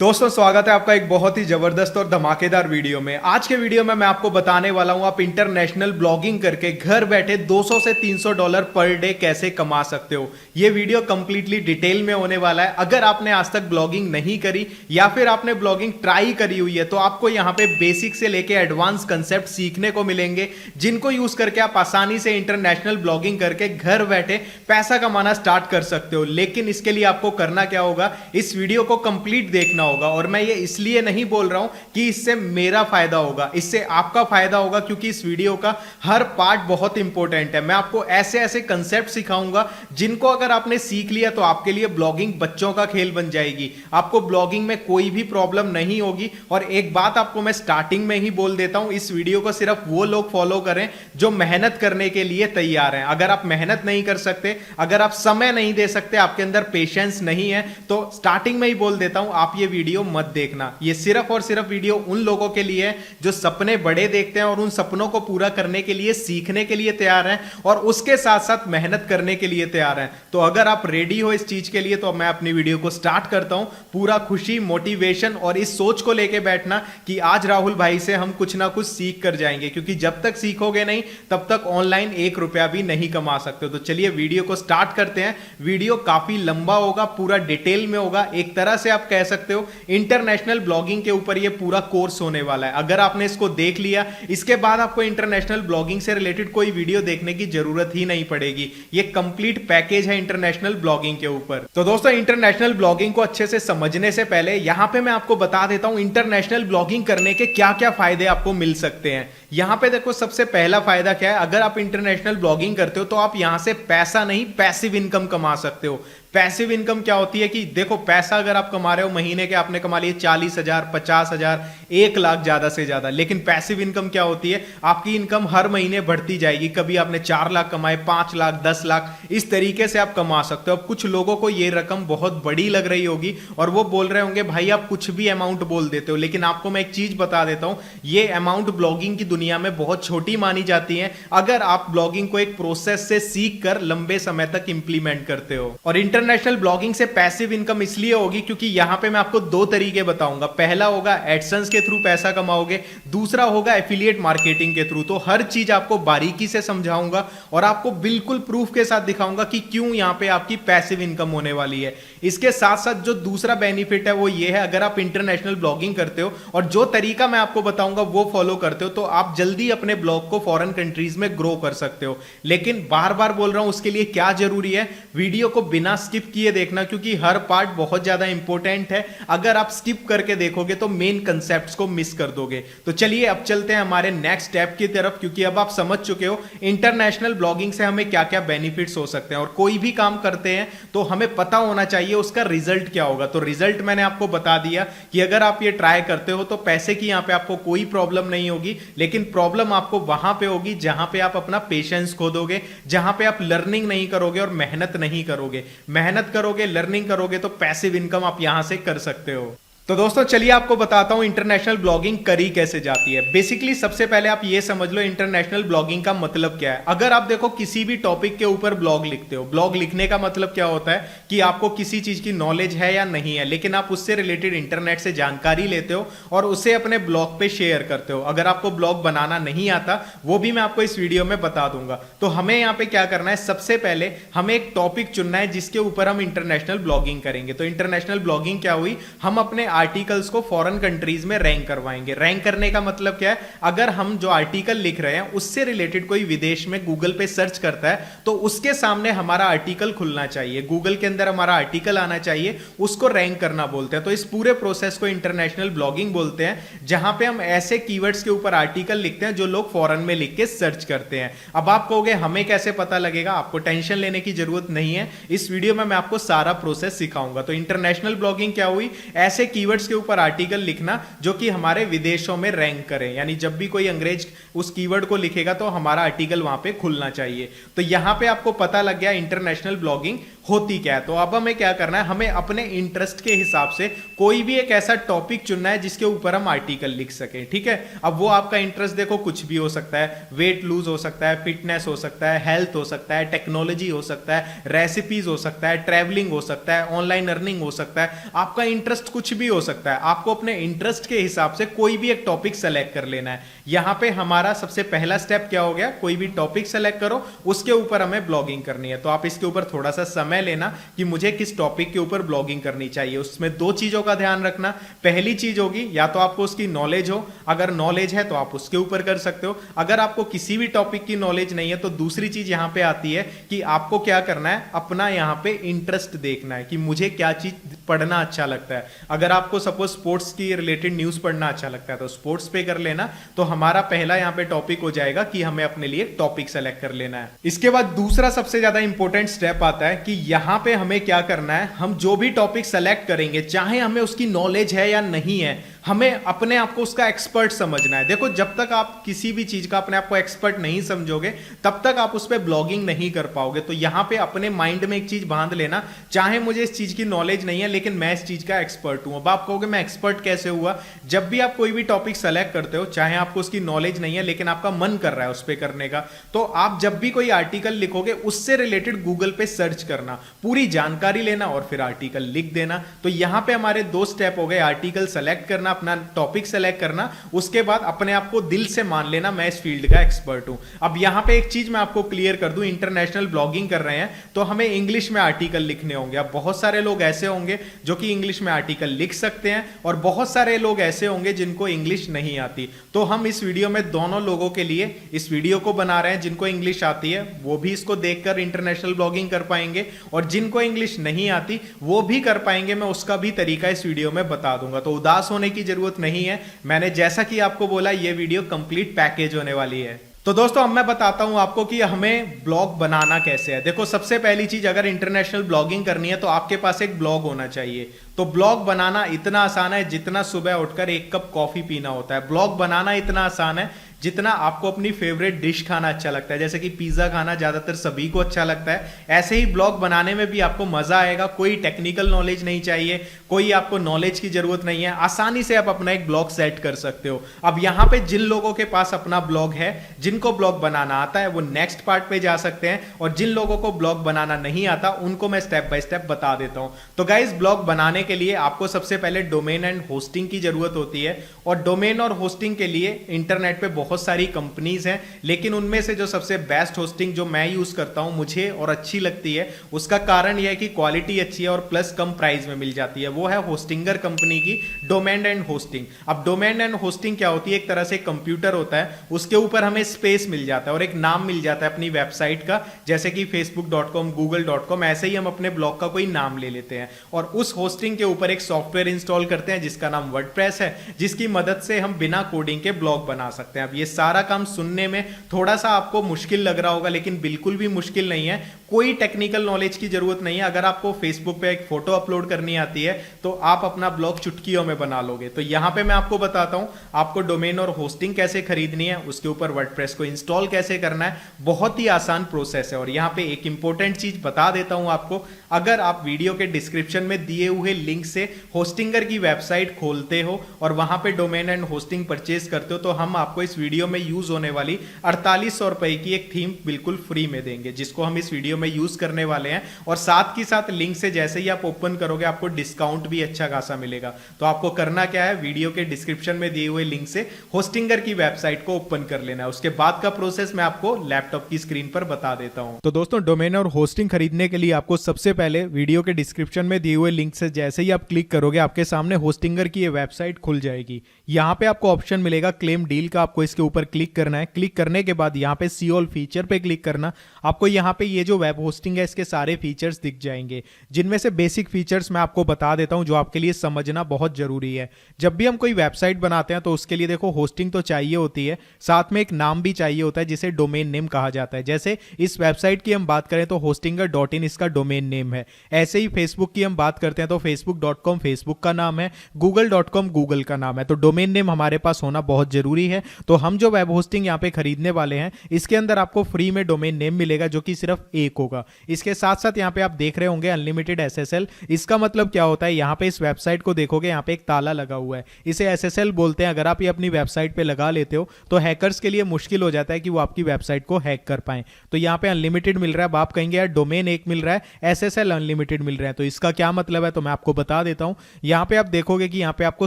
दोस्तों स्वागत है आपका एक बहुत ही जबरदस्त और धमाकेदार वीडियो में। आज के वीडियो में मैं आपको बताने वाला हूं आप इंटरनेशनल ब्लॉगिंग करके घर बैठे 200 से 300 डॉलर पर डे कैसे कमा सकते हो। यह वीडियो कंप्लीटली डिटेल में होने वाला है। अगर आपने आज तक ब्लॉगिंग नहीं करी या फिर आपने ब्लॉगिंग ट्राई करी हुई है तो आपको यहां पे बेसिक से लेके एडवांस कंसेप्ट सीखने को मिलेंगे, जिनको यूज करके आप आसानी से इंटरनेशनल ब्लॉगिंग करके घर बैठे पैसा कमाना स्टार्ट कर सकते हो। लेकिन इसके लिए आपको करना क्या होगा, इस वीडियो को कंप्लीट देखना होगा। और मैं ये इसलिए नहीं बोल रहा हूं कि इससे मेरा फायदा होगा, इससे आपका फायदा होगा, क्योंकि इस वीडियो का हर पार्ट बहुत इंपॉर्टेंट है। मैं आपको ऐसे ऐसे कंसेप्ट सिखाऊंगा जिनको अगर आपने सीख लिया तो आपके लिए ब्लॉगिंग बच्चों का खेल बन जाएगी। आपको ब्लॉगिंग में कोई भी प्रॉब्लम नहीं होगी। और एक बात आपको मैं स्टार्टिंग में ही बोल देता हूं, इस वीडियो को सिर्फ वो लोग फॉलो करें जो मेहनत करने के लिए तैयार हैं। अगर आप मेहनत नहीं कर सकते, अगर आप समय नहीं दे सकते, आपके अंदर पेशेंस नहीं है, तो स्टार्टिंग में ही बोल देता हूं आप ये वीडियो मत देखना। ये सिर्फ और सिर्फ वीडियो उन लोगों के लिए है जो सपने बड़े देखते हैं और उन सपनों को पूरा करने के लिए सीखने के लिए तैयार हैं और उसके साथ साथ मेहनत करने के लिए तैयार हैं। तो अगर आप रेडी हो इस चीज के लिए तो मैं अपनी वीडियो को स्टार्ट करता हूं। पूरा खुशी, मोटिवेशन और इस सोच को लेके बैठना कि आज राहुल भाई से हम कुछ ना कुछ सीख कर जाएंगे, क्योंकि जब तक सीखोगे नहीं तब तक ऑनलाइन 1 रुपया भी नहीं कमा सकते। तो चलिए वीडियो को स्टार्ट करते हैं। वीडियो काफी लंबा होगा, पूरा डिटेल में होगा। एक तरह से आप कह सकते हो इंटरनेशनल ब्लॉगिंग के ऊपर ये पूरा कोर्स होने वाला है। अगर आपने इसको देख लिया, इसके बाद आपको इंटरनेशनल ब्लॉगिंग से रिलेटेड कोई वीडियो देखने की जरूरत ही नहीं पड़ेगी। ये कंप्लीट पैकेज है इंटरनेशनल ब्लॉगिंग के ऊपर। तो दोस्तों, इंटरनेशनल ब्लॉगिंग को अच्छे से समझने से पहले यहां पे मैं आपको बता देता हूं इंटरनेशनल ब्लॉगिंग करने के क्या क्या फायदे आपको मिल सकते हैं। यहां पे देखो, सबसे पहला फायदा क्या है, अगर आप इंटरनेशनल ब्लॉगिंग करते हो तो आप यहां से पैसा नहीं, पैसिव इनकम कमा सकते हो। पैसिव इनकम क्या होती है कि देखो, पैसा अगर आप कमा रहे हो महीने के, आपने कमा लिए 40,000, 50,000, 1 लाख ज्यादा से ज्यादा। लेकिन पैसिव इनकम क्या होती है, आपकी इनकम हर महीने बढ़ती जाएगी। कभी आपने 4 लाख कमाए, 5 लाख, 10 लाख, इस तरीके से आप कमा सकते हो। अब कुछ लोगों को यह रकम बहुत बड़ी लग रही होगी और वो बोल रहे होंगे भाई आप कुछ भी अमाउंट बोल देते हो। लेकिन आपको मैं एक चीज बता देता हूं, ये अमाउंट ब्लॉगिंग की दुनिया में बहुत छोटी मानी जाती है अगर आप ब्लॉगिंग को एक प्रोसेस से सीख कर लंबे समय तक इंप्लीमेंट करते हो। और इंटरनेशनल ब्लॉगिंग से पैसिव इनकम इसलिए होगी क्योंकि यहां पे मैं आपको 2 तरीके बताऊंगा। पहला होगा एडसेंस के थ्रू पैसा कमाओगे, दूसरा होगा एफिलिएट मार्केटिंग के थ्रू। तो हर चीज आपको बारीकी से समझाऊंगा और आपको बिल्कुल प्रूफ के साथ दिखाऊंगा कि क्यों यहां पे आपकी पैसिव इनकम होने वाली है। इसके साथ साथ जो दूसरा बेनिफिट है वो ये है, अगर आप इंटरनेशनल ब्लॉगिंग करते हो और जो तरीका मैं आपको बताऊंगा वो फॉलो करते हो तो आप जल्दी अपने ब्लॉग को फॉरेन कंट्रीज में ग्रो कर सकते हो। लेकिन बार बार बोल रहा हूं, उसके लिए क्या जरूरी है, वीडियो को बिना स्किप किए देखना, क्योंकि हर पार्ट बहुत ज्यादा इंपॉर्टेंट है। अगर आप स्किप करके देखोगे तो मेन कंसेप्ट्स को मिस कर दोगे। तो चलिए अब चलते हैं हमारे नेक्स्ट स्टेप की तरफ, क्योंकि अब आप समझ चुके हो इंटरनेशनल ब्लॉगिंग से हमें क्या क्या बेनिफिट्स हो सकते हैं। और कोई भी काम करते हैं तो हमें पता होना चाहिए उसका रिजल्ट क्या होगा। तो रिजल्ट मैंने आपको बता दिया कि अगर आप ये ट्राई करते हो तो पैसे की यहां पे आपको कोई प्रॉब्लम नहीं होगी। लेकिन प्रॉब्लम आपको वहां पे होगी जहां पे आप अपना पेशेंस खो दोगे, जहां पे आप लर्निंग नहीं करोगे और मेहनत नहीं करोगे। मेहनत करोगे, लर्निंग करोगे तो पैसिव इनकम आप यहां से कर सकते हो। तो दोस्तों चलिए आपको बताता हूं इंटरनेशनल ब्लॉगिंग करी कैसे जाती है। बेसिकली सबसे पहले आप ये समझ लो इंटरनेशनल ब्लॉगिंग का मतलब क्या है। अगर आप देखो किसी भी टॉपिक के ऊपर ब्लॉग लिखते हो, ब्लॉग लिखने का मतलब क्या होता है कि आपको किसी चीज की नॉलेज है या नहीं है, लेकिन आप उससे रिलेटेड इंटरनेट से जानकारी लेते हो और उसे अपने ब्लॉग पे शेयर करते हो। अगर आपको ब्लॉग बनाना नहीं आता वो भी मैं आपको इस वीडियो में बता दूंगा। तो हमें यहाँ पे क्या करना है, सबसे पहले हमें एक टॉपिक चुनना है जिसके ऊपर हम इंटरनेशनल ब्लॉगिंग करेंगे। तो इंटरनेशनल ब्लॉगिंग क्या हुई, हम अपने आर्टिकल्स को फॉरेन कंट्रीज में रैंक करवाएंगे। रैंक करने का मतलब क्या है, अगर हम जो आर्टिकल लिख रहे हैं उससे रिलेटेड कोई विदेश में गूगल पे सर्च करता है तो उसके सामने हमारा आर्टिकल खुलना चाहिए, गूगल के अंदर हमारा आर्टिकल आना चाहिए, उसको रैंक करना बोलते हैं। तो इस पूरे प्रोसेस को इंटरनेशनल ब्लॉगिंग बोलते हैं, जहां पे हम ऐसे कीवर्ड्स के ऊपर आर्टिकल लिखते हैं जो लोग फॉरेन में लिख के सर्च करते हैं। अब आप कहोगे हमें कैसे पता लगेगा, आपको टेंशन लेने की जरूरत नहीं है, इस वीडियो में मैं आपको सारा प्रोसेस सिखाऊंगा। तो इंटरनेशनल ब्लॉगिंग क्या हुई, ऐसे कीवर्ड्स के ऊपर आर्टिकल लिखना जो कि हमारे विदेशों में रैंक करें, यानी जब भी कोई अंग्रेज उस कीवर्ड को लिखेगा तो हमारा आर्टिकल वहां पे खुलना चाहिए। तो यहां पे आपको पता लग गया इंटरनेशनल ब्लॉगिंग होती क्या है। तो अब हमें क्या करना है, हमें अपने इंटरेस्ट के हिसाब से कोई भी एक ऐसा टॉपिक चुनना है जिसके ऊपर हम आर्टिकल लिख सकें। ठीक है, अब वो आपका इंटरेस्ट देखो कुछ भी हो सकता है, वेट लूज हो सकता है, फिटनेस हो सकता है, हेल्थ हो सकता है, टेक्नोलॉजी हो सकता है, रेसिपीज हो सकता है, ट्रैवलिंग हो सकता है, ऑनलाइन अर्निंग हो सकता है, आपका इंटरेस्ट कुछ भी हो सकता है। आपको अपने इंटरेस्ट के हिसाब से कोई भी एक टॉपिक सेलेक्ट कर लेना है। यहां पे हमारा सबसे पहला स्टेप क्या हो गया, कोई भी टॉपिक सेलेक्ट करो, उसके ऊपर हमें ब्लॉगिंग करनी है। तो आप इसके ऊपर थोड़ा सा समय लेना कि मुझे किस टॉपिक के ऊपर ब्लॉगिंग करनी चाहिए। उसमें दो चीजों का ध्यान रखना। पहली चीज होगी या तो आपको उसकी नॉलेज हो, अगर नॉलेज है तो आप उसके ऊपर कर सकते हो। अगर आपको किसी भी टॉपिक की नॉलेज नहीं है तो दूसरी चीज यहां पे आती है कि आपको क्या करना है, अपना यहां पे इंटरेस्ट देखना है कि मुझे क्या चीज पढ़ना अच्छा लगता है। अगर आपको सपोज स्पोर्ट्स की रिलेटेड न्यूज पढ़ना अच्छा लगता है तो स्पोर्ट्स पे कर लेना। तो हमारा पहला यहां पे टॉपिक हो जाएगा कि हमें अपने लिए टॉपिक सेलेक्ट कर लेना है। इसके बाद दूसरा सबसे ज्यादा इंपॉर्टेंट स्टेप आता है कि यहां पे हमें क्या करना है, हम जो भी टॉपिक सेलेक्ट करेंगे चाहे हमें उसकी नॉलेज है या नहीं है, हमें अपने आप को उसका एक्सपर्ट समझना है। देखो, जब तक आप किसी भी चीज का अपने आप को एक्सपर्ट नहीं समझोगे तब तक आप उस पर ब्लॉगिंग नहीं कर पाओगे। तो यहां पे अपने माइंड में एक चीज बांध लेना, चाहे मुझे इस चीज की नॉलेज नहीं है लेकिन मैं इस चीज का एक्सपर्ट हूं। अब आप कहोगे मैं एक्सपर्ट कैसे हुआ? जब भी आप कोई भी टॉपिक सेलेक्ट करते हो, चाहे आपको उसकी नॉलेज नहीं है लेकिन आपका मन कर रहा है उस पर करने का, तो आप जब भी कोई आर्टिकल लिखोगे उससे रिलेटेड गूगल पे सर्च करना, पूरी जानकारी लेना और फिर आर्टिकल लिख देना। तो यहां पे हमारे दो स्टेप हो गए, आर्टिकल सेलेक्ट करना, अपना टॉपिक सेलेक्ट करना, उसके बाद अपने आप को दिल से मान लेना मैं इस फील्ड का एक्सपर्ट हूं। अब यहां पे एक चीज मैं आपको क्लियर कर दूं, इंटरनेशनल ब्लॉगिंग कर रहे हैं तो हमें इंग्लिश में आर्टिकल लिखने होंगे। अब बहुत सारे लोग ऐसे होंगे जो कि इंग्लिश में आर्टिकल लिख सकते हैं और बहुत सारे लोग ऐसे होंगे जिनको इंग्लिश नहीं आती। तो हम इस वीडियो में दोनों लोगों के लिए इस वीडियो को बना रहे हैं। जिनको इंग्लिश आती है वो भी इसको देखकर इंटरनेशनल ब्लॉगिंग कर पाएंगे और जिनको इंग्लिश नहीं आती वो भी कर पाएंगे। मैं उसका भी तरीका इस वीडियो में बता दूंगा। तो उदास होने की जरूरत नहीं है। मैंने जैसा कि आपको बोला ये वीडियो कंप्लीट पैकेज होने वाली है। तो दोस्तों अब मैं बताता हूं आपको कि हमें ब्लॉग बनाना कैसे है। देखो, सबसे पहली चीज, अगर इंटरनेशनल ब्लॉगिंग करनी है तो आपके पास एक ब्लॉग होना चाहिए। तो ब्लॉग बनाना इतना आसान है जितना सुबह उठकर एक कप कॉफी पीना होता है। ब्लॉग बनाना इतना आसान है जितना आपको अपनी फेवरेट डिश खाना अच्छा लगता है। जैसे कि पिज्जा खाना ज्यादातर सभी को अच्छा लगता है, ऐसे ही ब्लॉग बनाने में भी आपको मजा आएगा। कोई टेक्निकल नॉलेज नहीं चाहिए, कोई आपको नॉलेज की जरूरत नहीं है, आसानी से आप अपना एक ब्लॉग सेट कर सकते हो। अब यहां पे जिन लोगों के पास अपना ब्लॉग है, जिनको ब्लॉग बनाना आता है, वो नेक्स्ट पार्ट पे जा सकते हैं और जिन लोगों को ब्लॉग बनाना नहीं आता उनको मैं स्टेप बाय स्टेप बता देता हूं। तो गाइस, ब्लॉग बनाने के लिए आपको सबसे पहले डोमेन एंड होस्टिंग की जरूरत होती है और डोमेन और होस्टिंग के लिए इंटरनेट पे बहुत सारी कंपनीज हैं, लेकिन उनमें से जो सबसे बेस्ट होस्टिंग जो मैं यूज करता हूं मुझे और अच्छी लगती है, उसका कारण यह है कि क्वालिटी अच्छी है और प्लस कम प्राइस में मिल जाती है। वो है होस्टिंगर कंपनी की डोमेन एंड होस्टिंग। अब डोमेन एंड होस्टिंग क्या होती है? एक तरह से कंप्यूटर होता है, उसके ऊपर हमें स्पेस मिल जाता है और एक नाम मिल जाता है अपनी वेबसाइट का, जैसे कि facebook.com, google.com, ऐसे ही हम अपने ब्लॉग का कोई नाम ले लेते हैं और उस होस्टिंग के ऊपर एक सॉफ्टवेयर इंस्टॉल करते हैं जिसका नाम वर्डप्रेस है, जिसकी मदद से हम बिना कोडिंग के ब्लॉग बना सकते हैं। अब ये सारा काम सुनने में थोड़ा सा आपको मुश्किल लग रहा होगा, लेकिन बिल्कुल भी मुश्किल नहीं है। कोई टेक्निकल नॉलेज की जरूरत नहीं है। अगर आपको फेसबुक पे एक फोटो अपलोड करनी आती है तो आप अपना ब्लॉग चुटकियों में बना लोगे। तो यहां पे मैं आपको बताता हूं आपको डोमेन और होस्टिंग कैसे खरीदनी है, उसके ऊपर वर्डप्रेस को इंस्टॉल कैसे करना है। बहुत ही आसान प्रोसेस है। और यहां पे एक इंपॉर्टेंट चीज बता देता हूं आपको, अगर आप वीडियो के डिस्क्रिप्शन में दिए हुए लिंक से होस्टिंगर की वेबसाइट खोलते हो और वहां पे डोमेन एंड होस्टिंग परचेज करते हो तो हम आपको इस वीडियो में यूज होने वाली 4800 रुपए की एक थीम बिल्कुल फ्री में देंगे, जिसको हम इस वीडियो में यूज करने वाले हैं। और साथ ही साथ लिंक से जैसे ही आप ओपन करोगे आपको डिस्काउंट भी अच्छा खासा मिलेगा। तो आपको करना क्या है, वीडियो के डिस्क्रिप्शन में दिए हुए लिंक से होस्टिंगर की वेबसाइट को ओपन कर लेना है। उसके बाद का प्रोसेस मैं आपको लैपटॉप की स्क्रीन पर बता देता हूं। तो दोस्तों, डोमेन और होस्टिंग खरीदने के लिए आपको सबसे पहले वीडियो के डिस्क्रिप्शन में दिए हुए लिंक से जैसे ही आप क्लिक करोगे आपके सामने होस्टिंगर की ये वेबसाइट खुल जाएगी। यहां पे आपको ऑप्शन मिलेगा क्लेम डील का, आपको इसके ऊपर क्लिक करना है। क्लिक करने के बाद यहां पे सी ऑल फीचर पे क्लिक करना। आपको यहां पे ये जो वेब होस्टिंग है इसके सारे फीचर्स दिख जाएंगे, जिनमें से बेसिक फीचर्स मैं आपको बता देता हूं जो आपके लिए समझना बहुत जरूरी है। जब भी हम कोई वेबसाइट बनाते हैं तो उसके लिए देखो होस्टिंग तो चाहिए होती है, साथ में एक नाम भी चाहिए होता है जिसे डोमेन नेम कहा जाता है। जैसे इस वेबसाइट की हम बात करें तो hostinger.in इसका डोमेन नेम है। ऐसे ही फेसबुक की हम बात करते हैं तो facebook.com फेसबुक का नाम है, google.com गूगल का नाम है। तो डोमेन नेम हमारे पास होना बहुत जरूरी है। तो हम जो वेब होस्टिंग यहाँ पे खरीदने वाले हैं इसके अंदर आपको फ्री में डोमेन नेम मिलेगा जो कि सिर्फ एक होगा। इसके साथ साथ यहाँ पे आप देख रहे होंगे अनलिमिटेड एसएसएल। इसका मतलब क्या होता है, यहाँ पे इस वेबसाइट को देखोगे, यहाँ पे एक ताला लगा हुआ है, इसे एसएसएल बोलते हैं। अगर आप ये अपनी वेबसाइट पे लगा लेते हो तो हैकर्स के लिए मुश्किल हो जाता है कि वो आपकी वेबसाइट को हैक कर पाए। तो यहाँ पे अनलिमिटेड मिल रहा है। अब आप कहेंगे यार डोमेन एक मिल रहा है, एसएसएल अनलिमिटेड मिल रहा है, तो इसका क्या मतलब है? तो मैं आपको बता देता हूँ। यहाँ पे आप देखोगे कि यहाँ पे आपको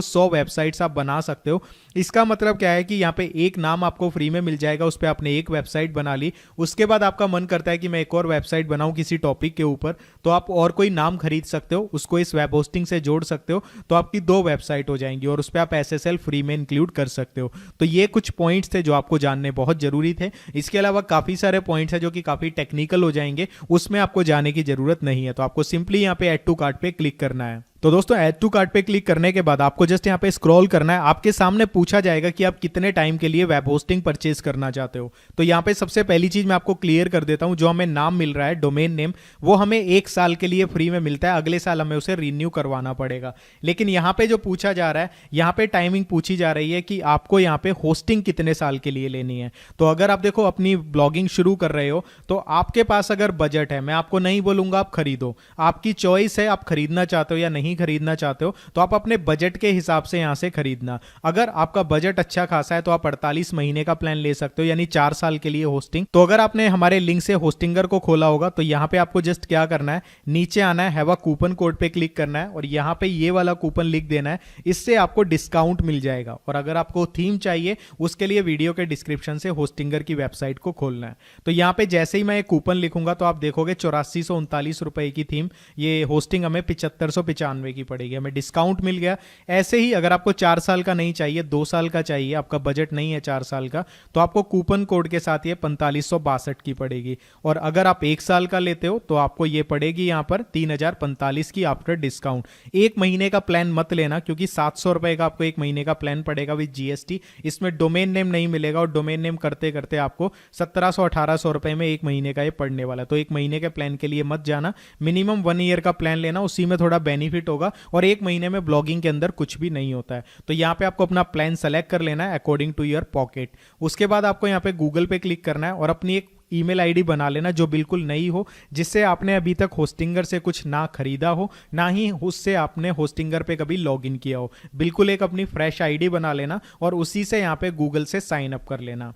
100 वेबसाइट्स आप बना सकते हो। इसका मतलब क्या है कि यहाँ पे एक नाम आपको फ्री में मिल जाएगा, उस पर आपने एक वेबसाइट बना ली। उसके बाद आपका मन करता है कि मैं एक और वेबसाइट बनाऊं किसी टॉपिक के ऊपर, तो आप और कोई नाम खरीद सकते हो, उसको इस वेब होस्टिंग से जोड़ सकते हो, तो आपकी 2 वेबसाइट हो जाएंगी और उस पर आप एसएसएल फ्री में इंक्लूड कर सकते हो। तो ये कुछ पॉइंट्स थे जो आपको जानने बहुत जरूरी थे। इसके अलावा काफी सारे पॉइंट्स हैं जो कि काफी टेक्निकल हो जाएंगे, उसमें आपको जाने की जरूरत नहीं है। तो आपको सिंपली यहाँ पे ऐड टू कार्ट पे क्लिक करना है। तो दोस्तों ऐड टू कार्ट पे क्लिक करने के बाद आपको जस्ट यहाँ पे स्क्रॉल करना है। आपके सामने पूछा जाएगा कि आप कितने टाइम के लिए वेब होस्टिंग परचेज करना चाहते हो। तो यहाँ पे सबसे पहली चीज मैं आपको क्लियर कर देता हूँ, जो हमें नाम मिल रहा है डोमेन नेम, वो हमें 1 साल के लिए फ्री में मिलता है। अगले साल हमें उसे रिन्यू करवाना पड़ेगा। लेकिन यहाँ पे जो पूछा जा रहा है, यहाँ पे टाइमिंग पूछी जा रही है कि आपको यहाँ पे होस्टिंग कितने साल के लिए लेनी है। तो अगर आप देखो अपनी ब्लॉगिंग शुरू कर रहे हो तो आपके पास अगर बजट है, मैं आपको नहीं बोलूंगा आप खरीदो, आपकी चॉइस है, आप खरीदना चाहते हो या नहीं खरीदना चाहते हो, तो आप अपने बजट के हिसाब से यहां से खरीदना। अगर आपका बजट अच्छा खासा है तो आप 48 महीने का प्लान ले सकते हो, यानी 4 साल के लिए होस्टिंग। तो अगर आपने हमारे लिंक से होस्टिंगर को खोला होगा तो यहां पे आपको जस्ट क्या करना है, नीचे आना है, हैव अ कूपन कोड पे क्लिक करना है और यहां पे ये वाला कूपन लिख देना है। इससे आपको डिस्काउंट मिल जाएगा। और अगर आपको थीम चाहिए उसके लिए वीडियो के डिस्क्रिप्शन से होस्टिंगर की वेबसाइट को खोलना है। तो यहां पे जैसे ही मैं एक कूपन लिखूंगा तो आप देखोगे 8439 रुपए की थीम, ये होस्टिंग हमें 7595 की पड़ेगी, हमें डिस्काउंट मिल गया। ऐसे ही अगर आपको 4 साल का नहीं चाहिए, 2 साल का चाहिए, आपका बजट नहीं है 4 साल का, तो आपको कूपन कोड के साथ ये 4562 की पड़ेगी। और अगर आप 1 साल का लेते हो तो आपको ये पड़ेगी यहां पर 3045 की आफ्टर डिस्काउंट। 1 महीने का प्लान मत लेना, क्योंकि 700 रुपए का आपको 1 महीने का प्लान पड़ेगा विद जीएसटी। इसमें डोमेन नेम नहीं मिलेगा और डोमेन नेम करते करते आपको 1700-1800 रुपए में 1 महीने का ये पड़ने वाला है। तो 1 महीने के प्लान के लिए मत जाना, मिनिमम 1 ईयर का प्लान लेना, उसी में थोड़ा बेनिफिट होगा। और 1 महीने में ब्लॉगिंग के अंदर कुछ भी नहीं होता है। तो यहां पे आपको अपना प्लान सेलेक्ट कर लेना है अकॉर्डिंग टू योर पॉकेट। उसके बाद आपको यहां पे गूगल पे क्लिक करना है और अपनी एक ईमेल आईडी बना लेना जो बिल्कुल नई हो, जिससे आपने अभी तक होस्टिंगर से कुछ ना खरीदा हो, ना ही उससे आपने होस्टिंगर पे कभी लॉगिन किया हो। बिल्कुल एक अपनी फ्रेश आईडी बना लेना और उसी से यहाँ पे गूगल से साइन अप कर लेना।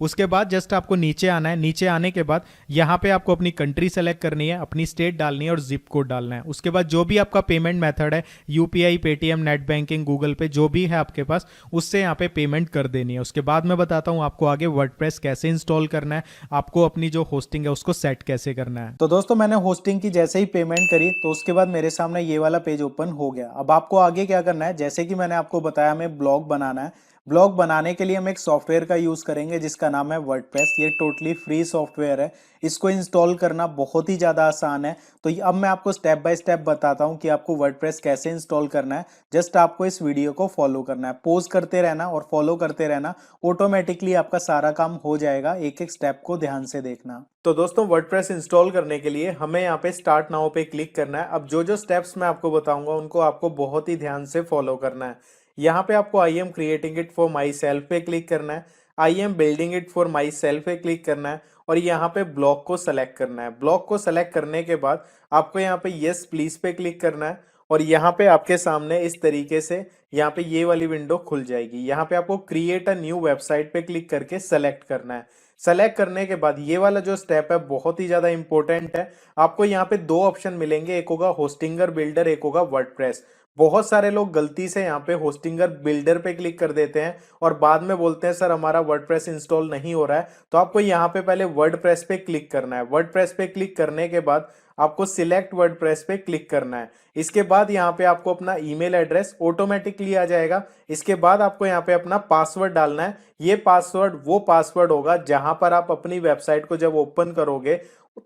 उसके बाद जस्ट आपको नीचे आना है। नीचे आने के बाद यहाँ पे आपको अपनी कंट्री सेलेक्ट करनी है, अपनी स्टेट डालनी है और जिप कोड डालना है। उसके बाद जो भी आपका पेमेंट मेथड है, UPI, Paytm, net banking, Google पे, जो भी है आपके पास, उससे यहाँ पे पेमेंट कर देनी है। उसके बाद मैं बताता हूँ आपको आगे वर्डप्रेस कैसे इंस्टॉल करना है, आपको अपनी जो होस्टिंग है उसको सेट कैसे करना है। तो दोस्तों मैंने होस्टिंग की जैसे ही पेमेंट करी तो उसके बाद मेरे सामने ये वाला पेज ओपन हो गया। अब आपको आगे क्या करना है, जैसे कि मैंने आपको बताया हमें ब्लॉग बनाना है। ब्लॉग बनाने के लिए हम एक सॉफ्टवेयर का यूज करेंगे जिसका नाम है वर्डप्रेस। ये टोटली फ्री सॉफ्टवेयर है, इसको इंस्टॉल करना बहुत ही ज़्यादा आसान है। तो अब मैं आपको स्टेप बाय स्टेप बताता हूँ कि आपको वर्डप्रेस कैसे इंस्टॉल करना है। जस्ट आपको इस वीडियो को फॉलो करना है, पॉज करते रहना और फॉलो करते रहना, ऑटोमेटिकली आपका सारा काम हो जाएगा। एक एक स्टेप को ध्यान से देखना। तो दोस्तों वर्डप्रेस इंस्टॉल करने के लिए हमें यहाँ पे स्टार्ट नाउ पे क्लिक करना है। अब जो जो स्टेप्स मैं आपको बताऊंगा उनको आपको बहुत ही ध्यान से फॉलो करना है। यहाँ पे आपको I am creating it for my self पे क्लिक करना है, I am building it for my self पे क्लिक करना है और यहाँ पे ब्लॉक को सेलेक्ट करना है। ब्लॉक को सेलेक्ट करने के बाद आपको यहाँ पे यस प्लीज पे क्लिक करना है और यहाँ पे आपके सामने इस तरीके से यहाँ पे ये वाली विंडो खुल जाएगी। यहाँ पे आपको क्रिएट अ न्यू वेबसाइट पे क्लिक करके सेलेक्ट करना है। सेलेक्ट करने के बाद ये वाला जो स्टेप है बहुत ही ज्यादा इंपॉर्टेंट है। आपको यहाँ पे 2 ऑप्शन मिलेंगे, एक होगा होस्टिंगर बिल्डर, एक होगा वर्डप्रेस। बहुत सारे लोग गलती से यहाँ पे होस्टिंगर बिल्डर पे क्लिक कर देते हैं और बाद में बोलते हैं सर हमारा वर्डप्रेस इंस्टॉल नहीं हो रहा है। तो आपको यहाँ पे पहले वर्डप्रेस पे क्लिक करना है। वर्डप्रेस पे क्लिक करने के बाद आपको सिलेक्ट वर्डप्रेस पे क्लिक करना है। इसके बाद यहाँ पे आपको अपना ईमेल एड्रेस ऑटोमेटिकली आ जाएगा। इसके बाद आपको यहाँ पे अपना पासवर्ड डालना है। ये पासवर्ड वो पासवर्ड होगा जहां पर आप अपनी वेबसाइट को जब ओपन करोगे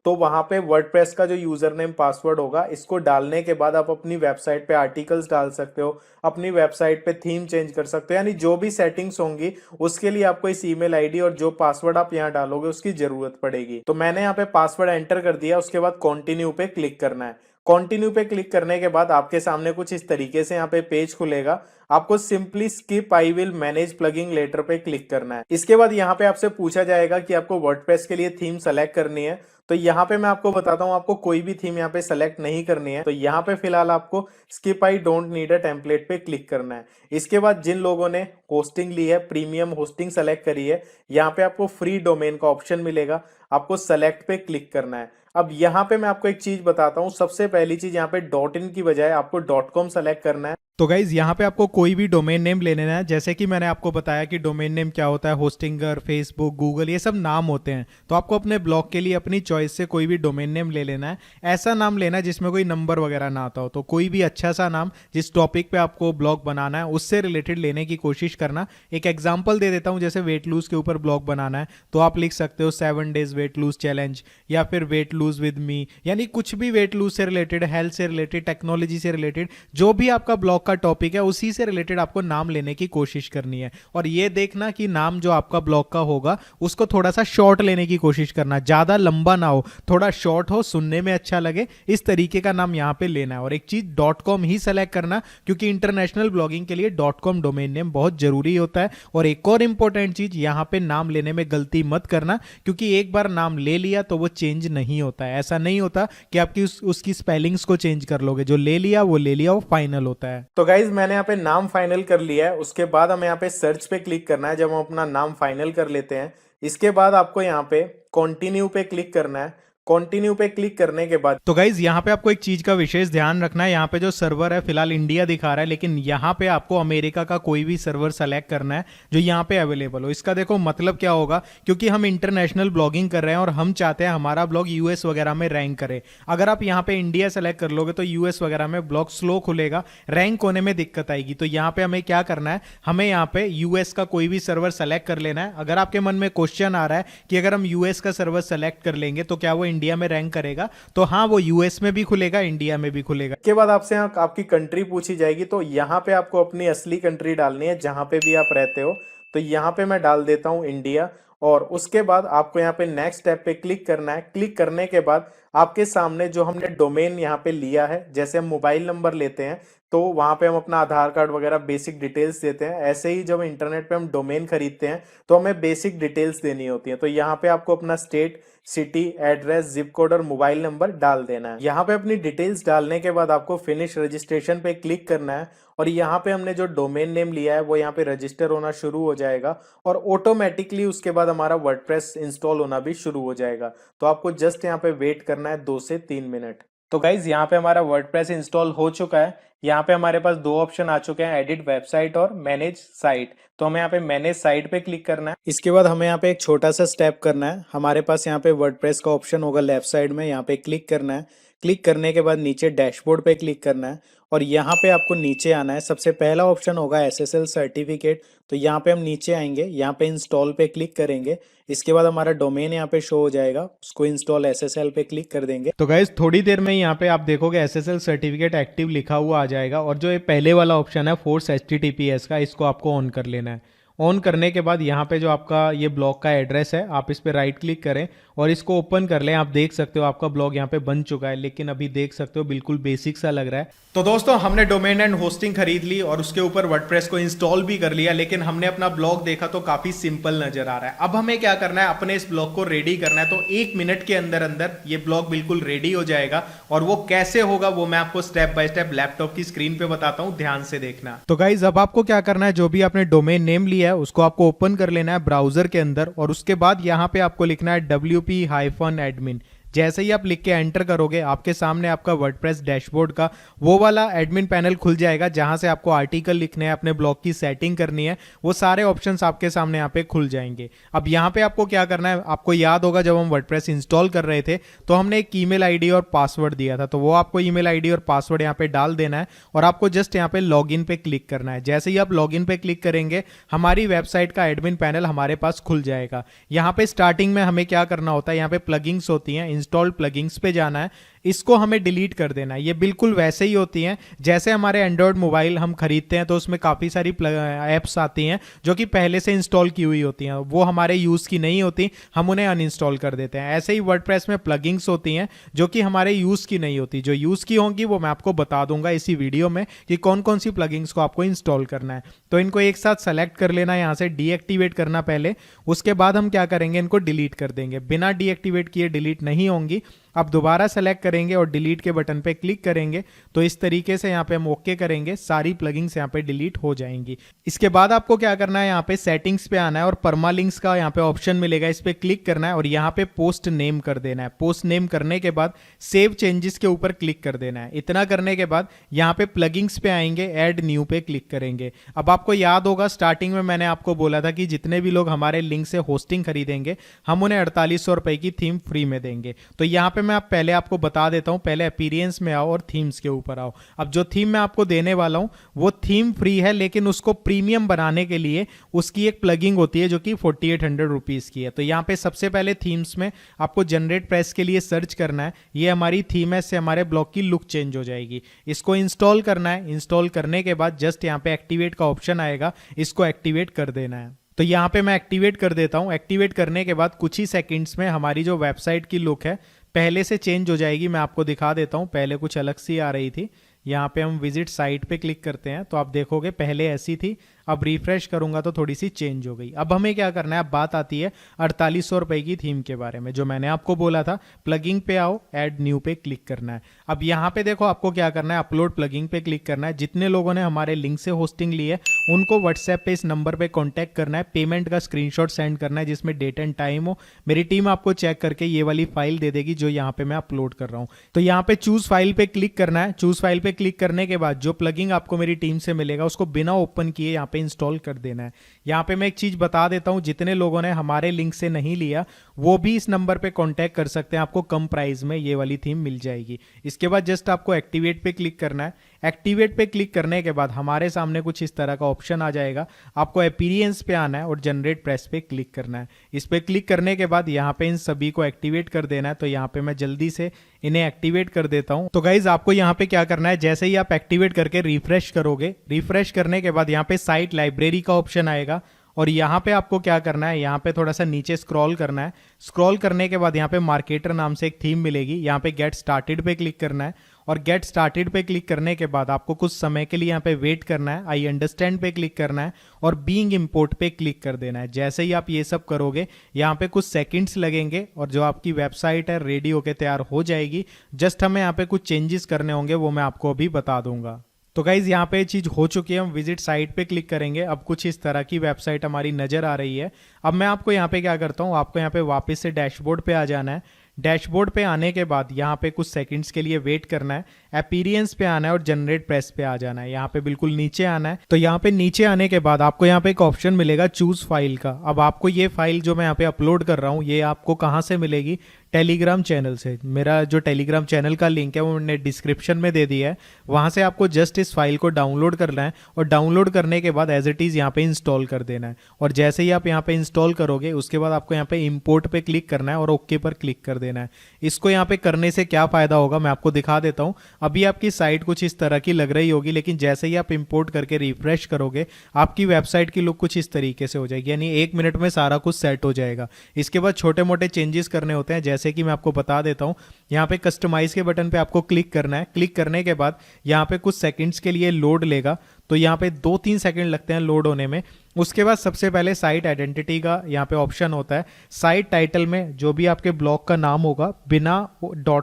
तो वहां पे वर्डप्रेस का जो यूजर नेम पासवर्ड होगा, इसको डालने के बाद आप अपनी वेबसाइट पे आर्टिकल्स डाल सकते हो, अपनी वेबसाइट पे थीम चेंज कर सकते हो, यानी जो भी सेटिंग्स होंगी उसके लिए आपको इस ईमेल आईडी और जो पासवर्ड आप यहाँ डालोगे उसकी जरूरत पड़ेगी। तो मैंने यहाँ पे पासवर्ड एंटर कर दिया। उसके बाद कंटिन्यू पे क्लिक करना है। कंटिन्यू पे क्लिक करने के बाद आपके सामने कुछ इस तरीके से यहाँ पे पेज खुलेगा। आपको simply skip I will manage plugins later पे क्लिक करना है। इसके बाद यहाँ पे आपसे पूछा जाएगा कि आपको वर्डप्रेस के लिए थीम सेलेक्ट करनी है। तो यहाँ पे मैं आपको बताता हूँ, आपको कोई भी थीम यहाँ पे सेलेक्ट नहीं करनी है। तो यहाँ पे फिलहाल आपको skip I don't need a template पे क्लिक करना है। इसके बाद जिन लोगों ने होस्टिंग ली है, प्रीमियम होस्टिंग सेलेक्ट करी है, यहाँ पे आपको फ्री डोमेन का ऑप्शन मिलेगा, आपको सेलेक्ट पे क्लिक करना है। अब यहाँ पे मैं आपको एक चीज बताता हूँ, सबसे पहली चीज यहाँ पे .in की बजाय आपको .com सेलेक्ट करना है। तो गाइज यहाँ पे आपको कोई भी डोमेन नेम ले लेना है। जैसे कि मैंने आपको बताया कि डोमेन नेम क्या होता है, होस्टिंगर, फेसबुक, गूगल, ये सब नाम होते हैं। तो आपको अपने ब्लॉग के लिए अपनी चॉइस से कोई भी डोमेन नेम ले लेना है। ऐसा नाम लेना है जिसमें कोई नंबर वगैरह ना आता हो। तो कोई भी अच्छा सा नाम जिस टॉपिक पे आपको ब्लॉग बनाना है उससे रिलेटेड लेने की कोशिश करना। एक एग्जाम्पल दे देता हूँ, जैसे वेट लूज के ऊपर ब्लॉग बनाना है तो आप लिख सकते हो 7 days वेट लूज चैलेंज, या फिर वेट लूज विद मी, यानी कुछ भी वेट लूज से रिलेटेड, हेल्थ से रिलेटेड, टेक्नोलॉजी से रिलेटेड, जो भी आपका ब्लॉग का टॉपिक है उसी से रिलेटेड आपको नाम लेने की कोशिश करनी है। और ये देखना कि नाम जो आपका ब्लॉग का होगा उसको थोड़ा सा शॉर्ट लेने की कोशिश करना, ज्यादा लंबा ना हो, थोड़ा शॉर्ट हो, सुनने में अच्छा लगे, इस तरीके का नाम यहां पे लेना है। और एक चीज .com ही सेलेक्ट करना, क्योंकि इंटरनेशनल ब्लॉगिंग के लिए .com डोमेन नेम बहुत जरूरी होता है। और एक और इंपॉर्टेंट चीज, यहां पे नाम लेने में गलती मत करना, क्योंकि एक बार नाम ले लिया तो वो चेंज नहीं होता है। ऐसा नहीं होता कि आपकी उसकी स्पेलिंग्स को चेंज कर लोगे, जो ले लिया वो ले लिया, वो फाइनल होता है। तो गाइज मैंने यहाँ पे नाम फाइनल कर लिया है। उसके बाद हमें यहाँ पे सर्च पे क्लिक करना है। जब हम अपना नाम फाइनल कर लेते हैं, इसके बाद आपको यहाँ पे कंटिन्यू पे क्लिक करना है। कंटिन्यू पे क्लिक करने के बाद तो गाइज यहाँ पे आपको एक चीज का विशेष ध्यान रखना है। यहाँ पे जो सर्वर है फिलहाल इंडिया दिखा रहा है, लेकिन यहाँ पे आपको अमेरिका का कोई भी सर्वर सेलेक्ट करना है जो यहाँ पे अवेलेबल हो। इसका देखो मतलब क्या होगा, क्योंकि हम इंटरनेशनल ब्लॉगिंग कर रहे हैं और हम चाहते हैं हमारा ब्लॉग यूएस वगैरह में रैंक करे। अगर आप यहाँ पे इंडिया सेलेक्ट कर लोगे तो यूएस वगैरह में ब्लॉग स्लो खुलेगा, रैंक होने में दिक्कत आएगी। तो यहाँ पे हमें क्या करना है, हमें यहाँ पे यूएस का कोई भी सर्वर सेलेक्ट कर लेना है। अगर आपके मन में क्वेश्चन आ रहा है कि अगर हम यूएस का सर्वर सेलेक्ट कर लेंगे तो क्या वो इंडिया में रैंक करेगा, तो हाँ, वो यूएस में भी खुलेगा, इंडिया में भी खुलेगा। के बाद आपसे यहाँ आपकी कंट्री पूछी जाएगी, तो यहाँ पे आपको अपनी असली कंट्री डालनी है जहां पे भी आप रहते हो। तो यहाँ पे मैं डाल देता हूँ इंडिया। और उसके बाद आपको यहाँ पे नेक्स्ट स्टेप पे क्लिक करना है। क्लिक करने के बाद आपके सामने जो हमने डोमेन यहाँ पे लिया है, जैसे हम मोबाइल नंबर लेते हैं तो वहां पे हम अपना आधार कार्ड वगैरह बेसिक डिटेल्स देते हैं, ऐसे ही जब इंटरनेट पे हम डोमेन खरीदते हैं तो हमें बेसिक डिटेल्स देनी होती है। तो यहाँ पे आपको अपना state, city, address, zip code और मोबाइल नंबर डाल देना है। यहाँ पे अपनी डिटेल्स डालने के बाद आपको फिनिश रजिस्ट्रेशन पे क्लिक करना है। और यहाँ पे हमने जो डोमेन नेम लिया है वो यहाँ पे रजिस्टर होना शुरू हो जाएगा और ऑटोमेटिकली उसके बाद हमारा वर्डप्रेस इंस्टॉल होना भी शुरू हो जाएगा। तो आपको जस्ट यहाँ पे वेट करना है 2 से 3 मिनट। तो गाइज यहाँ पे हमारा वर्डप्रेस इंस्टॉल हो चुका है। यहाँ पे हमारे पास 2 ऑप्शन आ चुके हैं, एडिट वेबसाइट और मैनेज साइट। तो हमें यहाँ पे मैनेज साइट पे क्लिक करना है। इसके बाद हमें यहाँ पे एक छोटा सा स्टेप करना है। हमारे पास यहाँ पे वर्डप्रेस का ऑप्शन होगा लेफ्ट साइड में, यहाँ पे क्लिक करना है। क्लिक करने के बाद नीचे डैशबोर्ड पे क्लिक करना है और यहाँ पे आपको नीचे आना है। सबसे पहला ऑप्शन होगा SSL सर्टिफिकेट। तो यहाँ पे हम नीचे आएंगे, यहाँ पे इंस्टॉल पे क्लिक करेंगे। इसके बाद हमारा डोमेन यहाँ पे शो हो जाएगा, उसको इंस्टॉल SSL पे क्लिक कर देंगे। तो गाइज थोड़ी देर में यहाँ पे आप देखोगे SSL सर्टिफिकेट एक्टिव लिखा हुआ आ जाएगा। और जो ये पहले वाला ऑप्शन है फोर्स HTTPS का, इसको आपको ऑन कर लेना है। ऑन करने के बाद यहाँ पे जो आपका ये ब्लॉग का एड्रेस है, आप इस पे राइट क्लिक करें और इसको ओपन कर लें। आप देख सकते हो आपका ब्लॉग यहाँ पे बन चुका है, लेकिन अभी देख सकते हो बिल्कुल बेसिक सा लग रहा है। तो दोस्तों हमने डोमेन एंड होस्टिंग खरीद ली और उसके ऊपर वर्डप्रेस को इंस्टॉल भी कर लिया, लेकिन हमने अपना ब्लॉग देखा तो काफी सिंपल नजर आ रहा है। अब हमें क्या करना है, अपने इस ब्लॉग को रेडी करना है। तो 1 मिनट के अंदर अंदर ये ब्लॉग बिल्कुल रेडी हो जाएगा। और वो कैसे होगा वो मैं आपको स्टेप बाय स्टेप लैपटॉप की स्क्रीन पे बताता हूँ, ध्यान से देखना। तो गाइज अब आपको क्या करना है, जो भी आपने डोमेन नेम लिया है उसको आपको ओपन कर लेना है ब्राउजर के अंदर। और उसके बाद यहाँ पे आपको लिखना है wp-admin। जैसे ही आप लिख के एंटर करोगे आपके सामने आपका वर्डप्रेस डैशबोर्ड का वो वाला एडमिन पैनल खुल जाएगा, जहां से आपको आर्टिकल लिखने हैं, अपने ब्लॉग की सेटिंग करनी है, वो सारे ऑप्शंस आपके सामने यहाँ पे खुल जाएंगे। अब यहाँ पे आपको क्या करना है, आपको याद होगा जब हम वर्डप्रेस इंस्टॉल कर रहे थे तो हमने एक ईमेल आईडी और पासवर्ड दिया था, तो वो आपको ईमेल आईडी और पासवर्ड यहाँ पे डाल देना है और आपको जस्ट यहाँ पे लॉगिन पे क्लिक करना है। जैसे ही आप लॉगिन पे क्लिक करेंगे हमारी वेबसाइट का एडमिन पैनल हमारे पास खुल जाएगा। यहाँ पे स्टार्टिंग में हमें क्या करना होता है, यहाँ पे प्लगिंग्स होती हैं, इंस्टॉल प्लगिंग्स पे जाना है। इसको हमें डिलीट कर देना है। ये बिल्कुल वैसे ही होती हैं जैसे हमारे एंड्रॉयड मोबाइल हम खरीदते हैं तो उसमें काफ़ी सारी ऐप्स आती हैं जो कि पहले से इंस्टॉल की हुई होती हैं, वो हमारे यूज़ की नहीं होती, हम उन्हें अनइंस्टॉल कर देते हैं। ऐसे ही वर्डप्रेस में प्लगइन्स होती हैं जो कि हमारे यूज़ की नहीं होती, जो यूज़ की होंगी वो मैं आपको बता दूंगा इसी वीडियो में कि कौन कौन सी प्लगइन्स को आपको इंस्टॉल करना है। तो इनको एक साथ सेलेक्ट कर लेना, यहाँ से डीएक्टिवेट करना पहले, उसके बाद हम क्या करेंगे, इनको डिलीट कर देंगे। बिना डीएक्टिवेट किए डिलीट नहीं होंगी। अब दोबारा सेलेक्ट करेंगे और डिलीट के बटन पे क्लिक करेंगे तो इस तरीके से यहाँ पे हम ओके करेंगे, सारी प्लगइन्स यहाँ पे डिलीट हो जाएंगी। इसके बाद आपको क्या करना है, यहाँ पे सेटिंग्स पे आना है और परमालिंक्स का यहाँ पे ऑप्शन मिलेगा, इस पे क्लिक करना है और यहाँ पे पोस्ट नेम कर देना है। पोस्ट नेम करने के बाद सेव चेंजेस के ऊपर क्लिक कर देना है। इतना करने के बाद यहाँ पे प्लगइन्स पे आएंगे, ऐड न्यू पे क्लिक करेंगे। अब आपको याद होगा स्टार्टिंग में मैंने आपको बोला था कि जितने भी लोग हमारे लिंक से होस्टिंग खरीदेंगे हम उन्हें 4800 रुपए की थीम फ्री में देंगे। तो यहाँ पे मैं पहले आपको बता देता हूं, पहले अपीयरेंस में आओ और थीम्स के ऊपर आओ। अब जो थीम मैं आपको देने वाला हूं वो थीम फ्री है, लेकिन उसको प्रीमियम बनाने के लिए उसकी एक प्लगिंग होती है जो कि 4800 रुपीज की है। तो यहाँ पे सबसे पहले थीम्स में आपको जनरेट प्रेस के लिए सर्च करना है। ये हमारी थीम है, इससे हमारे ब्लॉग की लुक चेंज हो जाएगी। इसको इंस्टॉल करना है। इंस्टॉल करने के बाद जस्ट यहाँ पे एक्टिवेट का ऑप्शन आएगा, इसको एक्टिवेट कर देना है। तो यहाँ पे मैं एक्टिवेट कर देता हूँ। एक्टिवेट करने के बाद कुछ ही सेकंड्स में हमारी जो वेबसाइट की लुक है पहले से चेंज हो जाएगी। मैं आपको दिखा देता हूँ, पहले कुछ अलग सी आ रही थी। यहाँ पे हम विजिट साइट पे क्लिक करते हैं तो आप देखोगे पहले ऐसी थी, अब रिफ्रेश करूंगा तो थोड़ी सी चेंज हो गई। अब हमें क्या करना है, अब बात आती है 4800 रुपए की थीम के बारे में जो मैंने आपको बोला था। प्लगिंग पे आओ, ऐड न्यू पे क्लिक करना है। अब यहाँ पे देखो आपको क्या करना है, अपलोड प्लगिंग पे क्लिक करना है। जितने लोगों ने हमारे लिंक से होस्टिंग ली है उनको व्हाट्सएप पे इस नंबर पे कॉन्टैक्ट करना है, पेमेंट का स्क्रीनशॉट सेंड करना है जिसमें डेट एंड टाइम हो। मेरी टीम आपको चेक करके ये वाली फाइल दे देगी जो यहाँ पे मैं अपलोड कर रहा हूँ। तो यहाँ पे चूज फाइल पे क्लिक करना है। चूज फाइल पे क्लिक करने के बाद जो प्लगिंग आपको मेरी टीम से मिलेगा उसको बिना ओपन किए यहाँ पे इंस्टॉल कर देना है। यहाँ पे मैं एक चीज बता देता हूँ, जितने लोगों ने हमारे लिंक से नहीं लिया वो भी इस नंबर पे कांटेक्ट कर सकते हैं, आपको कम प्राइस में ये वाली थीम मिल जाएगी। इसके बाद जस्ट आपको एक्टिवेट पे क्लिक करना है। एक्टिवेट पे क्लिक करने के बाद हमारे सामने कुछ इस तरह का ऑप्शन आ जाएगा। आपको अपीयरेंस पे आना है और जनरेट प्रेस पे क्लिक करना है। इस पे क्लिक करने के बाद यहाँ पे इन सभी को एक्टिवेट कर देना है। तो यहाँ पे मैं जल्दी से इन्हें एक्टिवेट कर देता हूं। तो गाइज आपको यहाँ पे क्या करना है, जैसे ही आप एक्टिवेट करके रिफ्रेश करोगे, रिफ्रेश करने के बाद यहाँ पे साइट लाइब्रेरी का ऑप्शन आएगा और यहाँ पे आपको क्या करना है, यहाँ पे थोड़ा सा नीचे स्क्रॉल करना है। स्क्रॉल करने के बाद यहाँ पे मार्केटर नाम से एक थीम मिलेगी, यहाँ पे गेट स्टार्टेड पे क्लिक करना है और गेट स्टार्टेड पे क्लिक करने के बाद आपको कुछ समय के लिए यहाँ पे वेट करना है। आई अंडरस्टैंड पे क्लिक करना है और बीइंग इंपोर्ट पे क्लिक कर देना है। जैसे ही आप ये सब करोगे यहाँ पे कुछ सेकंड्स लगेंगे और जो आपकी वेबसाइट है रेडी होके तैयार हो जाएगी। जस्ट हमें यहाँ पे कुछ चेंजेस करने होंगे, वो मैं आपको अभी बता दूंगा। तो गाइज यहाँ पे चीज हो चुकी है, हम विजिट साइट पे क्लिक करेंगे। अब कुछ इस तरह की वेबसाइट हमारी नजर आ रही है। अब मैं आपको यहाँ पे क्या करता हूँ, आपको यहाँ पे वापस से डैशबोर्ड पे आ जाना है। डैशबोर्ड पे आने के बाद यहाँ पे कुछ सेकंड्स के लिए वेट करना है। अपीयरेंस पे आना है और जनरेट प्रेस पे आ जाना है। यहाँ पे बिल्कुल नीचे आना है। तो यहाँ पे नीचे आने के बाद आपको यहाँ पे एक ऑप्शन मिलेगा चूज फाइल का। अब आपको ये फाइल जो मैं यहाँ पे अपलोड कर रहा हूँ ये आपको कहाँ से मिलेगी, टेलीग्राम चैनल से। मेरा जो टेलीग्राम चैनल का लिंक है वो मैंने डिस्क्रिप्शन में दे दिया है, वहां से आपको जस्ट इस फाइल को डाउनलोड करना है और डाउनलोड करने के बाद एज इट इज यहाँ पे इंस्टॉल कर देना है। और जैसे ही आप यहाँ पे इंस्टॉल करोगे उसके बाद आपको यहाँ पे इंपोर्ट पे क्लिक करना है और ओके पर क्लिक कर देना है। इसको यहाँ पे करने से क्या फायदा होगा मैं आपको दिखा देता हूँ। अभी आपकी साइट कुछ इस तरह की लग रही होगी, लेकिन जैसे ही आप इंपोर्ट करके रिफ्रेश करोगे आपकी वेबसाइट की लुक कुछ इस तरीके से हो जाएगी, यानी 1 मिनट में सारा कुछ सेट हो जाएगा। इसके बाद छोटे मोटे चेंजेस करने होते हैं, जैसे कि मैं आपको बता देता हूं। यहाँ पे कस्टमाइज के बटन पे आपको क्लिक करना है। क्लिक करने के बाद यहाँ पे कुछ सेकंड्स के लिए लोड लेगा, तो यहाँ पे 2-3 सेकंड लगते हैं लोड होने में। उसके बाद सबसे पहले साइट आइडेंटिटी का यहाँ पे ऑप्शन होता है। साइट टाइटल में जो भी आपके ब्लॉग का नाम होगा बिना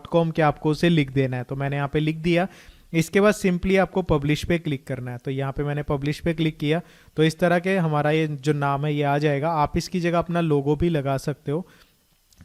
.com के आपको उसे लिख देना है। तो मैंने यहाँ पे लिख दिया। इसके बाद सिंपली आपको पब्लिश पे क्लिक करना है। तो यहाँ पे मैंने पब्लिश पे क्लिक किया तो इस तरह के हमारा ये जो नाम है ये आ जाएगा। आप इसकी जगह अपना लोगो भी लगा सकते हो,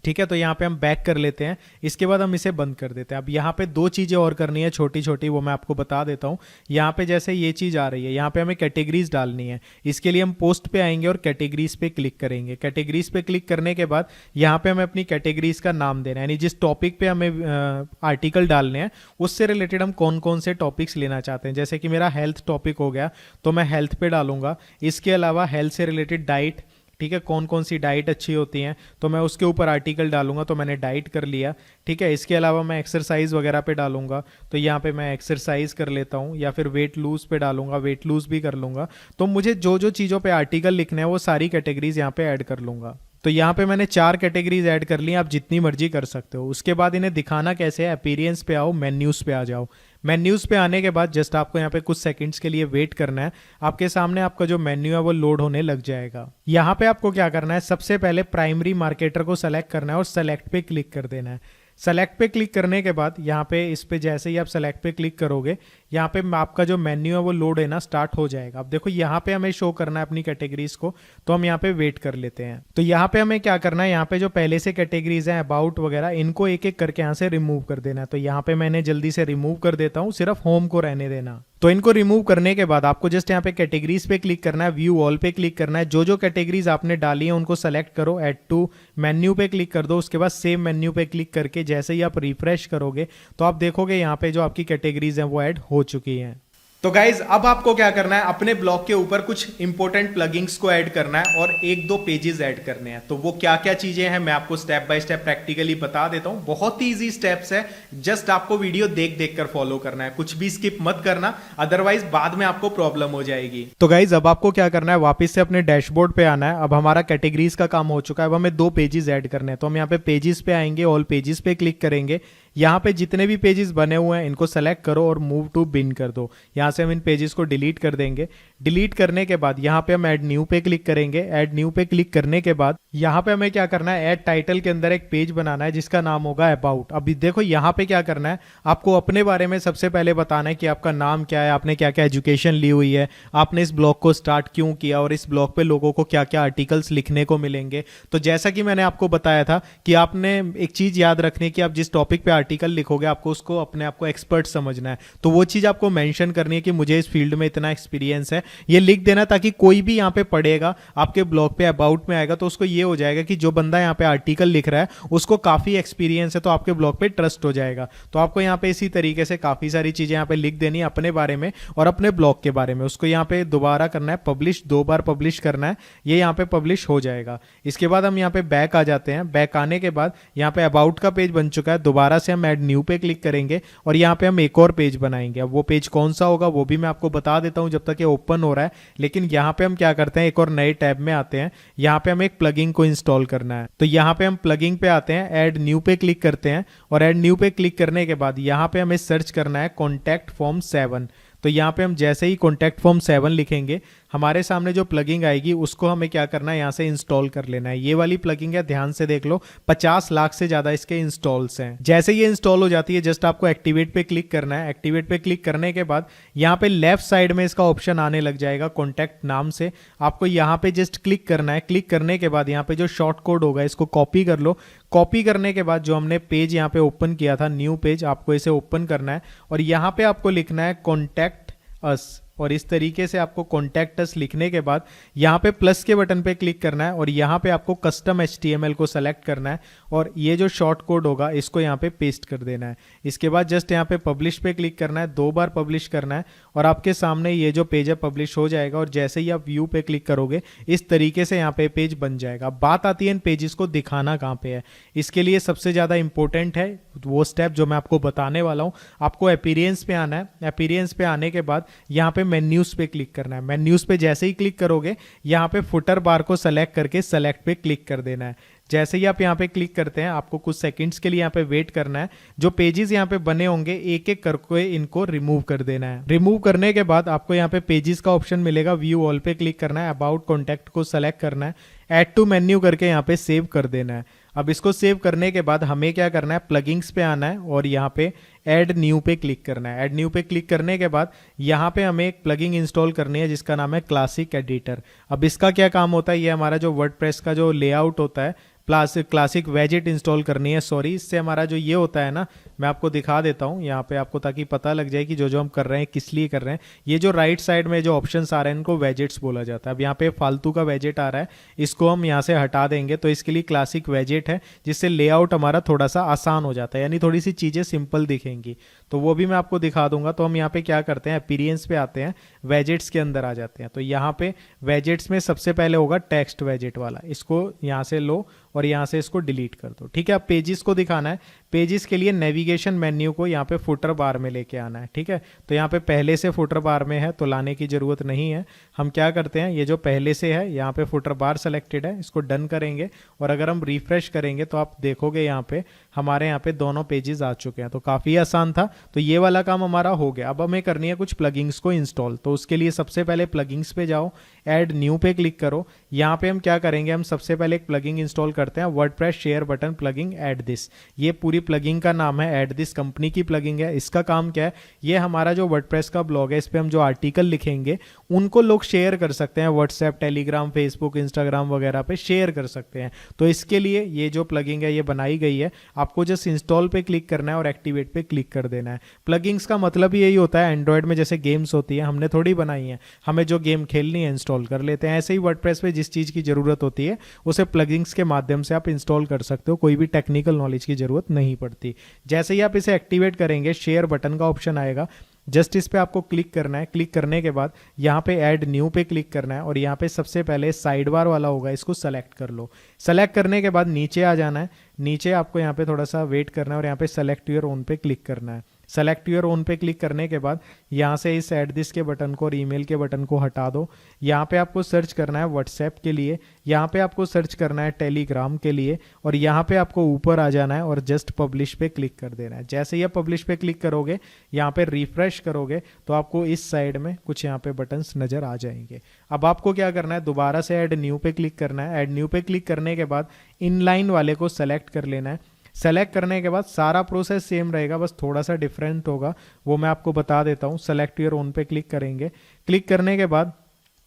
ठीक है। तो यहाँ पे हम बैक कर लेते हैं। इसके बाद हम इसे बंद कर देते हैं। अब यहाँ पे 2 चीज़ें और करनी है छोटी छोटी, वो मैं आपको बता देता हूँ। यहाँ पे जैसे ये चीज़ आ रही है, यहाँ पे हमें कैटेगरीज डालनी है। इसके लिए हम पोस्ट पे आएंगे और कैटेगरीज पे क्लिक करेंगे। कैटेगरीज पे क्लिक करने के बाद यहाँ पे हमें अपनी कैटेगरीज का नाम देना है, यानी जिस टॉपिक पे हमें आर्टिकल डालने हैं उससे रिलेटेड हम कौन कौन से टॉपिक्स लेना चाहते हैं। जैसे कि मेरा हेल्थ टॉपिक हो गया तो मैं हेल्थ पे डालूंगा। इसके अलावा हेल्थ से रिलेटेड डाइट, ठीक है, कौन कौन सी डाइट अच्छी होती हैं, तो मैं उसके ऊपर आर्टिकल डालूंगा। तो मैंने डाइट कर लिया, ठीक है। इसके अलावा मैं एक्सरसाइज वगैरह पे डालूंगा, तो यहाँ पे मैं एक्सरसाइज कर लेता हूँ, या फिर वेट लूज पे डालूंगा, वेट लूज भी कर लूंगा। तो मुझे जो जो चीज़ों पे आर्टिकल लिखने हैं वो सारी कैटेगरीज यहाँ पे ऐड कर लूंगा। तो यहाँ पे मैंने 4 कैटेगरीज ऐड कर ली, आप जितनी मर्जी कर सकते हो। उसके बाद इन्हें दिखाना कैसे है, अपीयरेंस पे आओ, मेन्यूज पे आ जाओ। मेन्यूज पे आने के बाद जस्ट आपको यहाँ पे कुछ सेकंड्स के लिए वेट करना है, आपके सामने आपका जो मेन्यू है वो लोड होने लग जाएगा। यहाँ पे आपको क्या करना है, सबसे पहले प्राइमरी मार्केटर को सेलेक्ट करना है और सेलेक्ट पे क्लिक कर देना है। सेलेक्ट पे क्लिक करने के बाद यहाँ पे इस पे जैसे ही आप सेलेक्ट पे क्लिक करोगे, यहाँ पे आपका जो मेन्यू है वो लोड होना स्टार्ट हो जाएगा। अब देखो यहाँ पे हमें शो करना है अपनी कैटेगरीज को, तो हम यहाँ पे वेट कर लेते हैं। तो यहाँ पे हमें क्या करना है, यहाँ पे जो पहले से कैटेगरीज हैं अबाउट वगैरह, इनको एक एक करके यहाँ से रिमूव कर देना है। तो यहाँ पे मैंने जल्दी से रिमूव कर देता हूँ, सिर्फ होम को रहने देना। तो इनको रिमूव करने के बाद आपको जस्ट यहाँ पे कैटेगरीज पे क्लिक करना है, व्यू ऑल पे क्लिक करना है। जो जो कैटेगरीज आपने डाली है उनको सेलेक्ट करो, ऐड टू मेन्यू पे क्लिक कर दो। उसके बाद सेम मेन्यू पे क्लिक करके जैसे ही आप रिफ्रेश करोगे तो आप देखोगे यहाँ पे जो आपकी कैटेगरीज हैं वो ऐड हो चुकी हैं। तो गाइज अब आपको क्या करना है, अपने ब्लॉग के ऊपर कुछ इंपॉर्टेंट प्लगइन्स को ऐड करना है और एक दो पेजेस ऐड करने हैं। तो वो क्या क्या चीजें हैं मैं आपको स्टेप बाय स्टेप प्रैक्टिकली बता देता हूं। बहुत ही इजी स्टेप्स है, जस्ट आपको वीडियो देख देख कर फॉलो करना है, कुछ भी स्किप मत करना, अदरवाइज बाद में आपको प्रॉब्लम हो जाएगी। तो गाइज अब आपको क्या करना है, वापस से अपने डैशबोर्ड पे आना है। अब हमारा कैटेगरीज का काम हो चुका है, अब हमें 2 पेजेस ऐड करने हैं। तो हम यहाँ पे पेजेस पे आएंगे, ऑल पेजेस पे क्लिक करेंगे। यहाँ पे जितने भी पेजेस बने हुए हैं इनको सेलेक्ट करो और मूव टू बिन कर दो। यहाँ से हम इन पेजेस को डिलीट कर देंगे। डिलीट करने के बाद यहाँ पे हम ऐड न्यू पे क्लिक करेंगे। ऐड न्यू पे क्लिक करने के बाद यहाँ पे हमें क्या करना है, ऐड टाइटल के अंदर एक पेज बनाना है जिसका नाम होगा अबाउट। अभी देखो यहाँ पे क्या करना है, आपको अपने बारे में सबसे पहले बताना है कि आपका नाम क्या है, आपने क्या क्या एजुकेशन ली हुई है, आपने इस ब्लॉग को स्टार्ट क्यों किया और इस ब्लॉग पे लोगों को क्या क्या आर्टिकल्स लिखने को मिलेंगे। तो जैसा कि मैंने आपको बताया था कि आपने एक चीज याद रखनी है कि आप जिस टॉपिक पे आर्टिकल लिखोगे आपको उसको अपने आप को एक्सपर्ट समझना है। तो वो चीज आपको मेंशन करनी है कि मुझे इस फील्ड में इतना एक्सपीरियंस है, ये लिख देना, ताकि कोई भी यहाँ पे पढ़ेगा आपके ब्लॉग पे अबाउट में आएगा तो उसको ये हो जाएगा कि जो बंदा यहाँ पे आर्टिकल लिख रहा है उसको काफी एक्सपीरियंस है, तो आपके ब्लॉग पे ट्रस्ट हो जाएगा। तो आपको यहाँ पे इसी तरीके से काफी सारी चीजें यहाँ पे लिख देनी है अपने बारे में और अपने ब्लॉग के बारे में। उसको यहाँ पे दोबारा करना है पब्लिश, 2 बार पब्लिश करना है, ये यहाँ पे पब्लिश हो जाएगा। इसके बाद हम यहाँ पे बैक आ जाते हैं। बैक आने के बाद यहाँ पे अबाउट का पेज बन चुका है, दोबारा से हम ऐड न्यू पे क्लिक करेंगे और यहाँ पे हम एक और पेज बनाएंगे। अब वो पेज कौन सा होगा वो भी मैं आपको बता देता हूँ जब तक ये ओपन हो रहा है। लेकिन यहाँ पे हम क्या करते हैं, एक और नए टैब में आते हैं। यहाँ पे हमें एक प्लगइन को इंस्टॉल करना है। तो यहाँ पे हम प्लगइन पे आते हैं, ऐड न्यू पे क्लिक करते हैं और ऐड न्यू पे क्लिक करने के बाद यहाँ पे हमें सर्च करना है कॉन्टैक्ट फॉर्म 7। तो यहाँ पे हम जैसे ही कॉन्टैक्ट फॉर्म 7 लिखेंगे हमारे सामने जो प्लगइन आएगी उसको हमें क्या करना है, यहाँ से इंस्टॉल कर लेना है। ये वाली प्लगइन है, ध्यान से देख लो, 50 लाख से ज्यादा इसके इंस्टॉल्स हैं। जैसे ये इंस्टॉल हो जाती है जस्ट आपको एक्टिवेट पे क्लिक करना है। एक्टिवेट पे क्लिक करने के बाद यहाँ पे लेफ्ट साइड में इसका ऑप्शन आने लग जाएगा कॉन्टैक्ट नाम से। आपको यहाँ पे जस्ट क्लिक करना है। क्लिक करने के बाद यहाँ पे जो शॉर्ट कोड होगा इसको कॉपी कर लो। कॉपी करने के बाद जो हमने पेज यहाँ पे ओपन किया था, न्यू पेज, आपको इसे ओपन करना है और यहाँ पे आपको लिखना है कॉन्टैक्ट अस। और इस तरीके से आपको कॉन्टैक्ट अस लिखने के बाद यहाँ पे प्लस के बटन पे क्लिक करना है और यहाँ पे आपको कस्टम HTML को सेलेक्ट करना है और ये जो शॉर्ट कोड होगा इसको यहाँ पे पेस्ट कर देना है। इसके बाद जस्ट यहाँ पे पब्लिश पे क्लिक करना है, 2 बार पब्लिश करना है और आपके सामने ये जो पेज है पब्लिश हो जाएगा। और जैसे ही आप व्यू पे क्लिक करोगे इस तरीके से यहाँ पे पेज बन जाएगा। बात आती है इन पेजेस को दिखाना कहाँ पे है। इसके लिए सबसे ज़्यादा इंपॉर्टेंट है वो स्टेप जो मैं आपको बताने वाला हूँ। आपको अपीयरेंस पे आना है। अपीयरेंस पे आने के बाद यहाँ पे मेन्यूज पे क्लिक करना है। मेन्यूज पे जैसे ही क्लिक करोगे यहाँ पे फुटर बार को सेलेक्ट करके सेलेक्ट पे क्लिक कर देना है। जैसे ही आप यहाँ पे क्लिक करते हैं आपको कुछ सेकंड्स के लिए यहाँ पे वेट करना है। जो पेजेस यहाँ पे बने होंगे एक एक करके इनको रिमूव कर देना है। रिमूव करने के बाद आपको यहाँ पे पेजेस का ऑप्शन मिलेगा, व्यू ऑल पे क्लिक करना है, अबाउट कॉन्टैक्ट को सेलेक्ट करना है, ऐड टू मेन्यू करके यहाँ पे सेव कर देना है। अब इसको सेव करने के बाद हमें क्या करना है, प्लगइन्स पे आना है और यहाँ पे ऐड न्यू पे क्लिक करना है। ऐड न्यू पे क्लिक करने के बाद यहाँ पे हमें एक प्लगइन इंस्टॉल करनी है जिसका नाम है क्लासिक एडिटर। अब इसका क्या काम होता है, ये हमारा जो वर्डप्रेस का जो लेआउट होता है क्लासिक वेजेट इंस्टॉल करनी है। सॉरी, इससे हमारा जो ये होता है ना, मैं आपको दिखा देता हूँ यहाँ पे आपको, ताकि पता लग जाए कि जो हम कर रहे हैं किस लिए कर रहे हैं। ये जो राइट साइड में जो ऑप्शंस आ रहे हैं इनको वेजेट्स बोला जाता है। अब यहाँ पे फालतू का वेजेट आ रहा है, इसको हम यहाँ से हटा देंगे। तो इसके लिए क्लासिक वेजेट है, जिससे लेआउट हमारा थोड़ा सा आसान हो जाता है, यानी थोड़ी सी चीज़ें सिंपल दिखेंगी। तो वो भी मैं आपको दिखा दूंगा। तो हम यहाँ पे क्या करते हैं, अपीयरेंस पे आते हैं, वेजेट्स के अंदर आ जाते हैं। तो यहाँ पे वेजेट्स में सबसे पहले होगा टेक्स्ट वेजेट वाला, इसको यहाँ से लो और यहाँ से इसको डिलीट कर दो। ठीक है, अब पेजेस को दिखाना है। पेजेस के लिए नेविगेशन मेन्यू को यहाँ पे फुटर बार में लेके आना है। ठीक है, तो यहाँ पे पहले से फुटर बार में है तो लाने की जरूरत नहीं है। हम क्या करते हैं, ये जो पहले से है यहाँ पे फुटर बार सेलेक्टेड है, इसको डन करेंगे। और अगर हम रिफ्रेश करेंगे तो आप देखोगे यहाँ पे हमारे यहाँ पे दोनों पेजेस आ चुके हैं। तो काफ़ी आसान था। तो ये वाला काम हमारा हो गया। अब हमें करनी है कुछ प्लगइंग्स को इंस्टॉल। तो उसके लिए सबसे पहले प्लगइंग्स पे जाओ, ऐड न्यू पे क्लिक करो। यहाँ पे हम क्या करेंगे, हम सबसे पहले एक प्लगइंग इंस्टॉल करते हैं, WordPress share button plugin add this. ये पूरी प्लगइंग का नाम है, ऐड दिस कंपनी की प्लगइंग है। इसका काम क्या है, ये हमारा जो वर्डप्रेस का ब्लॉग है, इस पे हम जो आर्टिकल लिखेंगे उनको लोग शेयर कर सकते हैं, व्हाट्सएप, टेलीग्राम, फेसबुक, इंस्टाग्राम वगैरह पे शेयर कर सकते हैं। तो इसके लिए ये जो प्लगइंग है ये बनाई गई है। आपको जस्ट इंस्टॉल पे क्लिक करना है और एक्टिवेट पे क्लिक कर देना है। प्लगइंग्स का मतलब यही होता है, एंड्रॉयड में जैसे गेम्स होती है, हमने थोड़ी बनाई है, हमें जो गेम खेलनी है इंस्टॉल कर लेते हैं। ऐसे ही वर्डप्रेस पे जिस चीज़ की जरूरत होती है उसे प्लगइंग्स के माध्यम से आप इंस्टॉल कर सकते हो, कोई भी टेक्निकल नॉलेज की जरूरत नहीं पड़ती। जैसे ही आप इसे एक्टिवेट करेंगे, शेयर बटन का ऑप्शन आएगा, जस्ट इस पे आपको क्लिक करना है। क्लिक करने के बाद यहाँ पे ऐड न्यू पे क्लिक करना है और यहाँ पे सबसे पहले साइड बार वाला होगा, इसको सेलेक्ट कर लो। सेलेक्ट करने के बाद नीचे आ जाना है। नीचे आपको यहाँ पे थोड़ा सा वेट करना है और यहाँ पे सेलेक्ट योर ओन पे क्लिक करना है। सेलेक्ट योर ओन पे क्लिक करने के बाद यहाँ से इस ऐड दिस के बटन को और ईमेल के बटन को हटा दो। यहाँ पे आपको सर्च करना है व्हाट्सएप के लिए, यहाँ पे आपको सर्च करना है टेलीग्राम के लिए, और यहाँ पे आपको ऊपर आ जाना है और जस्ट पब्लिश पे क्लिक कर देना है। जैसे ही आप पब्लिश पे क्लिक करोगे, यहाँ पे रिफ्रेश करोगे तो आपको इस साइड में कुछ यहाँ पे बटन्स नजर आ जाएंगे। अब आपको क्या करना है, दोबारा से ऐड न्यू पे क्लिक करना है। ऐड न्यू पे क्लिक करने के बाद इनलाइन वाले को सेलेक्ट कर लेना है। सेलेक्ट करने के बाद सारा प्रोसेस सेम रहेगा, बस थोड़ा सा डिफरेंट होगा, वो मैं आपको बता देता हूँ। सेलेक्ट योर ओन पे क्लिक करेंगे। क्लिक करने के बाद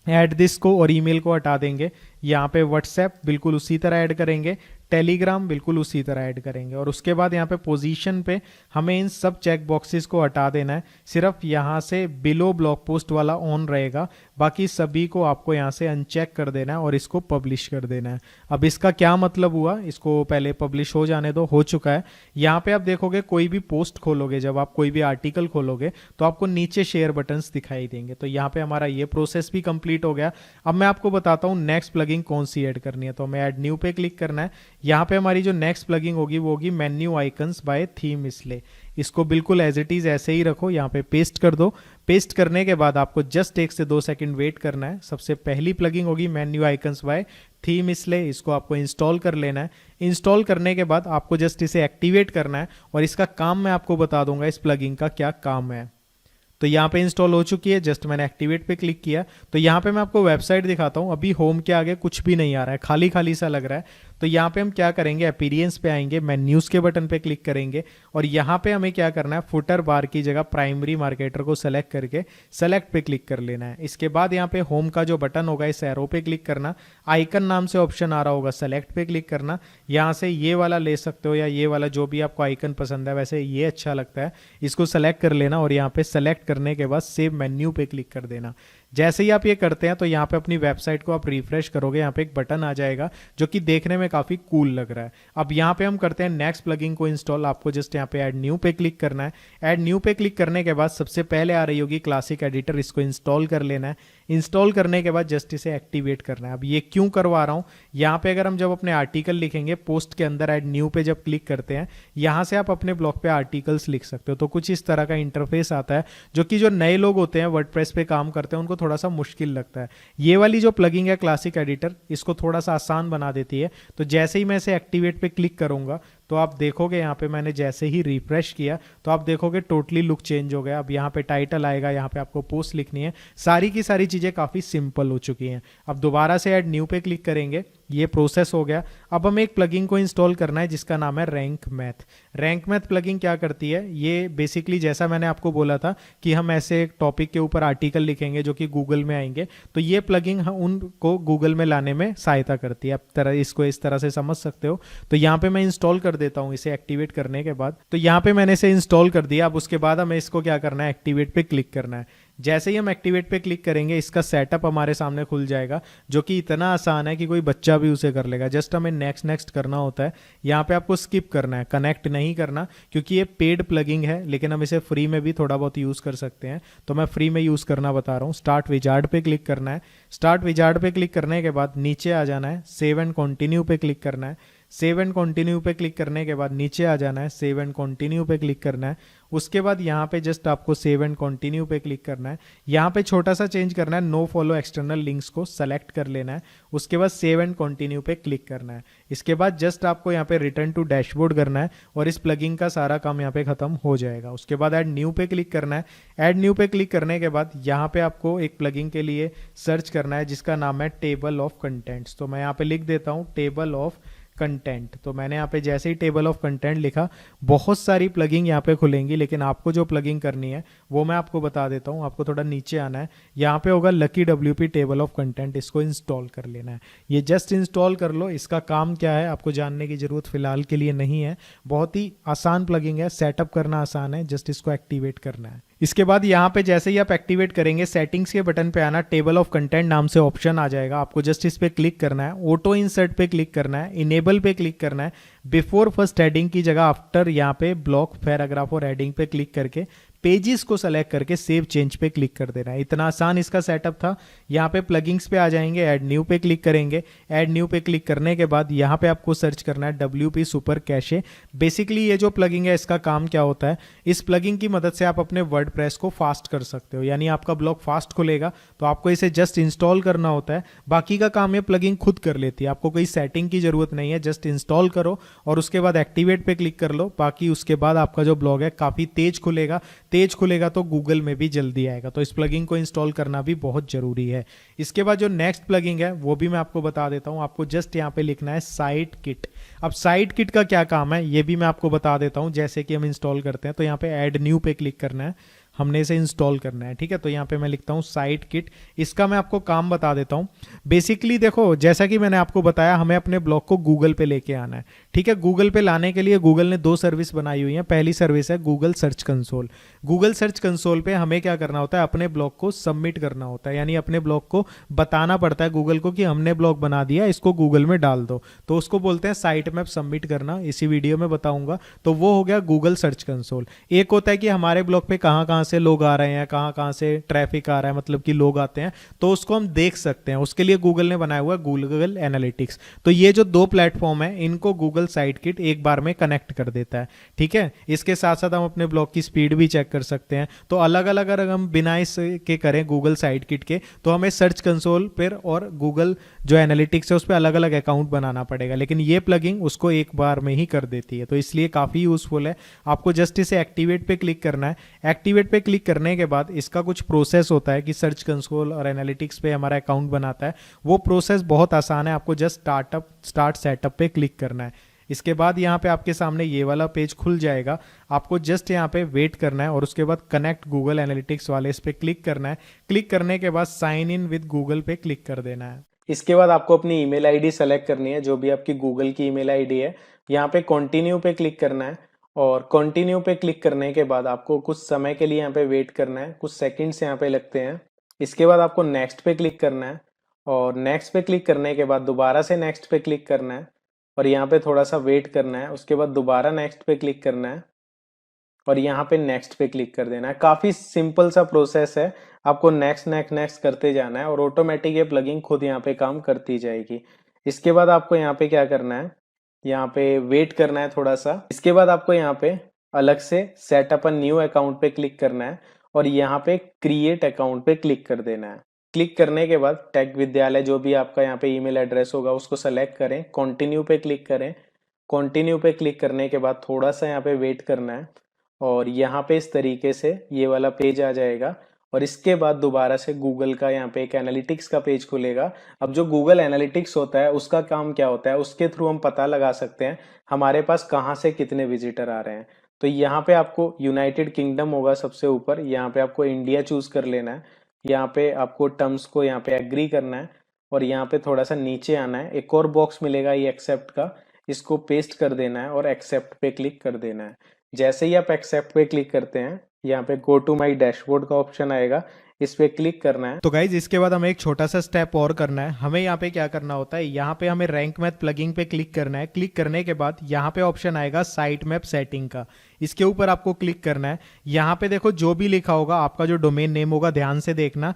ऐड दिस को और ईमेल को हटा देंगे। यहाँ पे व्हाट्सएप बिल्कुल उसी तरह ऐड करेंगे, टेलीग्राम बिल्कुल उसी तरह ऐड करेंगे। और उसके बाद यहाँ पे पोजीशन पे हमें इन सब चेक बॉक्सेस को हटा देना है। सिर्फ यहाँ से बिलो ब्लॉग पोस्ट वाला ऑन रहेगा, बाकी सभी को आपको यहाँ से अनचेक कर देना है और इसको पब्लिश कर देना है। अब इसका क्या मतलब हुआ, इसको पहले पब्लिश हो जाने दो, हो चुका है। यहाँ पे आप देखोगे कोई भी पोस्ट खोलोगे, जब आप कोई भी आर्टिकल खोलोगे तो आपको नीचे शेयर बटन्स दिखाई देंगे। तो यहाँ पे हमारा ये प्रोसेस भी कंप्लीट हो गया। अब मैं आपको बताता हूँ नेक्स्ट प्लगइंग कौन सी ऐड करनी है। तो हमें ऐड न्यू पे क्लिक करना है। यहाँ पे हमारी जो नेक्स्ट प्लगइंग होगी वो होगी मेन्यू आइकन्स बाय थीम इसलिए। इसको बिल्कुल एज इट इज ऐसे ही रखो, यहाँ पे पेस्ट कर दो। पेस्ट करने के बाद आपको जस्ट 1 से 2 सेकंड वेट करना है। सबसे पहली प्लगइंग होगी मेन्यू आइकन्स बाय थीम इसलिए, इसको आपको इंस्टॉल कर लेना है। इंस्टॉल करने के बाद आपको जस्ट इसे एक्टिवेट करना है और इसका काम मैं आपको बता दूंगा, इस प्लगइंग का क्या काम है। तो यहाँ पे इंस्टॉल हो चुकी है, जस्ट मैंने एक्टिवेट पे क्लिक किया। तो यहाँ पे मैं आपको वेबसाइट दिखाता हूँ। अभी होम के आगे कुछ भी नहीं आ रहा है, खाली खाली सा लग रहा है। तो यहाँ पे हम क्या करेंगे, अपीयरेंस पे आएंगे, मेन्यूज के बटन पे क्लिक करेंगे और यहाँ पे हमें क्या करना है, फुटर बार की जगह प्राइमरी मार्केटर को सेलेक्ट करके सेलेक्ट पे क्लिक कर लेना है। इसके बाद यहाँ पे होम का जो बटन होगा इस एरो पे क्लिक करना, आइकन नाम से ऑप्शन आ रहा होगा, सेलेक्ट पे क्लिक करना। यहाँ से ये वाला ले सकते हो या ये वाला, जो भी आपको आइकन पसंद है, वैसे ये अच्छा लगता है, इसको सेलेक्ट कर लेना और यहाँ पे सेलेक्ट करने के बाद सेव मेन्यू पे क्लिक कर देना। जैसे ही आप ये करते हैं तो यहाँ पे अपनी वेबसाइट को आप रिफ्रेश करोगे, यहाँ पे एक बटन आ जाएगा जो कि देखने में काफी कूल लग रहा है। अब यहाँ पे हम करते हैं नेक्स्ट प्लगइन को इंस्टॉल। आपको जस्ट यहाँ पे ऐड न्यू पे क्लिक करना है। ऐड न्यू पे क्लिक करने के बाद सबसे पहले आ रही होगी क्लासिक एडिटर, इसको इंस्टॉल कर लेना है। इंस्टॉल करने के बाद जस्ट इसे एक्टिवेट करना है। अब ये क्यों करवा रहा हूँ, यहाँ पे अगर हम जब अपने आर्टिकल लिखेंगे पोस्ट के अंदर ऐड न्यू पे जब क्लिक करते हैं, यहाँ से आप अपने ब्लॉग पे आर्टिकल्स लिख सकते हो। तो कुछ इस तरह का इंटरफेस आता है जो कि जो नए लोग होते हैं वर्डप्रेस पे काम करते हैं उनको थोड़ा सा मुश्किल लगता है। ये वाली जो प्लगइन है क्लासिक एडिटर, इसको थोड़ा सा आसान बना देती है। तो जैसे ही मैं इसे एक्टिवेट पे क्लिक करूंगा तो आप देखोगे यहाँ पे मैंने जैसे ही रिफ्रेश किया तो आप देखोगे टोटली लुक चेंज हो गया। अब यहाँ पे टाइटल आएगा, यहाँ पे आपको पोस्ट लिखनी है, सारी की सारी चीजें काफी सिंपल हो चुकी हैं। अब दोबारा से ऐड न्यू पे क्लिक करेंगे। ये प्रोसेस हो गया। अब हमें एक प्लगइन को इंस्टॉल करना है जिसका नाम है rank math. Rank math plugin क्या करती है, ये बेसिकली जैसा मैंने आपको बोला था कि हम ऐसे एक टॉपिक के ऊपर आर्टिकल लिखेंगे जो कि गूगल में आएंगे, तो ये प्लगइन उनको गूगल में लाने में सहायता करती है। आप तरह इसको इस तरह से समझ सकते हो। तो यहाँ पे मैं इंस्टॉल कर देता हूँ इसे एक्टिवेट करने के बाद। तो यहाँ पे मैंने इसे इंस्टॉल कर दिया। अब उसके बाद हमें इसको क्या करना है, एक्टिवेट पे क्लिक करना है। जैसे ही हम एक्टिवेट पे क्लिक करेंगे इसका सेटअप हमारे सामने खुल जाएगा, जो कि इतना आसान है कि कोई बच्चा भी उसे कर लेगा। जस्ट हमें नेक्स्ट नेक्स्ट करना होता है। यहाँ पे आपको स्किप करना है, कनेक्ट नहीं करना, क्योंकि ये पेड प्लगिंग है, लेकिन हम इसे फ्री में भी थोड़ा बहुत यूज़ कर सकते हैं। तो मैं फ्री में यूज़ करना बता रहा हूँ। स्टार्ट विजार्ड पे क्लिक करना है। स्टार्ट विजार्ड पे क्लिक करने के बाद नीचे आ जाना है, सेव एंड कंटिन्यू पे क्लिक करना है। सेव एंड कंटिन्यू पे क्लिक करने के बाद नीचे आ जाना है, सेव एंड कंटिन्यू पे क्लिक करना है। उसके बाद यहाँ पे जस्ट आपको सेव एंड कंटिन्यू पे क्लिक करना है। यहाँ पे छोटा सा चेंज करना है, नो फॉलो एक्सटर्नल लिंक्स को सेलेक्ट कर लेना है। उसके बाद सेव एंड कंटिन्यू पे क्लिक करना है। इसके बाद जस्ट आपको यहाँ पे रिटर्न टू डैशबोर्ड करना है और इस प्लगइन का सारा काम यहाँ पे खत्म हो जाएगा। उसके बाद ऐड न्यू पे क्लिक करना है। ऐड न्यू पे क्लिक करने के बाद यहाँ पे आपको एक प्लगइन के लिए सर्च करना है जिसका नाम है टेबल ऑफ कंटेंट्स। तो मैं यहाँ पे लिख देता हूँ टेबल ऑफ कंटेंट। तो मैंने यहाँ पे जैसे ही टेबल ऑफ कंटेंट लिखा, बहुत सारी प्लगिंग यहाँ पे खुलेंगी, लेकिन आपको जो प्लगिंग करनी है वो मैं आपको बता देता हूँ। आपको थोड़ा नीचे आना है, यहाँ पे होगा lucky WP table of content, इसको इंस्टॉल कर लेना है। ये जस्ट इंस्टॉल कर लो। इसका काम क्या है आपको जानने की जरूरत फिलहाल के लिए नहीं है। बहुत ही आसान प्लगिंग है, सेटअप करना आसान है, जस्ट इसको एक्टिवेट करना है। इसके बाद यहाँ पे जैसे ही आप एक्टिवेट करेंगे, सेटिंग्स के बटन पे आना, टेबल ऑफ कंटेंट नाम से ऑप्शन आ जाएगा। आपको जस्ट इस पे क्लिक करना है, ऑटो इंसर्ट पे क्लिक करना है, इनेबल पे क्लिक करना है, बिफोर फर्स्ट हेडिंग की जगह आफ्टर यहाँ पे ब्लॉक पैराग्राफ और हेडिंग पे क्लिक करके पेजेस को सेलेक्ट करके सेव चेंज पे क्लिक कर देना है। इतना आसान इसका सेटअप था। यहाँ पे प्लगिंग्स पे आ जाएंगे, ऐड न्यू पे क्लिक करेंगे। ऐड न्यू पे क्लिक करने के बाद यहाँ पे आपको सर्च करना है WP सुपर कैशे। बेसिकली ये जो प्लगिंग है इसका काम क्या होता है, इस प्लगिंग की मदद से आप अपने वर्डप्रेस को फास्ट कर सकते हो, यानी आपका ब्लॉग फास्ट खुलेगा। तो आपको इसे जस्ट इंस्टॉल करना होता है, बाकी का काम ये प्लगिंग खुद कर लेती है। आपको कोई सेटिंग की जरूरत नहीं है, जस्ट इंस्टॉल करो और उसके बाद एक्टिवेट पे क्लिक कर लो। बाकी उसके बाद आपका जो ब्लॉग है काफ़ी तेज खुलेगा। तेज खुलेगा तो गूगल में भी जल्दी आएगा। तो इस प्लगिंग को इंस्टॉल करना भी बहुत जरूरी है। इसके बाद जो नेक्स्ट प्लगिंग है वो भी मैं आपको बता देता हूं। आपको जस्ट यहाँ पे लिखना है साइट किट। अब साइट किट का क्या काम है ये भी मैं आपको बता देता हूं। जैसे कि हम इंस्टॉल करते हैं, तो यहाँ पे ऐड न्यू पे क्लिक करना है, हमने इसे इंस्टॉल करना है। ठीक है, तो यहाँ पे मैं लिखता हूँ साइट किट। इसका मैं आपको काम बता देता हूँ। बेसिकली देखो, जैसा कि मैंने आपको बताया, हमें अपने ब्लॉग को गूगल पे लेके आना है। ठीक है, गूगल पे लाने के लिए गूगल ने 2 सर्विस बनाई हुई है। पहली सर्विस है Google search console. Google search console पे हमें क्या करना होता है, अपने ब्लॉग को सबमिट करना होता है, यानी अपने ब्लॉग को बताना पड़ता है गूगल को कि हमने ब्लॉग बना दिया, इसको गूगल में डाल दो। तो उसको बोलते हैं साइट मैप सबमिट करना। इसी वीडियो में बताऊंगा। तो वो हो गया गूगल सर्च कंसोल। एक होता है कि हमारे ब्लॉग पे कहाँ कहाँ से लोग आ रहे हैं, कहाँ कहाँ से ट्रैफिक आ रहा है, मतलब कि लोग आते हैं, तो उसको हम देख सकते हैं। उसके लिए गूगल ने बनाया हुआ है गूगल एनालिटिक्स। तो ये जो 2 प्लेटफॉर्म है, इनको गूगल साइट किट एक बार में कनेक्ट कर देता है। ठीक है, इसके साथ साथ हम अपने ब्लॉग की स्पीड भी चेक कर सकते हैं। तो अलग अलग अगर हम बिना इसके करें गूगल साइट किट के, तो हमें सर्च कंसोल पर और गूगल जो एनालिटिक्स है उस पर अलग अलग अकाउंट बनाना पड़ेगा, लेकिन ये प्लगिंग उसको एक बार में ही कर देती है। तो इसलिए काफ़ी यूजफुल है। आपको जस्ट इसे एक्टिवेट पे क्लिक करना है। एक्टिवेट पे क्लिक करने के बाद इसका कुछ प्रोसेस होता है कि सर्च कंसोल और एनालिटिक्स पे हमारा अकाउंट बनाता है। वो प्रोसेस बहुत आसान है। आपको जस्ट स्टार्ट सेटअप पे क्लिक करना है। इसके बाद यहाँ पे आपके सामने ये वाला पेज खुल जाएगा। आपको जस्ट यहाँ पे वेट करना है और उसके बाद कनेक्ट गूगल एनालिटिक्स वाले इस पे क्लिक करना है। क्लिक करने के बाद साइन इन विद गूगल पे क्लिक कर देना है। इसके बाद आपको अपनी ईमेल आईडी सेलेक्ट करनी है, जो भी आपकी गूगल की ईमेल आईडी है। यहाँ पे कंटिन्यू पे क्लिक करना है और कंटिन्यू पे क्लिक करने के बाद आपको कुछ समय के लिए यहाँ पे वेट करना है, कुछ सेकंड्स यहाँ पे लगते हैं। इसके बाद आपको नेक्स्ट पे क्लिक करना है और नेक्स्ट पे क्लिक करने के बाद दोबारा से नेक्स्ट पे क्लिक करना है और यहाँ पे थोड़ा सा वेट करना है। उसके बाद दोबारा नेक्स्ट पे क्लिक करना है और यहाँ पे नेक्स्ट पे क्लिक कर देना है। काफी सिंपल सा प्रोसेस है। आपको नेक्स्ट नेक्स्ट नेक्स्ट करते जाना है और ऑटोमेटिक ये प्लगिंग खुद यहाँ पे काम करती जाएगी। इसके बाद आपको यहाँ पे क्या करना है, यहाँ पे वेट करना है थोड़ा सा। इसके बाद आपको यहाँ पे अलग से सेटअप अ न्यू अकाउंट पे क्लिक करना है और यहाँ पे क्रिएट अकाउंट पे क्लिक कर देना है। क्लिक करने के बाद टेक विद्यालय जो भी आपका यहाँ पे ईमेल एड्रेस होगा उसको सेलेक्ट करें, कंटिन्यू पे क्लिक करें। कंटिन्यू पे क्लिक करने के बाद थोड़ा सा यहाँ पे वेट करना है और यहाँ पे इस तरीके से ये वाला पेज आ जाएगा और इसके बाद दोबारा से गूगल का यहाँ पे एक एनालिटिक्स का पेज खुलेगा। अब जो गूगल एनालिटिक्स होता है उसका काम क्या होता है, उसके थ्रू हम पता लगा सकते हैं हमारे पास कहाँ से कितने विजिटर आ रहे हैं। तो यहाँ पे आपको यूनाइटेड किंगडम होगा सबसे ऊपर, यहाँ पे आपको इंडिया चूज कर लेना है, यहाँ पे आपको टर्म्स को यहाँ पे एग्री करना है और यहाँ पे थोड़ा सा नीचे आना है, एक और बॉक्स मिलेगा ये एक्सेप्ट का, इसको पेस्ट कर देना है और एक्सेप्ट पे क्लिक कर देना है। जैसे ही आप एक्सेप्ट पे क्लिक करते हैं यहाँ पे गो टू माई डैशबोर्ड का ऑप्शन आएगा, इस पे क्लिक करना है। तो गाइज इसके बाद हमें एक छोटा सा स्टेप और करना है। हमें यहाँ पे क्या करना होता है, यहाँ पे हमें रैंक मैथ प्लगिंग पे क्लिक करना है। क्लिक करने के बाद यहाँ पे ऑप्शन आएगा साइट मैप सेटिंग का, इसके ऊपर आपको क्लिक करना है। यहाँ पे देखो जो भी लिखा होगा आपका जो डोमेन नेम होगा ध्यान से देखना,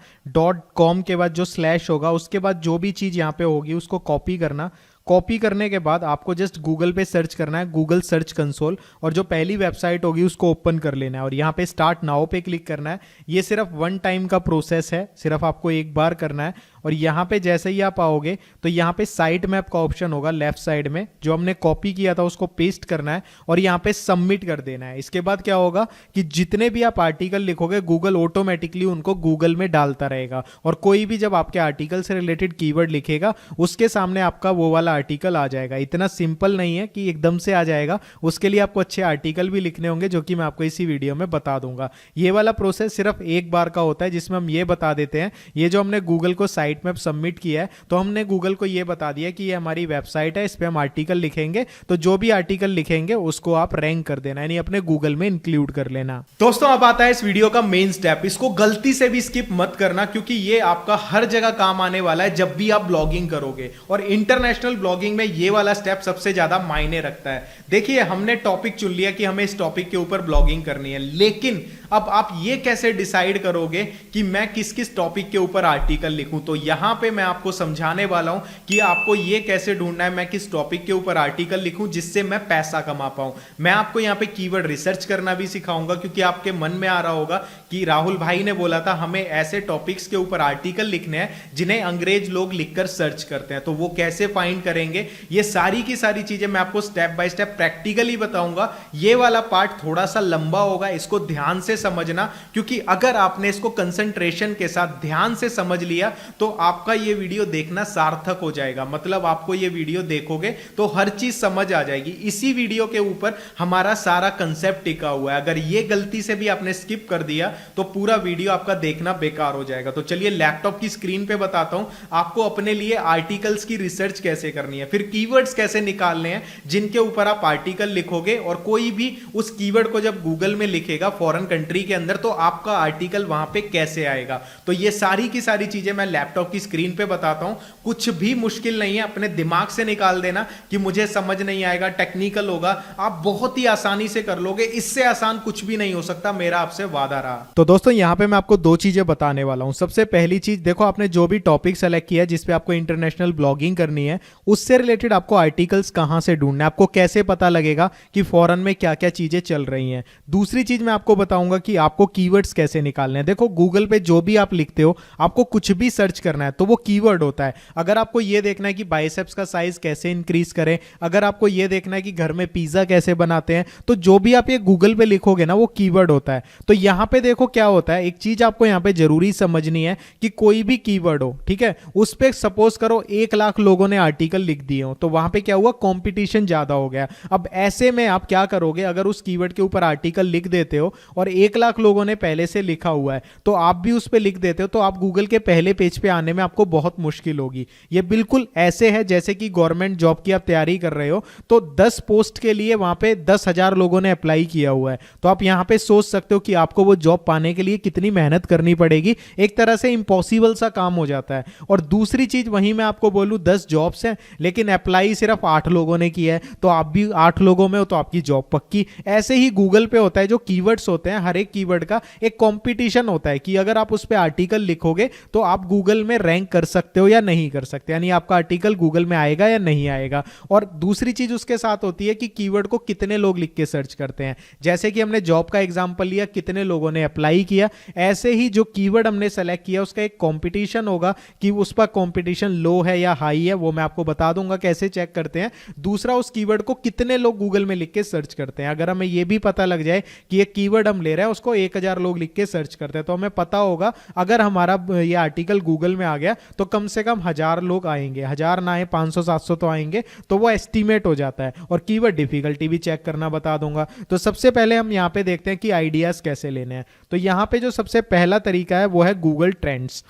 .com के बाद जो स्लैश होगा उसके बाद जो भी चीज यहाँ पे होगी उसको कॉपी करना। कॉपी करने के बाद आपको जस्ट गूगल पे सर्च करना है, गूगल सर्च कंसोल, और जो पहली वेबसाइट होगी उसको ओपन कर लेना है और यहाँ पे स्टार्ट नाउ पे क्लिक करना है। ये सिर्फ वन टाइम का प्रोसेस है, सिर्फ आपको एक बार करना है। और यहाँ पे जैसे ही आप आओगे तो यहाँ पे साइट मैप का ऑप्शन होगा लेफ्ट साइड में, जो हमने कॉपी किया था उसको पेस्ट करना है और यहाँ पे सबमिट कर देना है। इसके बाद क्या होगा कि जितने भी आप आर्टिकल लिखोगे गूगल ऑटोमेटिकली उनको गूगल में डालता रहेगा, और कोई भी जब आपके आर्टिकल से रिलेटेड कीवर्ड लिखेगा उसके सामने आपका वो वाला आर्टिकल आ जाएगा। इतना सिंपल नहीं है कि एकदम से आ जाएगा, उसके लिए आपको अच्छे आर्टिकल भी लिखने होंगे जो कि मैं आपको इसी वीडियो में बता दूंगा। ये वाला प्रोसेस सिर्फ एक बार का होता है जिसमें हम ये बता देते हैं, ये जो हमने गूगल को साइट मैप सबमिट किया है तो हमने गूगल को ये बता दिया कि ये हमारी वेबसाइट है, इस पे हम आर्टिकल लिखेंगे, तो जो भी आर्टिकल लिखेंगे उसको आप रैंक कर देना, यानी अपने गूगल में इंक्लूड कर लेना। दोस्तों अब आता है इस वीडियो का मेन स्टेप, इसको गलती से भी स्किप मत करना क्योंकि ये आपका हर जगह काम आने वाला है जब भी आप ब्लॉगिंग करोगे, और इंटरनेशनल ब्लॉगिंग में ये वाला स्टेप सबसे ज्यादा मायने रखता है। देखिए हमने टॉपिक चुन लिया कि हमें इस टॉपिक के ऊपर ब्लॉगिंग करनी है, लेकिन अब आप ये कैसे डिसाइड करोगे कि मैं किस किस टॉपिक के ऊपर आर्टिकल लिखूं? तो यहां पे मैं आपको समझाने वाला हूं कि आपको ये कैसे ढूंढना है मैं किस टॉपिक के ऊपर आर्टिकल लिखूं जिससे मैं पैसा कमा पाऊं। मैं आपको यहां पे कीवर्ड रिसर्च करना भी सिखाऊंगा, क्योंकि आपके मन में आ रहा होगा कि राहुल भाई ने बोला था हमें ऐसे टॉपिक्स के ऊपर आर्टिकल लिखने हैं जिन्हें अंग्रेज लोग लिखकर सर्च करते हैं, तो वो कैसे फाइंड करेंगे, ये सारी की सारी चीजें मैं आपको स्टेप बाय स्टेप प्रैक्टिकली बताऊंगा। ये वाला पार्ट थोड़ा सा लंबा होगा, इसको ध्यान से समझना, क्योंकि अगर आपने इसको कंसंट्रेशन के साथ ध्यान से समझ लिया तो आपका ये वीडियो देखना सार्थक हो जाएगा। मतलब आपको ये वीडियो देखोगे तो हर चीज समझ आ जाएगी। इसी वीडियो के ऊपर हमारा सारा कंसेप्ट टिका हुआ है, अगर ये गलती से भी आपने स्किप कर दिया तो पूरा वीडियो आपका देखना बेकार हो जाएगा। तो चलिए लैपटॉप की स्क्रीन पे बताता हूं आपको अपने लिए आर्टिकल्स की रिसर्च कैसे करनी है, फिर कीवर्ड्स कैसे निकालने हैं जिनके ऊपर आप आर्टिकल लिखोगे, और कोई भी उस कीवर्ड को जब गूगल में लिखेगा फॉरेन कंट्री के अंदर तो आपका आर्टिकल वहां पे कैसे आएगा। तो ये सारी की सारी चीजें मैं लैपटॉप की स्क्रीन पे बताता हूं, कुछ भी मुश्किल नहीं है, अपने दिमाग से निकाल देना कि मुझे समझ नहीं आएगा, टेक्निकल होगा, आप बहुत ही आसानी से कर लोगे, इससे आसान कुछ भी नहीं हो सकता, मेरा आपसे वादा रहा। तो दोस्तों यहां पे मैं आपको दो चीजें बताने वाला हूं। सबसे पहली चीज, देखो आपने जो भी टॉपिक सेलेक्ट किया है जिसपे आपको इंटरनेशनल ब्लॉगिंग करनी है उससे रिलेटेड आपको आर्टिकल्स कहां से ढूंढना है, आपको कैसे पता लगेगा कि फॉरेन में क्या क्या चीजें चल रही हैं। दूसरी चीज मैं आपको बताऊंगा कि आपको कीवर्ड्स कैसे निकालने हैं। देखो गूगल पे जो भी आप लिखते हो आपको कुछ भी सर्च करना है तो वो कीवर्ड होता है। अगर आपको ये देखना है कि बाइसेप्स का साइज कैसे इंक्रीज करें, अगर आपको ये देखना है कि घर में पिज्जा कैसे बनाते हैं, तो जो भी आप ये गूगल पे लिखोगे ना वो कीवर्ड होता है। तो यहां पे देखो क्या होता है, एक चीज आपको यहां पे जरूरी समझनी है कि कोई भी कीवर्ड हो, ठीक है, उस पे सपोज करो 1 लाख लोगों ने आर्टिकल लिख दिए हो, तो वहां पे क्या हुआ, कंपटीशन ज्यादा हो गया। अब ऐसे में आप क्या करोगे, अगर उस कीवर्ड के ऊपर आर्टिकल लिख देते हो और 1 लाख लोगों ने पहले से लिखा हुआ है तो आप भी उस पे लिख देते हो, तो आप गूगल के पहले पेज पे आने में आपको बहुत मुश्किल होगी। ये बिल्कुल ऐसे है जैसे कि गवर्नमेंट जॉब की आप तैयारी कर रहे हो तो 10 पोस्ट के लिए वहां पे 10,000 लोगों ने अप्लाई किया हुआ है, तो आप यहां पे सोच सकते हो कि आपको वो जॉब पाने के लिए कितनी मेहनत करनी पड़ेगी। एक तरह से इंपॉसिबल सा काम हो जाता है। और दूसरी चीज वहीं मैं आपको बोलूं 10 जॉब्स हैं लेकिन अप्लाई सिर्फ 8 लोगों ने किया है, तो आप भी 8 लोगों में हो तो आपकी जॉब पक्की। ऐसे ही गूगल पे होता है, जो कीवर्ड्स होते हैं हर एक कीवर्ड का एक कंपटीशन होता है कि अगर आप उस पे आर्टिकल लिखोगे तो आप गूगल में रैंक कर सकते हो या नहीं कर सकते, यानी आपका आर्टिकल गूगल में आएगा या नहीं आएगा। और दूसरी चीज उसके साथ होती है कि कीवर्ड को कितने लोग लिख के सर्च करते हैं। जैसे कि हमने जॉब का एग्जांपल लिया, कितने लोगों ने अप्लाई किया, ऐसे ही जो कीवर्ड हमने सेलेक्ट किया उसका एक कंपटीशन होगा कि उस पर कंपटीशन लो है या हाई है, वो मैं आपको बता दूंगा कैसे चेक करते हैं। दूसरा, उस कीवर्ड को कितने लोग गूगल में लिख के सर्च करते हैं। अगर हमें यह भी पता लग जाए कि ये कीवर्ड हम ले रहे हैं उसको 1000 लोग लिख के सर्च करते हैं, तो हमें पता होगा अगर हमारा ये आर्टिकल गूगल में आ गया तो कम से कम 1000 लोग आएंगे, 1000 ना आए 500-700 तो आएंगे, तो वो एस्टीमेट हो जाता है। और कीवर्ड डिफिकल्टी भी चेक करना बता दूंगा। तो सबसे पहले हम यहाँ पे देखते हैं कि आइडियाज कैसे लेने हैं। तो यहाँ पे जो सबसे पहला तरीका है वो है गूगल ट्रेंड्स।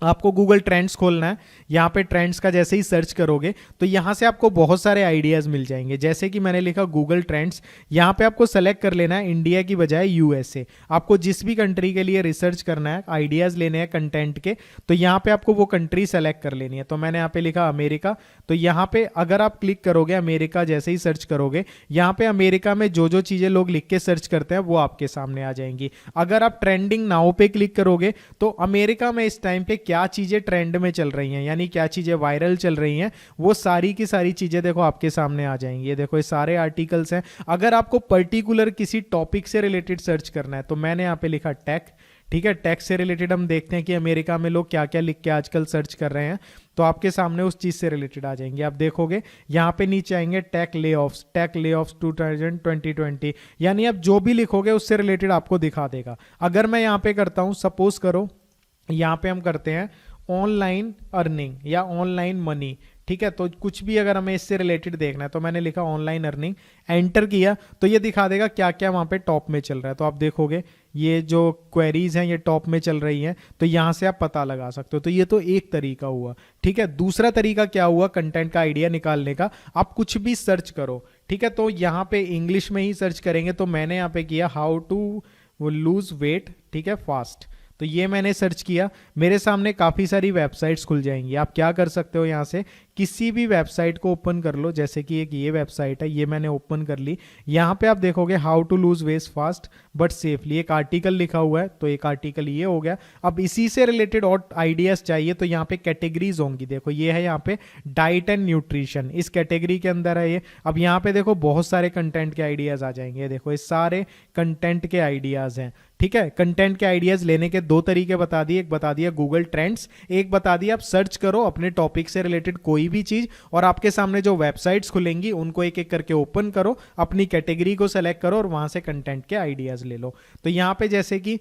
आपको गूगल ट्रेंड्स खोलना है। यहाँ पे ट्रेंड्स का जैसे ही सर्च करोगे तो यहाँ से आपको बहुत सारे आइडियाज़ मिल जाएंगे। जैसे कि मैंने लिखा गूगल ट्रेंड्स, यहाँ पे आपको सेलेक्ट कर लेना है इंडिया की बजाय यूएसए। आपको जिस भी कंट्री के लिए रिसर्च करना है, आइडियाज़ लेने हैं कंटेंट के, तो यहाँ पे आपको वो कंट्री सेलेक्ट कर लेनी है। तो मैंने यहाँ पे लिखा अमेरिका। तो यहाँ पे अगर आप क्लिक करोगे अमेरिका, जैसे ही सर्च करोगे, यहाँ पे अमेरिका में जो जो चीज़ें लोग लिख के सर्च करते हैं वो आपके सामने आ जाएंगी। अगर आप ट्रेंडिंग नाउ पे क्लिक करोगे तो अमेरिका में इस टाइम पे क्या चीजें ट्रेंड में चल रही हैं, यानी क्या चीजें वायरल चल रही हैं, वो सारी की सारी चीजें देखो आपके सामने आ जाएंगी। ये देखो ये सारे आर्टिकल्स हैं। अगर आपको पर्टिकुलर किसी टॉपिक से रिलेटेड सर्च करना है तो मैंने यहाँ पे लिखा टेक। ठीक है, टेक से रिलेटेड हम देखते हैं कि अमेरिका में लोग क्या क्या लिख के आजकल सर्च कर रहे हैं, तो आपके सामने उस चीज से रिलेटेड आ जाएंगे। आप देखोगे यहाँ पे नीचे आएंगे टेक ले ऑफ्स 2020, यानी आप जो भी लिखोगे उससे रिलेटेड आपको दिखा देगा। अगर मैं यहाँ पे करता हूँ, सपोज करो यहाँ पे हम करते हैं ऑनलाइन अर्निंग या ऑनलाइन मनी। ठीक है, तो कुछ भी अगर हमें इससे रिलेटेड देखना है तो मैंने लिखा ऑनलाइन अर्निंग, एंटर किया तो ये दिखा देगा क्या क्या वहाँ पे टॉप में चल रहा है। तो आप देखोगे ये जो क्वेरीज हैं ये टॉप में चल रही हैं, तो यहाँ से आप पता लगा सकते हो। तो ये तो एक तरीका हुआ। ठीक है, दूसरा तरीका क्या हुआ कंटेंट का आइडिया निकालने का, आप कुछ भी सर्च करो। ठीक है, तो यहाँ पे इंग्लिश में ही सर्च करेंगे, तो मैंने यहाँ पे किया हाउ टू लूज वेट, ठीक है, फास्ट। तो ये मैंने सर्च किया, मेरे सामने काफ़ी सारी वेबसाइट्स खुल जाएंगी। आप क्या कर सकते हो, यहाँ से किसी भी वेबसाइट को ओपन कर लो। जैसे कि एक ये वेबसाइट है, ये मैंने ओपन कर ली। यहाँ पे आप देखोगे how to lose weight fast but safely, एक आर्टिकल लिखा हुआ है, तो एक आर्टिकल ये हो गया। अब इसी से रिलेटेड और आइडियाज चाहिए तो यहाँ पे कैटेगरीज होंगी। देखो ये है यहाँ पे डाइट एंड न्यूट्रिशन, इस कैटेगरी के अंदर है ये। अब यहाँ पे देखो बहुत सारे कंटेंट के आइडियाज आ जाएंगे। देखो ये सारे कंटेंट के आइडियाज हैं। ठीक है, कंटेंट के आइडियाज लेने के दो तरीके बता दिए, एक बता दिया गूगल ट्रेंड्स, एक बता दिया आप सर्च करो अपने टॉपिक से रिलेटेड कोई भी चीज, और आपके सामने जो वेबसाइट्स खुलेंगी उनको एक एक करके ओपन करो, अपनी कैटेगरी को सेलेक्ट करो और वहां से कंटेंट के आइडियाज ले लो। तो यहां पे जैसे कि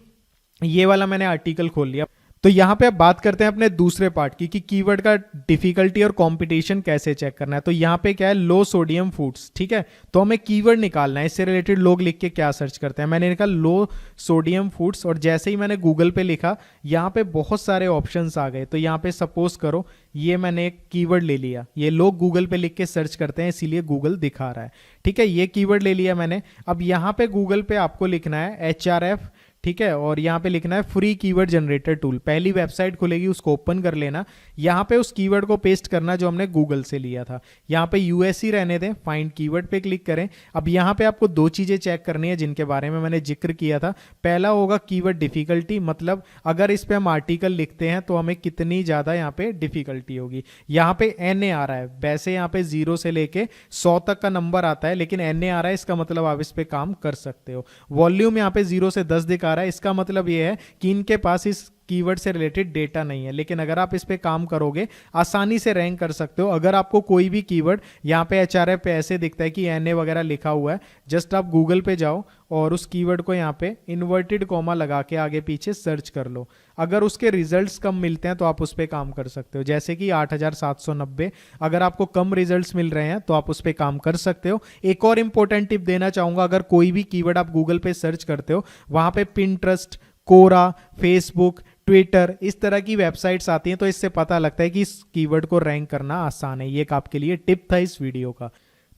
ये वाला मैंने आर्टिकल खोल लिया। तो यहाँ पे अब बात करते हैं अपने दूसरे पार्ट की कि कीवर्ड का डिफिकल्टी और कंपटीशन कैसे चेक करना है। तो यहाँ पे क्या है, लो सोडियम फूड्स। ठीक है, तो हमें कीवर्ड निकालना है, इससे रिलेटेड लोग लिख के क्या सर्च करते हैं। मैंने लिखा लो सोडियम फूड्स, और जैसे ही मैंने गूगल पे लिखा यहाँ पे बहुत सारे ऑप्शंस आ गए। तो यहाँ पे सपोज करो ये मैंने एक कीवर्ड ले लिया, ये लोग गूगल पे लिख के सर्च करते हैं इसीलिए गूगल दिखा रहा है। ठीक है, ये कीवर्ड ले लिया मैंने। अब यहाँ पे गूगल पे आपको लिखना है HRF, ठीक है, और यहाँ पे लिखना है फ्री कीवर्ड जनरेटर टूल। पहली वेबसाइट खुलेगी उसको ओपन कर लेना, यहाँ पे उस कीवर्ड को पेस्ट करना जो हमने गूगल से लिया था। यहाँ पे यूएससी रहने दें, फाइंड कीवर्ड पे क्लिक करें। अब यहाँ पे आपको दो चीजें चेक करनी है जिनके बारे में मैंने जिक्र किया था। पहला होगा कीवर्ड डिफिकल्टी, मतलब अगर इस पे हम आर्टिकल लिखते हैं तो हमें कितनी ज्यादा यहाँ पे डिफिकल्टी होगी। यहाँ पे NA आ रहा है, वैसे यहाँ पे 0 से लेके 100 तक का नंबर आता है, लेकिन NA आ रहा है, इसका मतलब आप इस पे काम कर सकते हो। वॉल्यूम यहाँ पे 0 से 10 दिखा रहा है, इसका मतलब ये है कि इनके पास इस कीवर्ड से रिलेटेड डेटा नहीं है, लेकिन अगर आप इस पे काम करोगे आसानी से रैंक कर सकते हो। अगर आपको कोई भी कीवर्ड यहाँ पे HRF पे ऐसे दिखता है कि NA वगैरह लिखा हुआ है, जस्ट आप गूगल पे जाओ और उस कीवर्ड को यहाँ पे इन्वर्टेड कॉमा लगा के आगे पीछे सर्च कर लो। अगर उसके रिजल्ट्स कम मिलते हैं तो आप उस पर काम कर सकते हो, जैसे कि 8790। अगर आपको कम रिजल्ट्स मिल रहे हैं तो आप उस पर काम कर सकते हो। एक और इंपॉर्टेंट टिप देना चाहूंगा, अगर कोई भी कीवर्ड आप गूगल पे सर्च करते हो, वहां पे पिंटरेस्ट, कोरा, फेसबुक, ट्विटर, इस तरह की वेबसाइट्स आती हैं, तो इससे पता लगता है कि इस कीवर्ड को रैंक करना आसान है। ये एक आपके लिए टिप था इस वीडियो का।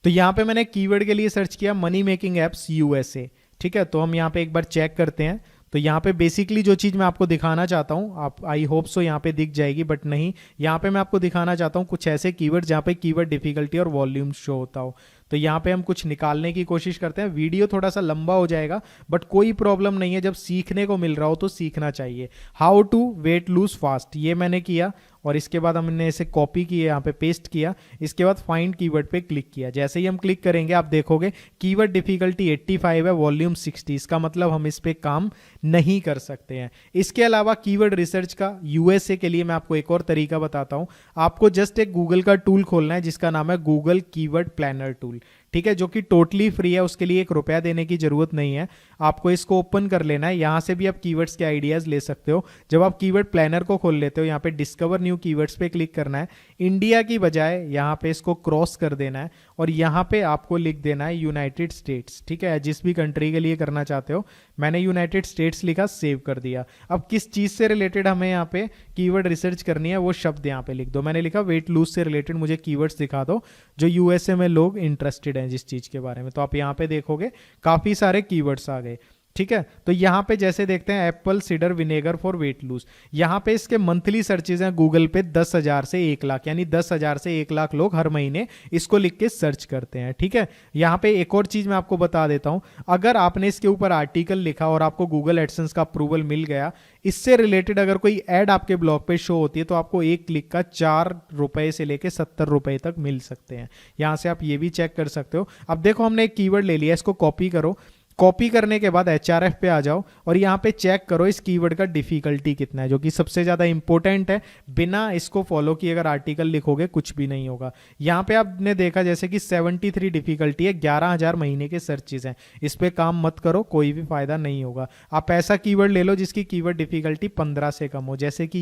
तो यहाँ पे मैंने कीवर्ड के लिए सर्च किया मनी मेकिंग एप्स USA। ठीक है, तो हम यहाँ पे एक बार चेक करते हैं। तो यहाँ पे बेसिकली जो चीज़ मैं आपको दिखाना चाहता हूँ, आप आई होप सो यहाँ पे दिख जाएगी, बट नहीं, यहाँ पे मैं आपको दिखाना चाहता हूँ कुछ ऐसे कीवर्ड जहाँ पे कीवर्ड डिफिकल्टी और वॉल्यूम शो होता हो। तो यहाँ पे हम कुछ निकालने की कोशिश करते हैं। वीडियो थोड़ा सा लंबा हो जाएगा बट कोई प्रॉब्लम नहीं है, जब सीखने को मिल रहा हो तो सीखना चाहिए। How to weight lose fast, ये मैंने किया और इसके बाद हमने इसे कॉपी किया, यहाँ पे पेस्ट किया। इसके बाद फाइंड कीवर्ड पे क्लिक किया। जैसे ही हम क्लिक करेंगे आप देखोगे कीवर्ड डिफिकल्टी 85 है, वॉल्यूम 60, इसका मतलब हम इस पे काम नहीं कर सकते हैं। इसके अलावा कीवर्ड रिसर्च का USA के लिए मैं आपको एक और तरीका बताता हूँ। आपको जस्ट एक गूगल का टूल खोलना है जिसका नाम है गूगल कीवर्ड प्लानर टूल। ठीक है, जो कि टोटली फ्री है, उसके लिए 1 रुपया देने की जरूरत नहीं है। आपको इसको ओपन कर लेना है, यहाँ से भी आप कीवर्ड्स के आइडियाज ले सकते हो। जब आप कीवर्ड प्लानर को खोल लेते हो, यहाँ पे डिस्कवर न्यू कीवर्ड्स पे क्लिक करना है, इंडिया की बजाय यहाँ पे इसको क्रॉस कर देना है और यहाँ पे आपको लिख देना है यूनाइटेड स्टेट्स। ठीक है, जिस भी कंट्री के लिए करना चाहते हो। मैंने यूनाइटेड स्टेट्स लिखा, सेव कर दिया। अब किस चीज से रिलेटेड हमें यहाँ पे कीवर्ड रिसर्च करनी है वो शब्द यहाँ पे लिख दो। मैंने लिखा वेट लूज से रिलेटेड मुझे कीवर्ड्स दिखा दो जो यूएसए में लोग इंटरेस्टेड हैं जिस चीज के बारे में। तो आप यहाँ पे देखोगे काफी सारे कीवर्ड्स आ गए। ठीक है, तो यहाँ पे जैसे देखते हैं Apple cedar vinegar for weight loose, यहाँ पे इसके मंथली सर्चेज हैं गूगल पे 10,000 से 1 लाख, यानी 10,000 से 1 लाख लोग हर महीने इसको लिख के सर्च करते हैं। ठीक है, यहाँ पे एक और चीज मैं आपको बता देता हूं, अगर आपने इसके ऊपर आर्टिकल लिखा और आपको गूगल एडसेंस का अप्रूवल मिल गया, इससे रिलेटेड अगर कोई ऐड आपके ब्लॉग पे शो होती है तो आपको एक क्लिक का 4 रुपए से लेके 70 रुपए तक मिल सकते हैं। यहां से आप ये भी चेक कर सकते हो। अब देखो हमने एक कीवर्ड ले लिया, इसको कॉपी करो। कॉपी करने के बाद HRF पे आ जाओ और यहाँ पे चेक करो इस कीवर्ड का डिफिकल्टी कितना है, जो कि सबसे ज़्यादा इंपॉर्टेंट है। बिना इसको फॉलो किए अगर आर्टिकल लिखोगे कुछ भी नहीं होगा। यहाँ पे आपने देखा जैसे कि 73 डिफिकल्टी है, 11,000 महीने के सर्चेज हैं। इस पे काम मत करो, कोई भी फायदा नहीं होगा। आप ऐसा कीवर्ड ले लो जिसकी कीवर्ड डिफिकल्टी 15 से कम हो, जैसे कि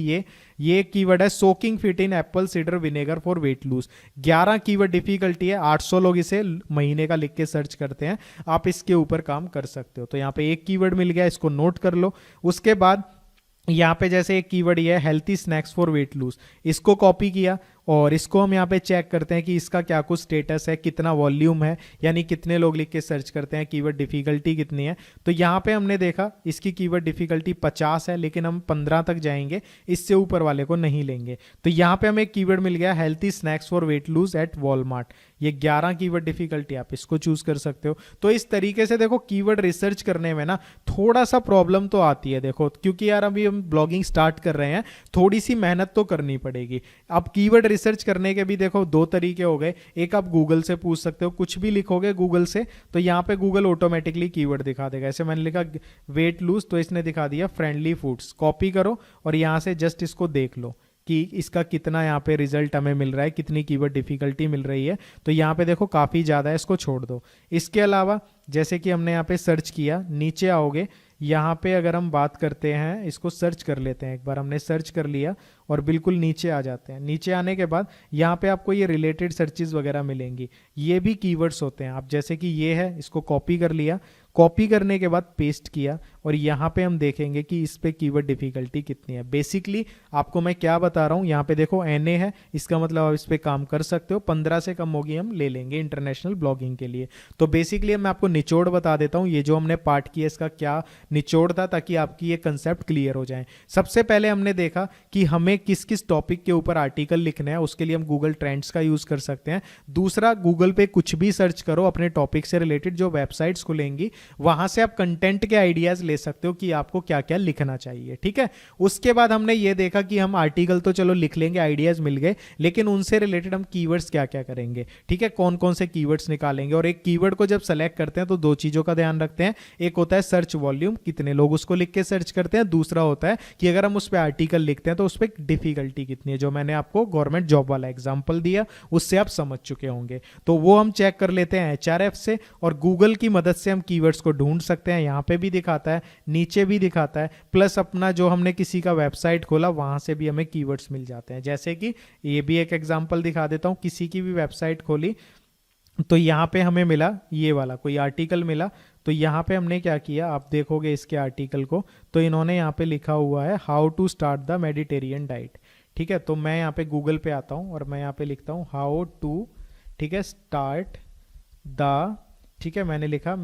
ये कीवर्ड है soaking fit in Apple cedar vinegar for weight loose. 11 keyword difficulty है, 800 लोग इसे महीने का लिख के सर्च करते हैं। आप इसके ऊपर काम कर सकते हो। तो यहाँ पे एक कीवर्ड मिल गया, इसको नोट कर लो। उसके बाद यहाँ पे जैसे एक कीवर्ड ये है healthy snacks for weight loose, इसको कॉपी किया और इसको हम यहाँ पे चेक करते हैं कि इसका क्या कुछ स्टेटस है, कितना वॉल्यूम है, यानी कितने लोग लिख के सर्च करते हैं, कीवर्ड डिफिकल्टी कितनी है। तो यहाँ पे हमने देखा इसकी कीवर्ड डिफिकल्टी 50 है, लेकिन हम 15 तक जाएंगे, इससे ऊपर वाले को नहीं लेंगे। तो यहाँ पे हमें एक कीवर्ड मिल गया healthy snacks for weight lose at Walmart, ये 11 कीवर्ड डिफिकल्टी, आप इसको चूज कर सकते हो। तो इस तरीके से देखो कीवर्ड रिसर्च करने में ना थोड़ा सा प्रॉब्लम तो आती है, देखो क्योंकि यार अभी हम ब्लॉगिंग स्टार्ट कर रहे हैं, थोड़ी सी मेहनत तो करनी पड़ेगी। अब कीवर्ड रिसर्च करने के भी देखो 2 तरीके हो गए। एक आप गूगल से पूछ सकते हो, कुछ भी लिखोगे गूगल से तो यहाँ पे गूगल ऑटोमेटिकली कीवर्ड दिखा देगा। ऐसे मैंने लिखा वेट लूज तो इसने दिखा दिया फ्रेंडली फूड्स, कॉपी करो और यहाँ से जस्ट इसको देख लो कि इसका कितना यहाँ पे रिजल्ट हमें मिल रहा है, कितनी कीवर्ड डिफिकल्टी मिल रही है। तो यहाँ पे देखो काफ़ी ज़्यादा है, इसको छोड़ दो। इसके अलावा जैसे कि हमने यहाँ पे सर्च किया, नीचे आओगे, यहाँ पे अगर हम बात करते हैं, इसको सर्च कर लेते हैं एक बार। हमने सर्च कर लिया और बिल्कुल नीचे आ जाते हैं। नीचे आने के बाद यहाँ पे आपको ये रिलेटेड सर्चेज वगैरह मिलेंगी, ये भी कीवर्ड्स होते हैं। आप जैसे कि ये है, इसको कॉपी कर लिया, कॉपी करने के बाद पेस्ट किया और यहाँ पे हम देखेंगे कि इस पे कीवर्ड डिफिकल्टी कितनी है। बेसिकली आपको मैं क्या बता रहा हूँ, यहाँ पे देखो NA है, इसका मतलब आप इस पे काम कर सकते हो। 15 से कम होगी हम ले लेंगे इंटरनेशनल ब्लॉगिंग के लिए। तो बेसिकली मैं आपको निचोड़ बता देता हूँ, ये जो हमने पार्ट किया इसका क्या निचोड़ था, ताकि आपकी ये कंसेप्ट क्लियर हो जाए। सबसे पहले हमने देखा कि हमें किस किस टॉपिक के ऊपर आर्टिकल लिखना है, उसके लिए हम गूगल ट्रेंड्स का यूज कर सकते हैं। दूसरा, गूगल पे कुछ भी सर्च करो अपने टॉपिक से रिलेटेड, जो वेबसाइट्स खुलेंगी वहां से आप कंटेंट के आइडियाज ले सकते हो कि आपको क्या क्या लिखना चाहिए। ठीक है, उसके बाद हमने ये देखा कि हम आर्टिकल तो चलो लिख लेंगे, आइडियाज मिल गए, लेकिन उनसे रिलेटेड हम कीवर्ड्स क्या क्या करेंगे। ठीक है, कौन कौन से कीवर्ड्स निकालेंगे। और एक कीवर्ड को जब सेलेक्ट करते हैं तो 2 चीजों का ध्यान रखते हैं, एक होता है सर्च वॉल्यूम, कितने लोग उसको लिख के सर्च करते हैं। दूसरा होता है कि अगर हम उस पर आर्टिकल लिखते हैं तो उस पर डिफिकल्टी कितनी है, जो मैंने आपको गवर्नमेंट जॉब वाला एग्जाम्पल दिया उससे आप समझ चुके होंगे। तो वो हम चेक कर लेते हैं HRF से, और गूगल की मदद से हम कीवर्ड्स को ढूंढ सकते हैं। यहाँ पे भी दिखाता है, नीचे भी दिखाता है, प्लस अपना जो हमने किसी का वेबसाइट खोला वहां से भी हमें कीवर्ड्स मिल जाते हैं। जैसे कि ये भी एक एग्जांपल दिखा देता हूँ, किसी की भी वेबसाइट खोली तो यहाँ पे हमें मिला ये वाला कोई आर्टिकल मिला। तो यहाँ पे हमने क्या किया, आप देखोगे इसके आर्टिकल को, तो इन्होंने यहाँ पे लिखा हुआ है how to start the Mediterranean diet. ठीक है, तो मैं यहाँ पे गूगल पे आता हूँ और मैं यहाँ पे लिखता हूँ हाउ टू, ठीक है, स्टार्ट द, ठीक है, मैंने लिखा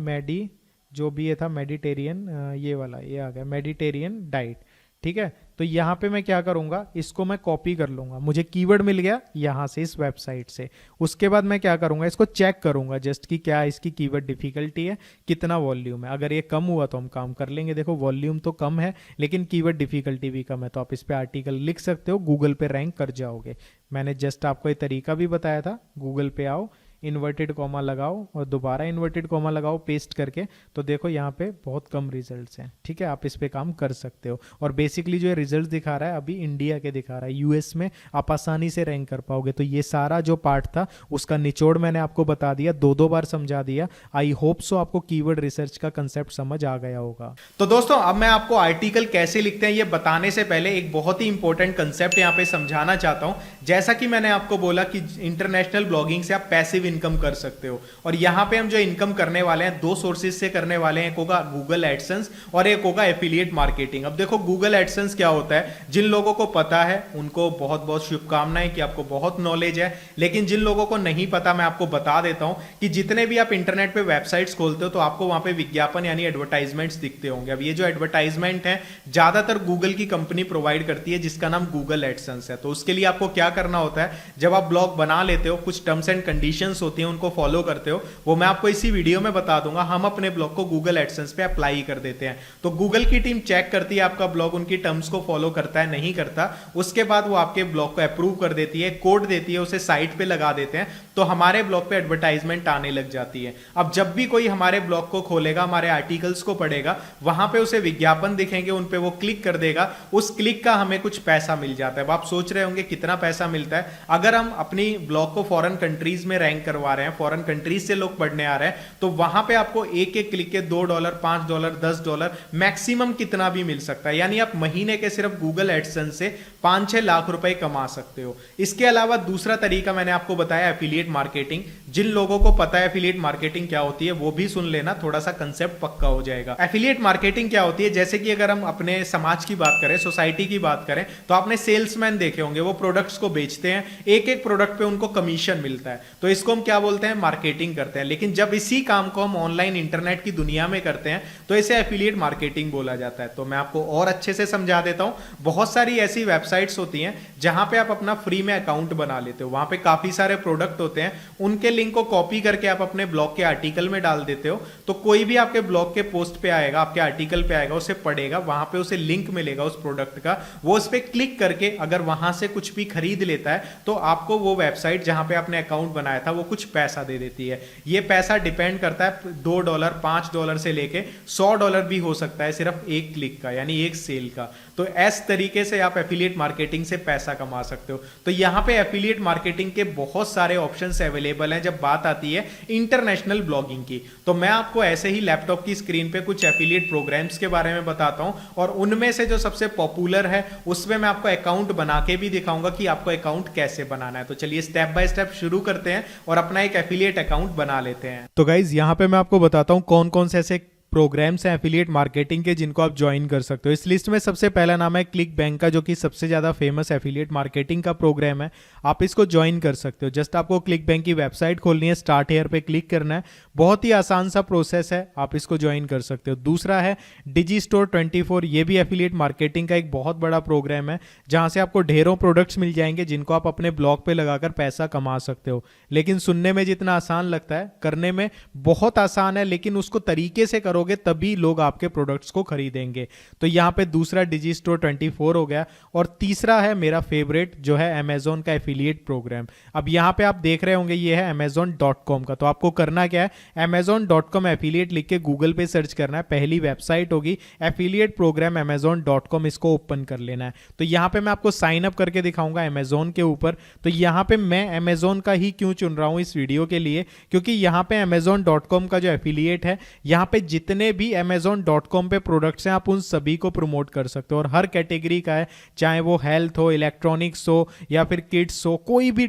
जो भी ये था मेडिटेरियन, ये वाला ये आ गया मेडिटेरियन डाइट। ठीक है, तो यहाँ पे मैं क्या करूँगा, इसको मैं कॉपी कर लूँगा, मुझे कीवर्ड मिल गया यहाँ से इस वेबसाइट से। उसके बाद मैं क्या करूँगा, इसको चेक करूँगा जस्ट कि क्या इसकी कीवर्ड डिफिकल्टी है, कितना वॉल्यूम है। अगर ये कम हुआ तो हम काम कर लेंगे। देखो वॉल्यूम तो कम है लेकिन कीवर्ड डिफिकल्टी भी कम है, तो आप इस पर आर्टिकल लिख सकते हो, गूगल पे रैंक कर जाओगे। मैंने जस्ट आपको ये तरीका भी बताया था, गूगल पे आओ, इन्वर्टेड कॉमा लगाओ और दोबारा इन्वर्टेड कॉमा लगाओ पेस्ट करके, तो देखो यहाँ पे बहुत कम रिजल्ट्स हैं। ठीक है, आप इस पे काम कर सकते हो। और बेसिकली जो है रिजल्ट दिखा रहा है अभी इंडिया के दिखा रहा है, यूएस में आप आसानी से रैंक कर पाओगे। तो ये सारा जो पार्ट था उसका निचोड़ मैंने आपको बता दिया, दो बार समझा दिया। आई होप सो आपको कीवर्ड रिसर्च का कंसेप्ट समझ आ गया होगा। तो दोस्तों अब मैं आपको आर्टिकल कैसे लिखते हैं ये बताने से पहले एक बहुत ही इंपॉर्टेंट कंसेप्ट यहाँ पे समझाना चाहता हूँ। जैसा कि मैंने आपको बोला कि इंटरनेशनल ब्लॉगिंग से आप पैसिव इनकम कर सकते हो, और यहाँ पे हम जो इनकम करने वाले हैं दो सोर्सेज से करने वाले हैं, एक होगा गूगल एडसेंस और एक होगा एफिलिएट मार्केटिंग। अब देखो गूगल एडसेंस क्या होता है, जिन लोगों को पता है उनको बहुत बहुत शुभकामनाएं कि आपको बहुत नॉलेज है, लेकिन जिन लोगों को नहीं पता मैं आपको बता देता हूं कि जितने भी आप इंटरनेट पे वेबसाइट्स खोलते हो तो आपको वहां पे विज्ञापन यानी एडवर्टाइजमेंट्स दिखते होंगे। अब ये जो एडवर्टाइजमेंट है ज्यादातर गूगल की कंपनी प्रोवाइड करती है जिसका नाम गूगल एडसेंस है। तो उसके लिए आपको क्या करना होता है, जब आप ब्लॉग बना लेते हो कुछ टर्म्स एंड कंडीशंस होती हैं उनको फॉलो करते हो, वो मैं आपको इसी वीडियो में बता दूंगा। हम अपने ब्लॉग को गूगल एडसेंस पे अप्लाई कर देते हैं, तो गूगल की टीम चेक करती है आपका ब्लॉग उनकी टर्म्स को फॉलो करता है नहीं करता, उसके बाद वो आपके ब्लॉग को अप्रूव कर देती है, कोड देती है, उसे साइट पे लगा देते हैं, तो हमारे ब्लॉग पे एडवर्टाइजमेंट आने लग जाती है। अब जब भी कोई हमारे ब्लॉग को खोलेगा, हमारे आर्टिकल्स को पढ़ेगा, वहां पे उसे विज्ञापन दिखेंगे, उन पे वो क्लिक कर देगा, उस क्लिक का हमें कुछ पैसा मिल जाता है। अब आप सोच रहे होंगे कितना पैसा मिलता है। अगर हम अपनी ब्लॉग को फॉरेन कंट्रीज में रैंक करवा रहे हैं, फॉरेन कंट्रीज से लोग पढ़ने आ रहे हैं, तो वहां पे आपको एक एक क्लिक के $2, $5, $10 मैक्सिमम कितना भी मिल सकता है। यानी आप महीने के सिर्फ गूगल एडसेंस से 5-6 लाख रुपए कमा सकते हो। इसके अलावा दूसरा तरीका मैंने आपको बताया एफिलिएट मार्केटिंग। जिन लोगों को पता है एफिलिएट मार्केटिंग क्या होती है वो भी सुन लेना, थोड़ा सा कंसेप्ट पक्का हो जाएगा। एफिलिएट मार्केटिंग क्या होती है, जैसे कि अगर हम अपने समाज की बात करें, सोसाइटी की बात करें, तो आपने सेल्समैन देखे होंगे, वो प्रोडक्ट्स को बेचते हैं, एक एक प्रोडक्ट पे उनको कमीशन मिलता है, तो इसको हम क्या बोलते हैं, मार्केटिंग करते हैं। लेकिन जब इसी काम को हम ऑनलाइन इंटरनेट की दुनिया में करते हैं तो इसे एफिलिएट मार्केटिंग बोला जाता है। तो मैं आपको और अच्छे से समझा देता हूं। बहुत सारी ऐसी वेबसाइट्स होती हैं जहां पे आप अपना फ्री में अकाउंट बना लेते हो, वहां पे काफी सारे प्रोडक्ट होते हैं, उनके लिंक को कॉपी करके आप अपने ब्लॉग के आर्टिकल में डाल देते हो, तो कोई भी आपके ब्लॉग के पोस्ट पे आएगा, आपके आर्टिकल पे आएगा, उसे पढ़ेगा, वहां पे उसे लिंक मिलेगा उस प्रोडक्ट का, वो उस पर क्लिक करके अगर वहां से कुछ भी खरीद लेता है तो आपको वो वेबसाइट जहां पे आपने अकाउंट बनाया था वो कुछ पैसा दे देती है। ये पैसा डिपेंड करता है $2, $5 से लेके $100 भी हो सकता है, सिर्फ एक क्लिक का यानी एक सेल का। तो इस तरीके से आप एफिलिएट मार्केटिंग से पैसा कमा सकते हो। तो यहां पे एफिलिएट मार्केटिंग के बहुत सारे ऑप्शंस अवेलेबल हैं जब बात आती है इंटरनेशनल ब्लॉगिंग की। तो मैं आपको ऐसे ही लैपटॉप की स्क्रीन पे कुछ एफिलिएट प्रोग्राम्स के बारे में बताता हूं, और उनमें से जो सबसे पॉपुलर है उसमें मैं आपको अकाउंट बना के भी दिखाऊंगा कि आपको अकाउंट कैसे बनाना है। तो चलिए स्टेप बाय स्टेप शुरू करते हैं और अपना एक एफिलिएट अकाउंट बना लेते हैं। तो गाइज यहां पे मैं आपको बताता हूं कौन कौन से ऐसे प्रोग्राम्स हैं एफिलिएट मार्केटिंग के जिनको आप ज्वाइन कर सकते हो। इस लिस्ट में सबसे पहला नाम है क्लिक बैंक का, जो कि सबसे ज़्यादा फेमस एफिलिएट मार्केटिंग का प्रोग्राम है। आप इसको ज्वाइन कर सकते हो। जस्ट आपको क्लिक बैंक की वेबसाइट खोलनी है, स्टार्ट हेयर पे क्लिक करना है, बहुत ही आसान सा प्रोसेस है, आप इसको ज्वाइन कर सकते हो। दूसरा है डिजी स्टोर 24, ये भी एफिलिएट मार्केटिंग का एक बहुत बड़ा प्रोग्राम है जहाँ से आपको ढेरों प्रोडक्ट्स मिल जाएंगे जिनको आप अपने ब्लॉग पे लगाकर पैसा कमा सकते हो। लेकिन सुनने में जितना आसान लगता है करने में बहुत आसान है, लेकिन उसको तरीके से करोगे तभी लोग आपके प्रोडक्ट्स को खरीदेंगे। तो यहाँ पे दूसरा डिजी स्टोर 24 हो गया। और तीसरा है मेरा फेवरेट जो है अमेजोन का एफिलिएट प्रोग्राम। अब यहाँ पे आप देख रहे होंगे ये है amazon.com का। तो आपको करना क्या है, amazon.com एफिलिएट लिख के गूगल पे सर्च करना है, पहली वेबसाइट होगी एफिलिएट प्रोग्राम amazon.com, इसको ओपन कर लेना है। तो यहाँ पे मैं आपको साइन अप करके दिखाऊंगा अमेजोन के ऊपर। तो यहाँ पे मैं अमेजोन का ही क्यों चुन रहा हूँ इस वीडियो के लिए, क्योंकि यहाँ पे amazon.com का जो एफिलिएट है, यहाँ पे जितने भी amazon.com पे प्रोडक्ट्स हैं आप उन सभी को प्रमोट कर सकते हो, और हर कैटेगरी का है, चाहे वो हेल्थ हो, इलेक्ट्रॉनिक्स हो या फिर किड्स हो, कोई भी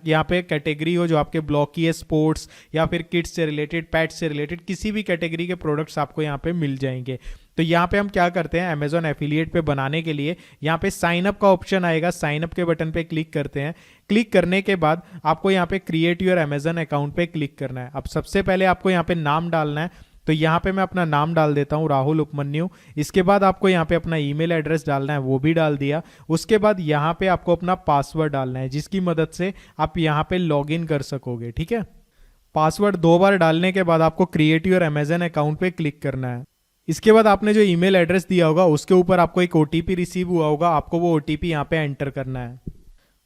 यहाँ पे कैटेगरी हो जो आपके ब्लॉग की है, स्पोर्ट्स या फिर किड्स से रिलेटेड, पेट्स से रिलेटेड, किसी भी कैटेगरी के प्रोडक्ट्स आपको यहाँ पे मिल जाएंगे। तो यहाँ पे हम क्या करते हैं, अमेजोन एफिलिएट पे बनाने के लिए यहाँ पे साइन अप का ऑप्शन आएगा, साइन अप के बटन पे क्लिक करते हैं। क्लिक करने के बाद आपको यहाँ पे क्रिएट योर अमेजन अकाउंट पे क्लिक करना है। अब सबसे पहले आपको यहाँ पे नाम डालना है, तो यहाँ पे मैं अपना नाम डाल देता हूँ, राहुल उपमन्यु। इसके बाद आपको यहाँ पे अपना ईमेल एड्रेस डालना है, वो भी डाल दिया। उसके बाद यहाँ पे आपको अपना पासवर्ड डालना है जिसकी मदद से आप यहाँ पे लॉग इन कर सकोगे। ठीक है, पासवर्ड 2 बार डालने के बाद आपको क्रिएट योर अमेजन अकाउंट पे क्लिक करना है। इसके बाद आपने जो ईमेल एड्रेस दिया होगा उसके ऊपर आपको एक ओटीपी रिसीव हुआ होगा, आपको वो ओटीपी यहाँ पे एंटर करना है।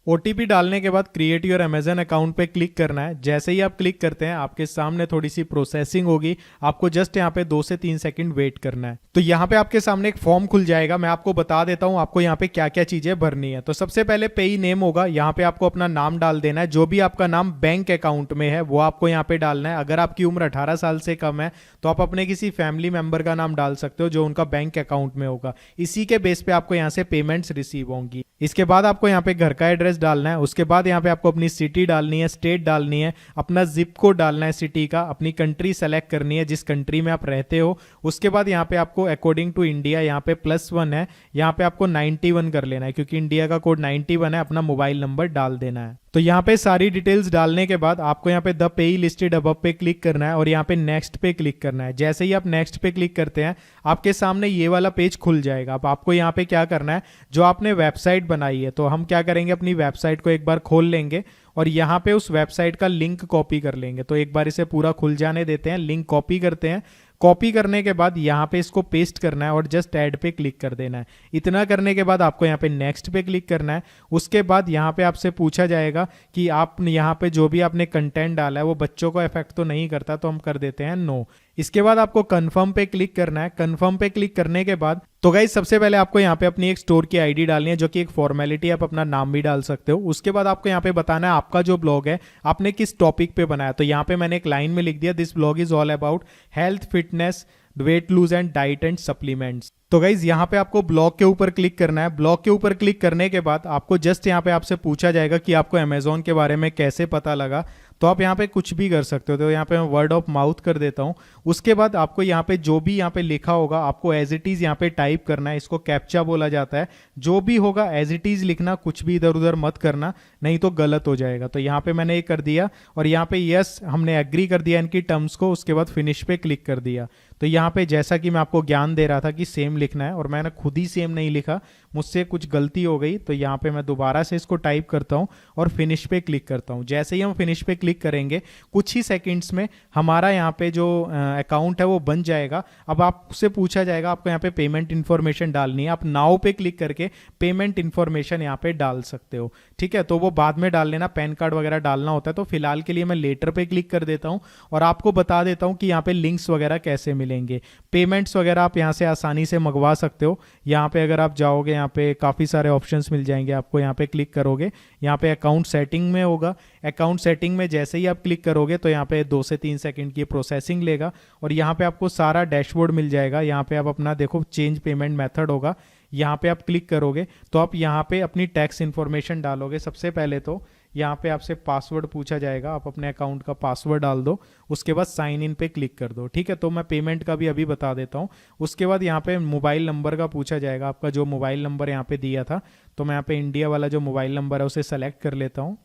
ओटीपी डालने के बाद क्रिएट योर अमेजन अकाउंट पे क्लिक करना है। जैसे ही आप क्लिक करते हैं आपके सामने थोड़ी सी प्रोसेसिंग होगी, आपको जस्ट यहाँ पे 2 से 3 सेकंड वेट करना है। तो यहाँ पे आपके सामने एक फॉर्म खुल जाएगा। मैं आपको बता देता हूँ आपको यहाँ पे क्या क्या चीजें भरनी है। तो सबसे पहले पेई नेम होगा, यहाँ पे आपको अपना नाम डाल देना है। जो भी आपका नाम बैंक अकाउंट में है वो आपको यहाँ पे डालना है। अगर आपकी उम्र 18 साल से कम है तो आप अपने किसी फैमिली मेंबर का नाम डाल सकते हो जो उनका बैंक अकाउंट में होगा। इसी के बेस पे आपको यहाँ से पेमेंट्स रिसीव होंगी। इसके बाद आपको यहाँ पे घर का एड्रेस डालना है। उसके बाद यहाँ पे आपको अपनी सिटी डालनी है, स्टेट डालनी है, अपना जिप कोड डालना है सिटी का, अपनी कंट्री सेलेक्ट करनी है जिस कंट्री में आप रहते हो। उसके बाद यहाँ पे आपको अकॉर्डिंग टू इंडिया यहाँ पे +1 है, यहाँ पे आपको 91 कर लेना है क्योंकि इंडिया का कोड 91 है। अपना मोबाइल नंबर डाल देना है। तो यहाँ पे सारी डिटेल्स डालने के बाद आपको यहाँ पे द पेई लिस्टेड अबव पे क्लिक करना है और यहाँ पे नेक्स्ट पे क्लिक करना है। जैसे ही आप नेक्स्ट पे क्लिक करते हैं आपके सामने ये वाला पेज खुल जाएगा। अब आपको यहाँ पे क्या करना है, जो आपने वेबसाइट बनाई है तो हम क्या करेंगे, अपनी वेबसाइट को एक बार खोल लेंगे और यहाँ पे उस वेबसाइट का लिंक कॉपी कर लेंगे। तो एक बार इसे पूरा खुल जाने देते हैं, लिंक कॉपी करते हैं। कॉपी करने के बाद यहाँ पे इसको पेस्ट करना है और जस्ट ऐड पे क्लिक कर देना है। इतना करने के बाद आपको यहाँ पे नेक्स्ट पे क्लिक करना है। उसके बाद यहाँ पे आपसे पूछा जाएगा कि आप यहाँ पे जो भी आपने कंटेंट डाला है वो बच्चों को इफेक्ट तो नहीं करता, तो हम कर देते हैं नो। इसके बाद आपको कंफर्म पे क्लिक करना है। कंफर्म पे क्लिक करने के बाद तो गाइस सबसे पहले आपको यहाँ पे अपनी एक स्टोर की आईडी डालनी है जो कि एक फॉर्मेलिटी, आप अपना नाम भी डाल सकते हो। उसके बाद आपको यहाँ पे बताना है आपका जो ब्लॉग है आपने किस टॉपिक पे बनाया। तो यहाँ पे मैंने एक लाइन में लिख दिया, this blog is all about health, fitness, weight lose and diet and supplements. तो गाइज यहाँ पे आपको ब्लॉग के ऊपर क्लिक करना है। ब्लॉग के ऊपर क्लिक करने के बाद आपको जस्ट यहाँ पे आपसे पूछा जाएगा कि आपको अमेजोन के बारे में कैसे पता लगा। तो आप यहाँ पे कुछ भी कर सकते हो। तो यहाँ पे मैं वर्ड ऑफ माउथ कर देता हूँ। उसके बाद आपको यहाँ पे जो भी यहाँ पे लिखा होगा आपको एज इट इज यहाँ पे टाइप करना है। इसको कैप्चा बोला जाता है। जो भी होगा एज इट इज लिखना, कुछ भी इधर उधर मत करना, नहीं तो गलत हो जाएगा। तो यहाँ पे मैंने ये कर दिया और यहाँ पे यस हमने एग्री कर दिया इनकी टर्म्स को। उसके बाद फिनिश पे क्लिक कर दिया। तो यहाँ पे जैसा कि मैं आपको ज्ञान दे रहा था कि सेम लिखना है और मैंने खुद ही सेम नहीं लिखा, मुझसे कुछ गलती हो गई। तो यहाँ पे मैं दोबारा से इसको टाइप करता हूँ और फिनिश पे क्लिक करता हूँ। जैसे ही हम फिनिश पे क्लिक करेंगे कुछ ही सेकंड्स में हमारा यहाँ पे जो अकाउंट है वो बन जाएगा। अब आपसे पूछा जाएगा आपको यहाँ पे पेमेंट इन्फॉर्मेशन डालनी है। आप नाउ पे क्लिक करके पेमेंट इन्फॉर्मेशन यहाँ पे डाल सकते हो, ठीक है। तो वो बाद में डाल लेना, पैन कार्ड वगैरह डालना होता है। तो फिलहाल के लिए मैं लेटर पे क्लिक कर देता हूँ और आपको बता देता हूँ कि यहाँ पे लिंक्स वगैरह कैसे मिलेंगे। पेमेंट्स वगैरह आप यहाँ से आसानी से मंगवा सकते हो। यहाँ पे अगर आप जाओगे यहाँ पे काफ़ी सारे ऑप्शंस मिल जाएंगे आपको। यहाँ पे क्लिक करोगे, यहाँ पे अकाउंट सेटिंग में होगा। अकाउंट सेटिंग में जैसे ही आप क्लिक करोगे तो यहाँ पे 2 से 3 सेकंड की प्रोसेसिंग लेगा और यहाँ पे आपको सारा डैशबोर्ड मिल जाएगा। यहाँ पे आप अपना देखो चेंज पेमेंट मेथड होगा, यहाँ पे आप क्लिक करोगे तो आप यहाँ पे अपनी टैक्स इन्फॉर्मेशन डालोगे। सबसे पहले तो यहाँ पे आपसे पासवर्ड पूछा जाएगा, आप अपने अकाउंट का पासवर्ड डाल दो। उसके बाद साइन इन पे क्लिक कर दो, ठीक है। तो मैं पेमेंट का भी अभी बता देता हूँ। उसके बाद यहाँ पे मोबाइल नंबर का पूछा जाएगा, आपका जो मोबाइल नंबर यहाँ पे दिया था। तो मैं यहाँ पे इंडिया वाला जो मोबाइल नंबर है उसे सेलेक्ट कर लेता हूँ।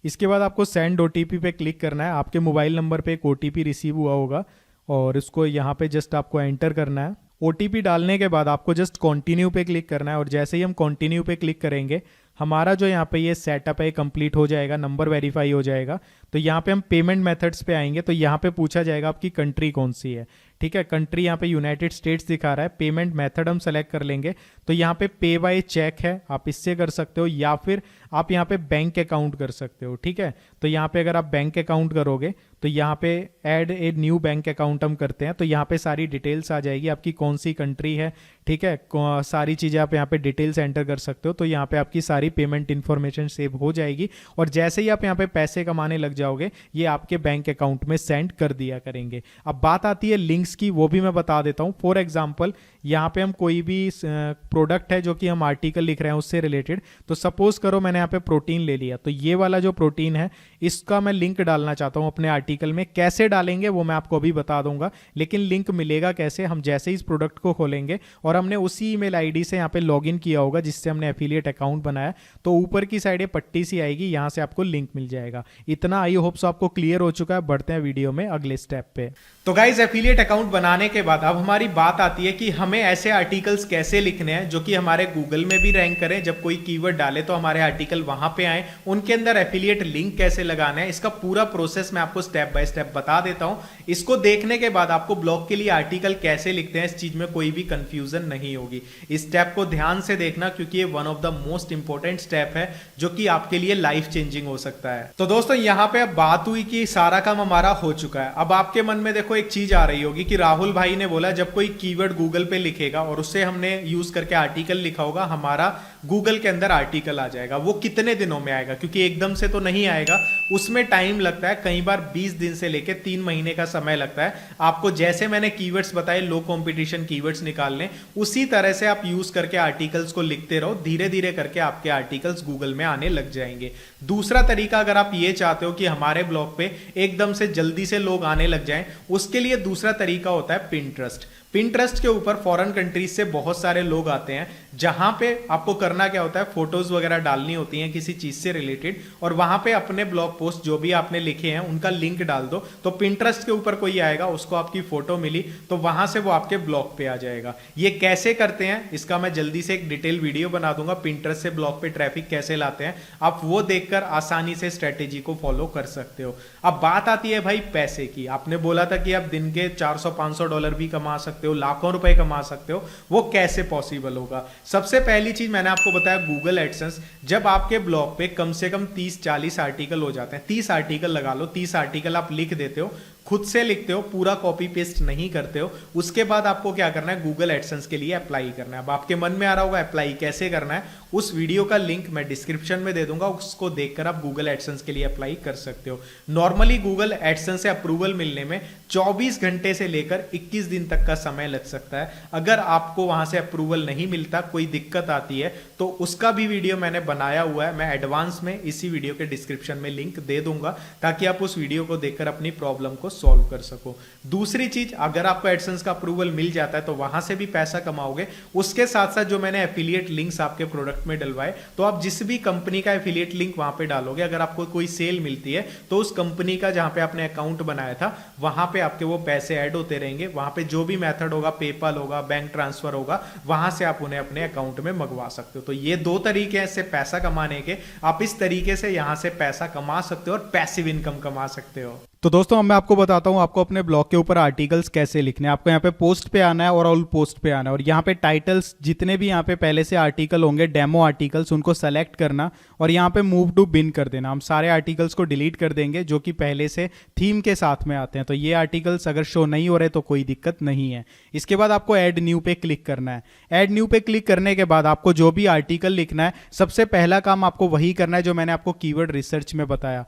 इसके बाद आपको सेंड ओटीपी पे क्लिक करना है। आपके मोबाइल नंबर पे एक ओटीपी रिसीव हुआ होगा और इसको यहाँ पे जस्ट आपको एंटर करना है। ओटीपी डालने के बाद आपको जस्ट कंटिन्यू पे क्लिक करना है और जैसे ही हम कंटिन्यू पे क्लिक करेंगे हमारा जो यहाँ पे ये सेटअप है कंप्लीट हो जाएगा, नंबर वेरीफाई हो जाएगा। तो यहाँ पे हम पेमेंट मेथड्स पे आएंगे तो यहाँ पे पूछा जाएगा आपकी कंट्री कौन सी है, ठीक है। कंट्री यहाँ पे यूनाइटेड स्टेट्स दिखा रहा है। पेमेंट मेथड हम सेलेक्ट कर लेंगे तो यहाँ पे पे बाय चेक है, आप इससे कर सकते हो या फिर आप यहाँ पे बैंक अकाउंट कर सकते हो, ठीक है। तो यहाँ पे अगर आप बैंक अकाउंट करोगे तो यहाँ पे add a new bank account हम करते हैं। तो यहाँ पे सारी डिटेल्स आ जाएगी, आपकी कौन सी कंट्री है, ठीक है। सारी चीज़ें आप यहाँ पे डिटेल्स एंटर कर सकते हो। तो यहाँ पे आपकी सारी पेमेंट इन्फॉर्मेशन सेव हो जाएगी और जैसे ही आप यहाँ पे पैसे कमाने लग जाओगे ये आपके बैंक अकाउंट में सेंड कर दिया करेंगे। अब बात आती है लिंक्स की, वो भी मैं बता देता हूँ। फॉर एग्जाम्पल यहाँ पे हम कोई भी प्रोडक्ट है जो कि हम आर्टिकल लिख रहे हैं उससे रिलेटेड, तो सपोज करो मैंने यहाँ पे प्रोटीन ले लिया, तो ये वाला जो प्रोटीन है इसका मैं लिंक डालना चाहता हूँ अपने आर्टिकल में। कैसे डालेंगे वो मैं आपको अभी बता दूंगा, लेकिन लिंक मिलेगा कैसे, हम जैसे ही इस प्रोडक्ट को खोलेंगे और हमने उसी ईमेल आईडी से यहाँ पे लॉगिन किया होगा जिससे हमने एफिलिएट अकाउंट बनाया, तो ऊपर की साइड ये पट्टी सी आएगी, यहाँ से आपको लिंक मिल जाएगा। इतना आई होप सो आपको क्लियर हो चुका है। बढ़ते हैं वीडियो में अगले स्टेप पे। तो गाइस एफिलिएट अकाउंट अकाउंट बनाने के बाद अब हमारी बात आती है कि हमें ऐसे आर्टिकल्स कैसे लिखने हैं जो कि हमारे गूगल में भी रैंक करें। जब कोई कीवर्ड डाले तो हमारे आर्टिकल वहां पे आए, उनके अंदर एफिलिएट लिंक कैसे लगाना है, इसका पूरा प्रोसेस मैं आपको स्टेप बाय स्टेप बता देता हूं। इसको देखने के बाद आपको ब्लॉग के लिए आर्टिकल कैसे लिखते हैं इस चीज में कोई भी कंफ्यूजन नहीं होगी। इस स्टेप को ध्यान से देखना क्योंकि ये one of the most important step है जो कि आपके लिए लाइफ चेंजिंग हो सकता है। तो दोस्तों यहां पे अब बात हुई कि सारा काम हमारा हो चुका है। अब आपके मन में देखो एक चीज आ रही होगी कि राहुल भाई ने बोला जब कोई कीवर्ड गूगल पे लिखेगा और उससे हमने यूज करके आर्टिकल लिखा होगा, हमारा गूगल के अंदर आर्टिकल आ जाएगा। वो कितने दिनों में आएगा? क्योंकि एकदम से तो नहीं आएगा, उसमें टाइम लगता है, कई बार 20 दिन से लेकर 3 महीने का समय लगता है। आपको जैसे मैंने कीवर्ड्स बताए, लो कंपटीशन कीवर्ड्स निकालने, उसी तरह से आप यूज करके आर्टिकल्स को लिखते रहो। धीरे धीरे करके आपके आर्टिकल्स गूगल में आने लग जाएंगे। दूसरा तरीका, अगर आप ये चाहते हो कि हमारे ब्लॉग पे एकदम से जल्दी से लोग आने लग जाएं, उसके लिए दूसरा तरीका होता है पिंटरेस्ट। पिंटरेस्ट के ऊपर फॉरेन कंट्रीज से बहुत सारे लोग आते हैं, जहां पे आपको करना क्या होता है, फोटोज वगैरह डालनी होती हैं किसी चीज से रिलेटेड, और वहां पे अपने ब्लॉग पोस्ट जो भी आपने लिखे हैं उनका लिंक डाल दो। तो पिंटरेस्ट के ऊपर कोई आएगा, उसको आपकी फोटो मिली तो वहां से वो आपके ब्लॉग पे आ जाएगा। ये कैसे करते हैं इसका मैं जल्दी से एक डिटेल वीडियो बना दूंगा। पिंटरेस्ट से ब्लॉग पे ट्रैफिक कैसे लाते हैं, आप वो देखकर आसानी से स्ट्रेटेजी को फॉलो कर सकते हो। अब बात आती है भाई पैसे की। आपने बोला था कि आप दिन के $400-500 भी कमा सकते हो, लाखों रुपए कमा सकते हो, वो कैसे पॉसिबल होगा? सबसे पहली चीज मैंने आपको बताया गूगल एडसेंस। जब आपके ब्लॉग पे कम से कम 30-40 आर्टिकल हो जाते हैं, 30 आर्टिकल लगा लो, 30 आर्टिकल आप लिख देते हो, खुद से लिखते हो, पूरा कॉपी पेस्ट नहीं करते हो, उसके बाद आपको क्या करना है, गूगल एडसेंस के लिए अप्लाई करना है। अब आपके मन में आ रहा होगा अप्लाई कैसे करना है, उस वीडियो का लिंक मैं डिस्क्रिप्शन में दे दूंगा, उसको देखकर आप गूगल एडसेंस के लिए अप्लाई कर सकते हो। नॉर्मली गूगल एडसेंस से अप्रूवल मिलने में 24 घंटे से लेकर 21 दिन तक का समय लग सकता है। अगर आपको वहां से अप्रूवल नहीं मिलता, कोई दिक्कत आती है, तो उसका भी वीडियो मैंने बनाया हुआ है, मैं एडवांस में इसी वीडियो के डिस्क्रिप्शन में लिंक दे दूंगा ताकि आप उस वीडियो को देखकर अपनी प्रॉब्लम को सॉल्व कर सको। दूसरी चीज, अगर आपको एडसेंस का अप्रूवल मिल जाता है तो वहां से भी पैसा कमाओगे। उसके साथ साथ जो मैंने एफिलिएट लिंक्स आपके प्रोडक्ट में डलवाए, तो आप जिस भी कंपनी का एफिलिएट लिंक वहां पे डालोगे, अगर आपको कोई सेल मिलती है तो उस कंपनी का जहां पे आपने अकाउंट बनाया था वहां पे आपके वो पैसे ऐड होते रहेंगे। वहां पे जो भी मेथड होगा, पेपाल होगा, बैंक ट्रांसफर होगा, वहां से आप उन्हें अपने अकाउंट में मंगवा सकते हो। तो ये 2 तरीके हैं इससे पैसा कमाने के। आप इस तरीके से यहां से पैसा कमा सकते हो और पैसिव इनकम कमा सकते हो। तो दोस्तों अब मैं आपको बताता हूँ आपको अपने ब्लॉग के ऊपर आर्टिकल्स कैसे लिखने हैं। आपको यहाँ पे पोस्ट पे आना है और ऑल पोस्ट पे आना है, और यहाँ पे टाइटल्स जितने भी यहाँ पे पहले से आर्टिकल होंगे, डेमो आर्टिकल्स, उनको सेलेक्ट करना और यहाँ पे मूव टू बिन कर देना। हम सारे आर्टिकल्स को डिलीट कर देंगे जो कि पहले से थीम के साथ में आते हैं। तो ये आर्टिकल्स अगर शो नहीं हो रहे तो कोई दिक्कत नहीं है। इसके बाद आपको ऐड न्यू पे क्लिक करना है। ऐड न्यू पे क्लिक करने के बाद आपको जो भी आर्टिकल लिखना है, सबसे पहला काम आपको वही करना है जो मैंने आपको कीवर्ड रिसर्च में बताया।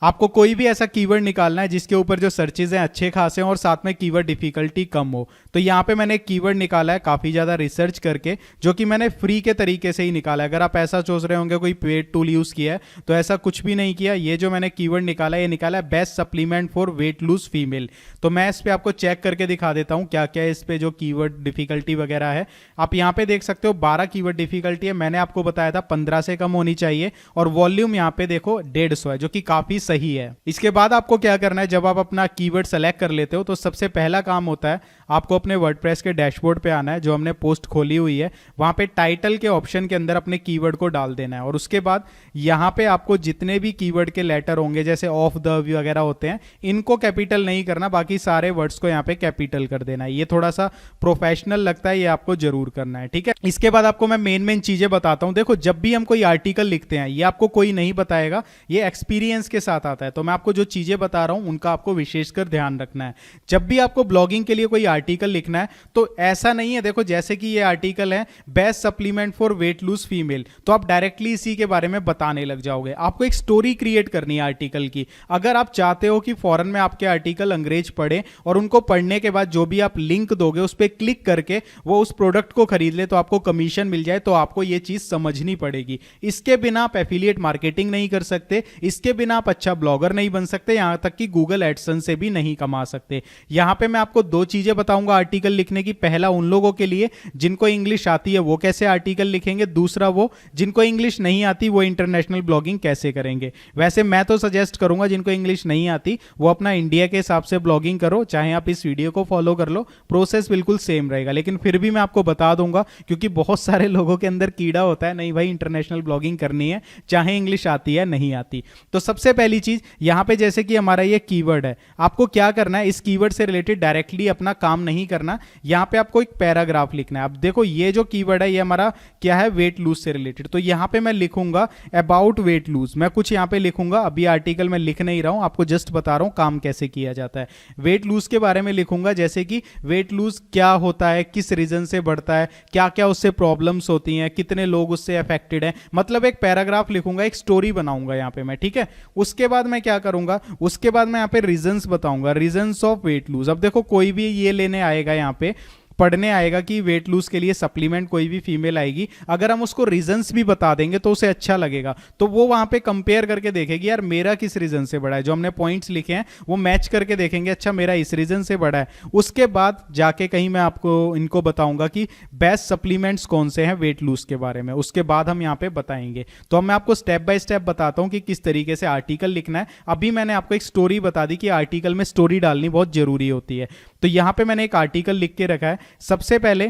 आपको कोई भी ऐसा कीवर्ड निकालना है जिसके ऊपर जो सर्चेज हैं अच्छे खासे हों और साथ में कीवर्ड डिफिकल्टी कम हो। तो यहाँ पे मैंने एक कीवर्ड निकाला है काफ़ी ज़्यादा रिसर्च करके, जो कि मैंने फ्री के तरीके से ही निकाला है। अगर आप ऐसा सोच रहे होंगे कोई पेड टूल यूज़ किया है, तो ऐसा कुछ भी नहीं किया। ये जो मैंने कीवर्ड निकाला है, ये निकाला है best supplement for weight loose female. तो मैं इस पर आपको चेक करके दिखा देता हूँ क्या क्या है इस पर जो कीवर्ड डिफिकल्टी वगैरह है। आप यहाँ पे देख सकते हो 12 कीवर्ड डिफिकल्टी है। मैंने आपको बताया था 15 से कम होनी चाहिए, और वॉल्यूम यहाँ पे देखो 150 है, जो कि काफ़ी सही है। इसके बाद आपको क्या करना है, जब आप अपना कीवर्ड सेलेक्ट कर लेते हो तो सबसे पहला काम होता है आपको अपने वर्डप्रेस के डैशबोर्ड पे आना है, जो हमने पोस्ट खोली हुई है। वहां पे टाइटल के ऑप्शन के अंदर अपने कीवर्ड को डाल देना है, और उसके बाद यहां पे आपको जितने भी कीवर्ड के लेटर होंगे, जैसे ऑफ द वगैरह होते हैं, इनको कैपिटल नहीं करना, बाकी सारे वर्ड्स को यहाँ पे कैपिटल कर देना है। ये थोड़ा सा प्रोफेशनल लगता है, ये आपको जरूर करना है, ठीक है। इसके बाद आपको मैं मेन चीजें बताता हूं। देखो, जब भी हम कोई आर्टिकल लिखते हैं, ये आपको कोई नहीं बताएगा, ये एक्सपीरियंस के साथ आता है। तो मैं आपको जो चीजें बता रहा हूं उनका आपको विशेषकर ध्यान रखना है। जब भी आपको ब्लॉगिंग के लिए कोई आर्टिकल लिखना है तो ऐसा नहीं है, देखो जैसे कि ये आर्टिकल है best supplement for weight loose female, तो आप डायरेक्टली इसी के बारे में बताने लग जाओगे। आपको एक स्टोरी क्रिएट करनी है आर्टिकल की। अगर आप चाहते हो कि फॉरेन में आपके आर्टिकल अंग्रेज पढ़े और उनको पढ़ने के बाद जो भी आप लिंक दोगे उस पर क्लिक करके वो उस प्रोडक्ट को खरीद ले, तो आपको कमीशन मिल जाए, तो आपको ये चीज समझनी पड़ेगी। इसके बिना आप एफिलिएट मार्केटिंग नहीं कर सकते, इसके बिना आप अच्छा ब्लॉगर नहीं बन सकते, यहां तक कि गूगल एडसेंस से भी नहीं कमा सकते। यहां पे मैं आपको 2 चीजें बता बताऊंगा आर्टिकल लिखने की। पहला उन लोगों के लिए जिनको इंग्लिश आती है वो कैसे आर्टिकल लिखेंगे, दूसरा वो जिनको इंग्लिश नहीं आती वो इंटरनेशनल ब्लॉगिंग कैसे करेंगे। वैसे मैं तो सजेस्ट करूंगा जिनको इंग्लिश नहीं आती वो अपना इंडिया के हिसाब से ब्लॉगिंग करो, चाहे आप इस वीडियो को फॉलो कर लो, प्रोसेस बिल्कुल सेम रहेगा। लेकिन फिर भी मैं आपको बता दूंगा क्योंकि बहुत सारे लोगों के अंदर कीड़ा होता है, नहीं भाई इंटरनेशनल ब्लॉगिंग करनी है चाहे इंग्लिश आती है नहीं आती। तो सबसे पहली चीज यहां पे जैसे कि हमारा ये कीवर्ड है, आपको क्या करना है, इस कीवर्ड से रिलेटेड डायरेक्टली अपना काम नहीं करना, यहां पे आपको एक पैराग्राफ लिखना है। अब देखो ये जो कीवर्ड है ये हमारा क्या है, वेट लूज से रिलेटेड। तो यहां पे मैं लिखूंगा अबाउट वेट लूज, मैं कुछ यहां पे लिखूंगा, अभी आर्टिकल में लिख नहीं रहा हूं, आपको जस्ट बता रहा हूं काम कैसे किया जाता है। वेट लूज के बारे में लिखूंगा, जैसे कि वेट लूज क्या होता है, किस रीजन से बढ़ता है, क्या क्या उससे प्रॉब्लम्स होती हैं, कितने लोग उससे अफेक्टेड हैं, मतलब एक पैराग्राफ लिखूंगा, एक स्टोरी बनाऊंगा यहां पे मैं, ठीक है। उसके बाद मैं क्या करूंगा, उसके बाद मैं यहां पे रीजंस बताऊंगा, रीजंस ऑफ वेट लूज। अब देखो कोई भी ये लेने आएगा यहां पे पढ़ने आएगा कि वेट लूज के लिए सप्लीमेंट, कोई भी फीमेल आएगी, अगर हम उसको रीजंस भी बता देंगे तो उसे अच्छा लगेगा, तो वो वहां पे कंपेयर करके देखेगी यार मेरा किस रीजन से बढ़ा है, जो हमने पॉइंट्स लिखे हैं वो मैच करके देखेंगे, अच्छा मेरा इस रीजन से बढ़ा है। उसके बाद जाके कहीं मैं आपको इनको बताऊंगा कि बेस्ट सप्लीमेंट्स कौन से हैं वेट लूज के बारे में, उसके बाद हम यहाँ पे बताएंगे। तो अब मैं आपको स्टेप बाय स्टेप बताता हूं कि किस तरीके से आर्टिकल लिखना है। अभी मैंने आपको एक स्टोरी बता दी कि आर्टिकल में स्टोरी डालनी बहुत जरूरी होती है, तो यहां पे मैंने एक आर्टिकल लिख के रखा है। सबसे पहले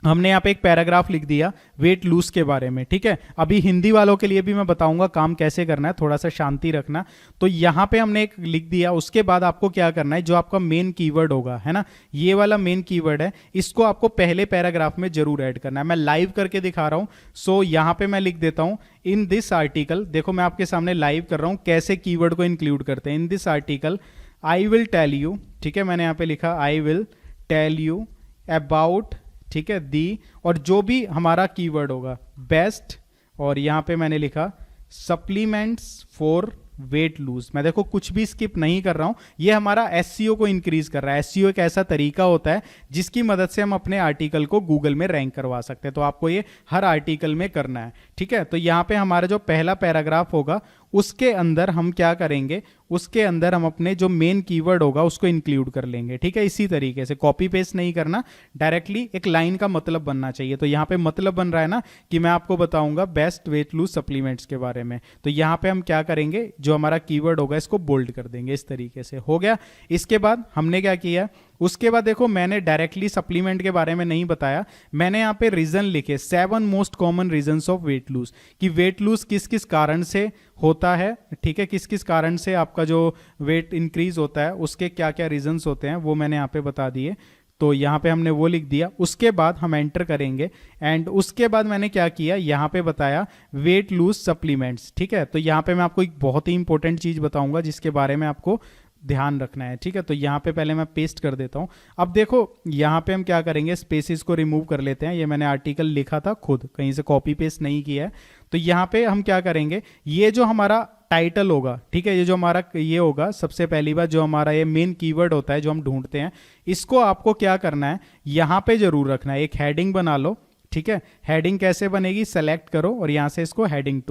हमने यहाँ पे एक पैराग्राफ लिख दिया वेट लूज के बारे में, ठीक है। अभी हिंदी वालों के लिए भी मैं बताऊंगा काम कैसे करना है, थोड़ा सा शांति रखना। तो यहाँ पे हमने एक लिख दिया, उसके बाद आपको क्या करना है, जो आपका मेन कीवर्ड होगा है ना, ये वाला मेन कीवर्ड है, इसको आपको पहले पैराग्राफ में जरूर ऐड करना है। मैं लाइव करके दिखा रहा हूँ, सो यहाँ पे मैं लिख देता हूँ इन दिस आर्टिकल, देखो मैं आपके सामने लाइव कर रहा हूँ कैसे कीवर्ड को इंक्लूड करते हैं। In this article I will tell you, ठीक है, मैंने यहाँ पे लिखा I will tell you about, ठीक है, दी, और जो भी हमारा कीवर्ड होगा बेस्ट, और यहां पे मैंने लिखा सप्लीमेंट्स फॉर वेट लूज। मैं देखो कुछ भी स्किप नहीं कर रहा हूं, ये हमारा एसईओ को इंक्रीज कर रहा है। एसईओ एक ऐसा तरीका होता है जिसकी मदद से हम अपने आर्टिकल को गूगल में रैंक करवा सकते हैं, तो आपको ये हर आर्टिकल में करना है, ठीक है। तो यहां पे हमारा जो पहला पैराग्राफ होगा उसके अंदर हम क्या करेंगे, उसके अंदर हम अपने जो मेन कीवर्ड होगा उसको इंक्लूड कर लेंगे, ठीक है। इसी तरीके से कॉपी पेस्ट नहीं करना, डायरेक्टली एक लाइन का मतलब बनना चाहिए। तो यहाँ पे मतलब बन रहा है ना कि मैं आपको बताऊंगा बेस्ट वेट लूज सप्लीमेंट्स के बारे में, तो यहाँ पे हम क्या करेंगे, जो हमारा कीवर्ड होगा इसको बोल्ड कर देंगे, इस तरीके से हो गया। इसके बाद हमने क्या किया, उसके बाद देखो मैंने डायरेक्टली सप्लीमेंट के बारे में नहीं बताया, मैंने यहाँ पे रीजन लिखे 7 most common reasons of weight lose, कि वेट लूज किस किस कारण से होता है, ठीक है, किस किस कारण से आपका जो वेट इंक्रीज होता है उसके क्या क्या रीजंस होते हैं वो मैंने यहाँ पे बता दिए। तो यहाँ पे हमने वो लिख दिया, उसके बाद हम एंटर करेंगे, एंड उसके बाद मैंने क्या किया, यहाँ पे बताया वेट लूज सप्लीमेंट्स, ठीक है। तो यहाँ पे मैं आपको एक बहुत ही इंपॉर्टेंट चीज बताऊंगा जिसके बारे में आपको ध्यान रखना है, ठीक है। तो यहाँ पे पहले मैं पेस्ट कर देता हूँ। अब देखो यहाँ पे हम क्या करेंगे, स्पेसिस को रिमूव कर लेते हैं, ये मैंने आर्टिकल लिखा था खुद, कहीं से कॉपी पेस्ट नहीं किया है। तो यहाँ पे हम क्या करेंगे, ये जो हमारा टाइटल होगा, ठीक है, ये जो हमारा ये होगा, सबसे पहली बात जो हमारा ये मेन कीवर्ड होता है जो हम ढूंढते हैं, इसको आपको क्या करना है, यहाँ पे जरूर रखना है, एक हेडिंग बना लो, ठीक है। हेडिंग कैसे बनेगी, सेलेक्ट करो और यहां से इसको हेडिंग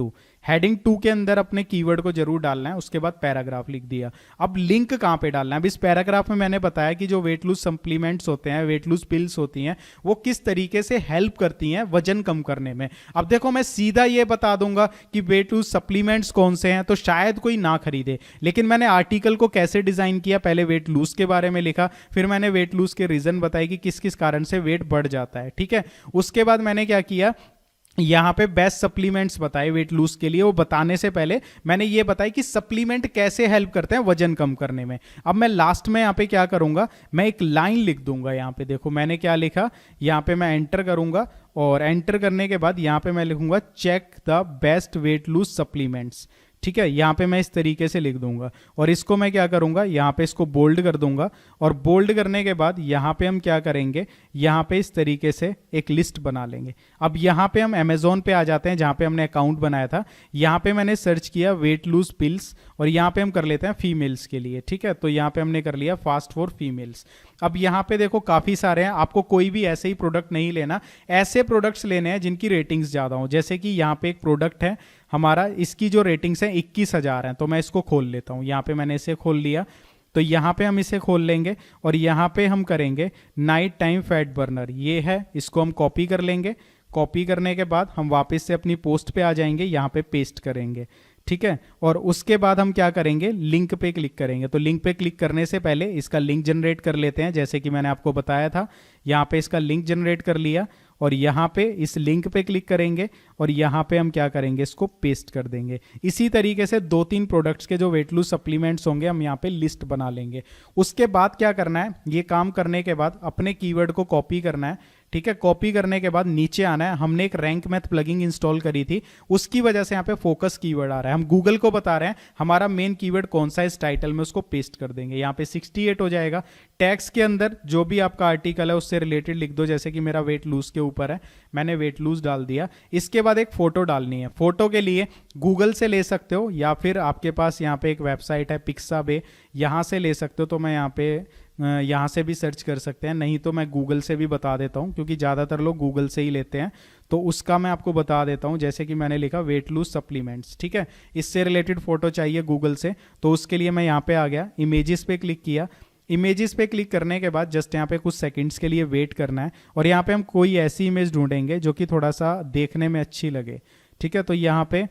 टू के अंदर अपने कीवर्ड को जरूर डालना है। उसके बाद पैराग्राफ लिख दिया। अब लिंक कहां पे डालना है, अब इस पैराग्राफ में मैंने बताया कि जो वेट लूज सप्लीमेंट्स होते हैं, वेट लूज पिल्स होती हैं, वो किस तरीके से हेल्प करती हैं वजन कम करने में। अब देखो मैं सीधा ये बता दूंगा कि वेट लूज सप्लीमेंट्स कौन से हैं तो शायद कोई ना खरीदे, लेकिन मैंने आर्टिकल को कैसे डिजाइन किया, पहले वेट लूज के बारे में लिखा, फिर मैंने वेट लूज के रीजन बताए कि किस किस कारण से वेट बढ़ जाता है, ठीक है। उसके बाद मैंने क्या किया, यहां पे बेस्ट सप्लीमेंट्स बताए वेट लूज के लिए। वो बताने से पहले मैंने ये बताया कि सप्लीमेंट कैसे हेल्प करते हैं वजन कम करने में। अब मैं लास्ट में यहां पे क्या करूंगा, मैं एक लाइन लिख दूंगा। यहां पे देखो मैंने क्या लिखा, यहां पे मैं एंटर करूंगा और एंटर करने के बाद यहां पे मैं लिखूंगा check the best weight lose supplements, ठीक है। यहां पे मैं इस तरीके से लिख दूंगा और इसको मैं क्या करूंगा, यहां पे इसको बोल्ड कर दूंगा और बोल्ड करने के बाद यहां पे हम क्या करेंगे, यहां पे इस तरीके से एक लिस्ट बना लेंगे। अब यहां पे हम अमेजोन पे आ जाते हैं जहां पे हमने अकाउंट बनाया था। यहां पे मैंने सर्च किया वेट लूज पिल्स और यहां पे हम कर लेते हैं फीमेल्स के लिए, ठीक है। तो यहां पे हमने कर लिया फास्ट फॉर फीमेल्स। अब यहां पे देखो काफी सारे हैं, आपको कोई भी ऐसे ही प्रोडक्ट नहीं लेना, ऐसे प्रोडक्ट्स लेने हैं जिनकी रेटिंग्स ज्यादा हो। जैसे कि यहां पे एक प्रोडक्ट है हमारा, इसकी जो रेटिंग्स है 21,000 है, तो मैं इसको खोल लेता हूं। यहां पे मैंने इसे खोल लिया। तो यहाँ पे हम इसे खोल लेंगे और यहाँ पे हम करेंगे नाइट टाइम फैट बर्नर, ये है, इसको हम कॉपी कर लेंगे। कॉपी करने के बाद हम वापस से अपनी पोस्ट पे आ जाएंगे, यहाँ पे पेस्ट करेंगे, ठीक है। और उसके बाद हम क्या करेंगे, लिंक पे क्लिक करेंगे। तो लिंक पे क्लिक करने से पहले इसका लिंक जनरेट कर लेते हैं, जैसे कि मैंने आपको बताया था। यहाँ पे इसका लिंक जनरेट कर लिया और यहाँ पे इस लिंक पे क्लिक करेंगे और यहाँ पे हम क्या करेंगे, इसको पेस्ट कर देंगे। इसी तरीके से 2-3 प्रोडक्ट्स के जो वेट लूज सप्लीमेंट्स होंगे हम यहाँ पे लिस्ट बना लेंगे। उसके बाद क्या करना है, ये काम करने के बाद अपने कीवर्ड को कॉपी करना है, ठीक है। कॉपी करने के बाद नीचे आना है। हमने एक रैंक मैथ प्लगइन इंस्टॉल करी थी, उसकी वजह से यहाँ पे फोकस कीवर्ड आ रहा है। हम गूगल को बता रहे हैं हमारा मेन कीवर्ड कौन सा है इस टाइटल में, उसको पेस्ट कर देंगे। यहाँ पे 68 हो जाएगा। टैग्स के अंदर जो भी आपका आर्टिकल है उससे रिलेटेड लिख दो, जैसे कि मेरा वेट लूज के ऊपर है, मैंने वेट लूज डाल दिया। इसके बाद एक फोटो डालनी है। फोटो के लिए गूगल से ले सकते हो या फिर आपके पास यहाँ पे एक वेबसाइट है पिक्साबे, यहाँ से ले सकते हो। तो मैं यहाँ से भी सर्च कर सकते हैं, नहीं तो मैं गूगल से भी बता देता हूँ, क्योंकि ज़्यादातर लोग गूगल से ही लेते हैं। तो उसका मैं आपको बता देता हूँ, जैसे कि मैंने लिखा वेट लूज सप्लीमेंट्स, ठीक है। इससे रिलेटेड फोटो चाहिए गूगल से, तो उसके लिए मैं यहाँ पे आ गया, इमेजेस पे क्लिक किया। इमेजेस पे क्लिक करने के बाद जस्ट यहाँ पे कुछ सेकंड्स के लिए वेट करना है और यहाँ पे हम कोई ऐसी इमेज ढूंढेंगे जो कि थोड़ा सा देखने में अच्छी लगे, ठीक है। तो यहाँ पे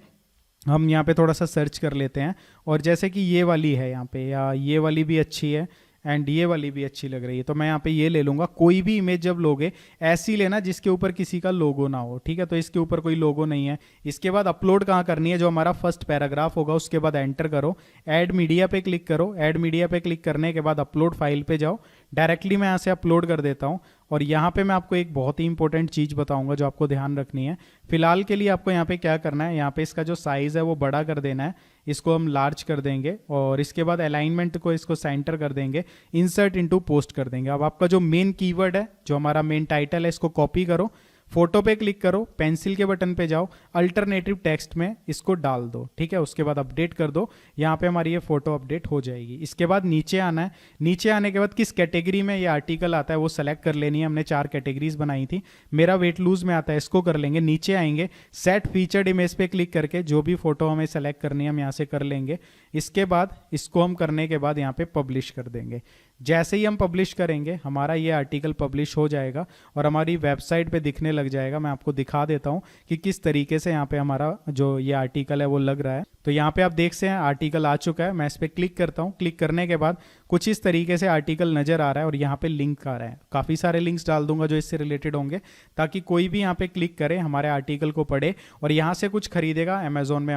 हम यहाँ पे थोड़ा सा सर्च कर लेते हैं और जैसे कि ये वाली है यहाँ पे, या ये वाली भी अच्छी है एंड ये वाली भी अच्छी लग रही है, तो मैं यहाँ पे ये ले लूँगा। कोई भी इमेज जब लोगे ऐसी लेना जिसके ऊपर किसी का लोगो ना हो, ठीक है। तो इसके ऊपर कोई लोगो नहीं है। इसके बाद अपलोड कहाँ करनी है, जो हमारा फर्स्ट पैराग्राफ होगा उसके बाद एंटर करो, ऐड मीडिया पे क्लिक करो। ऐड मीडिया पे क्लिक करने के बाद अपलोड फाइल पे जाओ। डायरेक्टली मैं यहाँ से अपलोड कर देता हूँ और यहाँ पे मैं आपको एक बहुत ही इंपॉर्टेंट चीज़ बताऊंगा जो आपको ध्यान रखनी है। फिलहाल के लिए आपको यहाँ पे क्या करना है, यहाँ पे इसका जो साइज़ है वो बड़ा कर देना है, इसको हम लार्ज कर देंगे और इसके बाद अलाइनमेंट को इसको सेंटर कर देंगे, इंसर्ट इनटू पोस्ट कर देंगे। अब आपका जो मेन कीवर्ड है, जो हमारा मेन टाइटल है, इसको कॉपी करो, फोटो पे क्लिक करो, पेंसिल के बटन पे जाओ, अल्टरनेटिव टेक्स्ट में इसको डाल दो, ठीक है। उसके बाद अपडेट कर दो, यहाँ पे हमारी ये फोटो अपडेट हो जाएगी। इसके बाद नीचे आना है। नीचे आने के बाद किस कैटेगरी में ये आर्टिकल आता है वो सेलेक्ट कर लेनी है। हमने 4 कैटेगरीज बनाई थी, मेरा वेट लूज में आता है, इसको कर लेंगे। नीचे आएंगे, सेट फीचर्ड इमेज पे क्लिक करके जो भी फोटो हमें सेलेक्ट करनी है हम यहाँ से कर लेंगे। इसके बाद इसको हम करने के बाद यहाँ पे पब्लिश कर देंगे। जैसे ही हम पब्लिश करेंगे हमारा ये आर्टिकल पब्लिश हो जाएगा और हमारी वेबसाइट पे दिखने लग जाएगा। मैं आपको दिखा देता हूँ कि किस तरीके से यहाँ पे हमारा जो ये आर्टिकल है वो लग रहा है। तो यहाँ पे आप देख सकते हैं आर्टिकल आ चुका है। मैं इस पर क्लिक करता हूँ। क्लिक करने के बाद कुछ इस तरीके से आर्टिकल नजर आ रहा है और यहाँ पे लिंक आ रहा है। काफ़ी सारे लिंक्स डाल दूंगा जो इससे रिलेटेड होंगे, ताकि कोई भी यहाँ पे क्लिक करे, हमारे आर्टिकल को पढ़े और यहाँ से कुछ खरीदेगा अमेजोन में,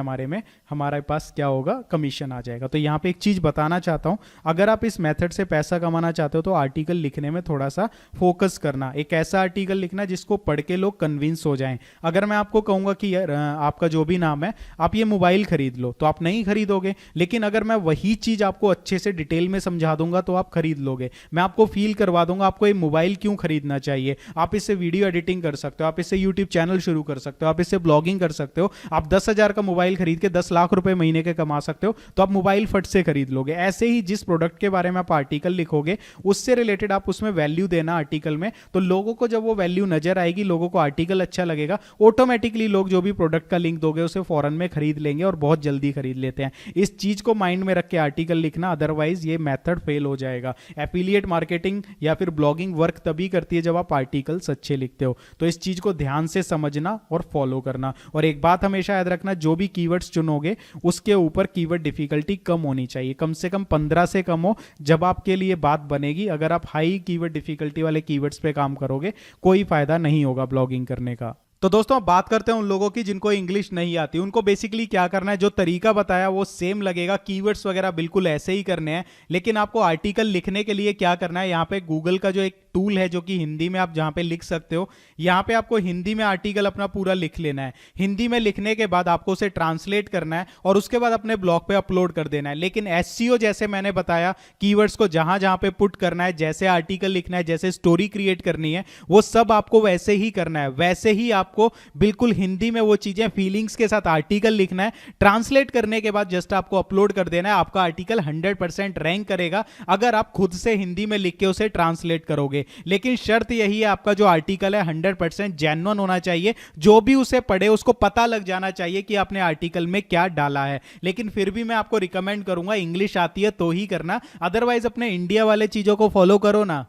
हमारे पास क्या होगा, कमीशन आ जाएगा। तो यहाँ पे एक चीज़ बताना चाहता हूँ, अगर आप इस मेथड से पैसा कमाना चाहते हो तो आर्टिकल लिखने में थोड़ा सा फोकस करना। एक ऐसा आर्टिकल लिखना जिसको पढ़ के लोग कन्विंस हो जाएं। अगर मैं आपको कहूँगा कि यार आपका जो भी नाम है, आप ये मोबाइल खरीद लो, तो आप नहीं खरीदोगे। लेकिन अगर मैं वही चीज़ आपको अच्छे से डिटेल में समझा दूंगा तो आप खरीद लोगे। मैं आपको फील करवा दूंगा आपको ये मोबाइल क्यों खरीदना चाहिए। आप इससे वीडियो एडिटिंग कर सकते हो, आप इससे यूट्यूब चैनल शुरू कर सकते हो, आप इससे ब्लॉगिंग कर सकते हो। आप 10,000 का मोबाइल खरीद के 10 लाख रुपए महीने के कमा सकते हो, तो आप मोबाइल फट से खरीद लोगे। ऐसे ही जिस प्रोडक्ट के बारे में आप आर्टिकल लिखोगे उससे रिलेटेड आप उसमें वैल्यू देना आर्टिकल में, तो लोगों को जब वो वैल्यू नजर आएगी, लोगों को आर्टिकल अच्छा लगेगा, ऑटोमेटिकली लोग जो भी प्रोडक्ट का लिंक दोगे उसे फौरन में खरीद लेंगे और बहुत जल्दी खरीद लेते हैं। इस चीज को माइंड में रख के आर्टिकल लिखना, अदरवाइज ये मेथड फेल हो जाएगा। एफिलिएट मार्केटिंग या फिर ब्लॉगिंग वर्क तभी करती है जब आप आर्टिकल्स अच्छे लिखते हो। तो इस चीज को ध्यान से समझना और फॉलो करना। और एक बात हमेशा याद रखना, जो भी कीवर्ड्स चुनोगे उसके ऊपर कीवर्ड डिफिकल्टी कम होनी चाहिए, कम से कम 15 से कम हो, जब आपके लिए बात बनेगी। अगर आप हाई कीवर्ड डिफिकल्टी वाले कीवर्ड्स पे काम करोगे कोई फायदा नहीं होगा ब्लॉगिंग करने का। तो दोस्तों अब बात करते हैं उन लोगों की जिनको इंग्लिश नहीं आती। उनको बेसिकली क्या करना है, जो तरीका बताया वो सेम लगेगा, कीवर्ड्स वगैरह बिल्कुल ऐसे ही करने हैं, लेकिन आपको आर्टिकल लिखने के लिए क्या करना है, यहाँ पे गूगल का जो एक टूल है जो कि हिंदी में आप जहाँ पे लिख सकते हो, यहाँ पे आपको हिंदी में आर्टिकल अपना पूरा लिख लेना है। हिंदी में लिखने के बाद आपको उसे ट्रांसलेट करना है और उसके बाद अपने ब्लॉग पे अपलोड कर देना है। लेकिन एसईओ जैसे मैंने बताया, कीवर्ड्स को जहां जहां पे पुट करना है, जैसे आर्टिकल लिखना है, जैसे स्टोरी क्रिएट करनी है, वो सब आपको वैसे ही करना है। वैसे ही आपको बिल्कुल हिंदी में वो चीजें फीलिंग्स के साथ आर्टिकल लिखना है। ट्रांसलेट करने के बाद जस्ट आपको अपलोड कर देना है। आपका आर्टिकल 100% रैंक करेगा अगर आप खुद से हिंदी में लिख के उसे ट्रांसलेट करोगे। मिलेंगे। लेकिन शर्त यही है, आपका जो आर्टिकल है 100% जेन्युइन होना चाहिए। जो भी उसे पढ़े उसको पता लग जाना चाहिए कि आपने आर्टिकल में क्या डाला है। लेकिन फिर भी मैं आपको रिकमेंड करूंगा, इंग्लिश आती है तो ही करना, अदरवाइज अपने इंडिया वाले चीजों को फॉलो करो ना।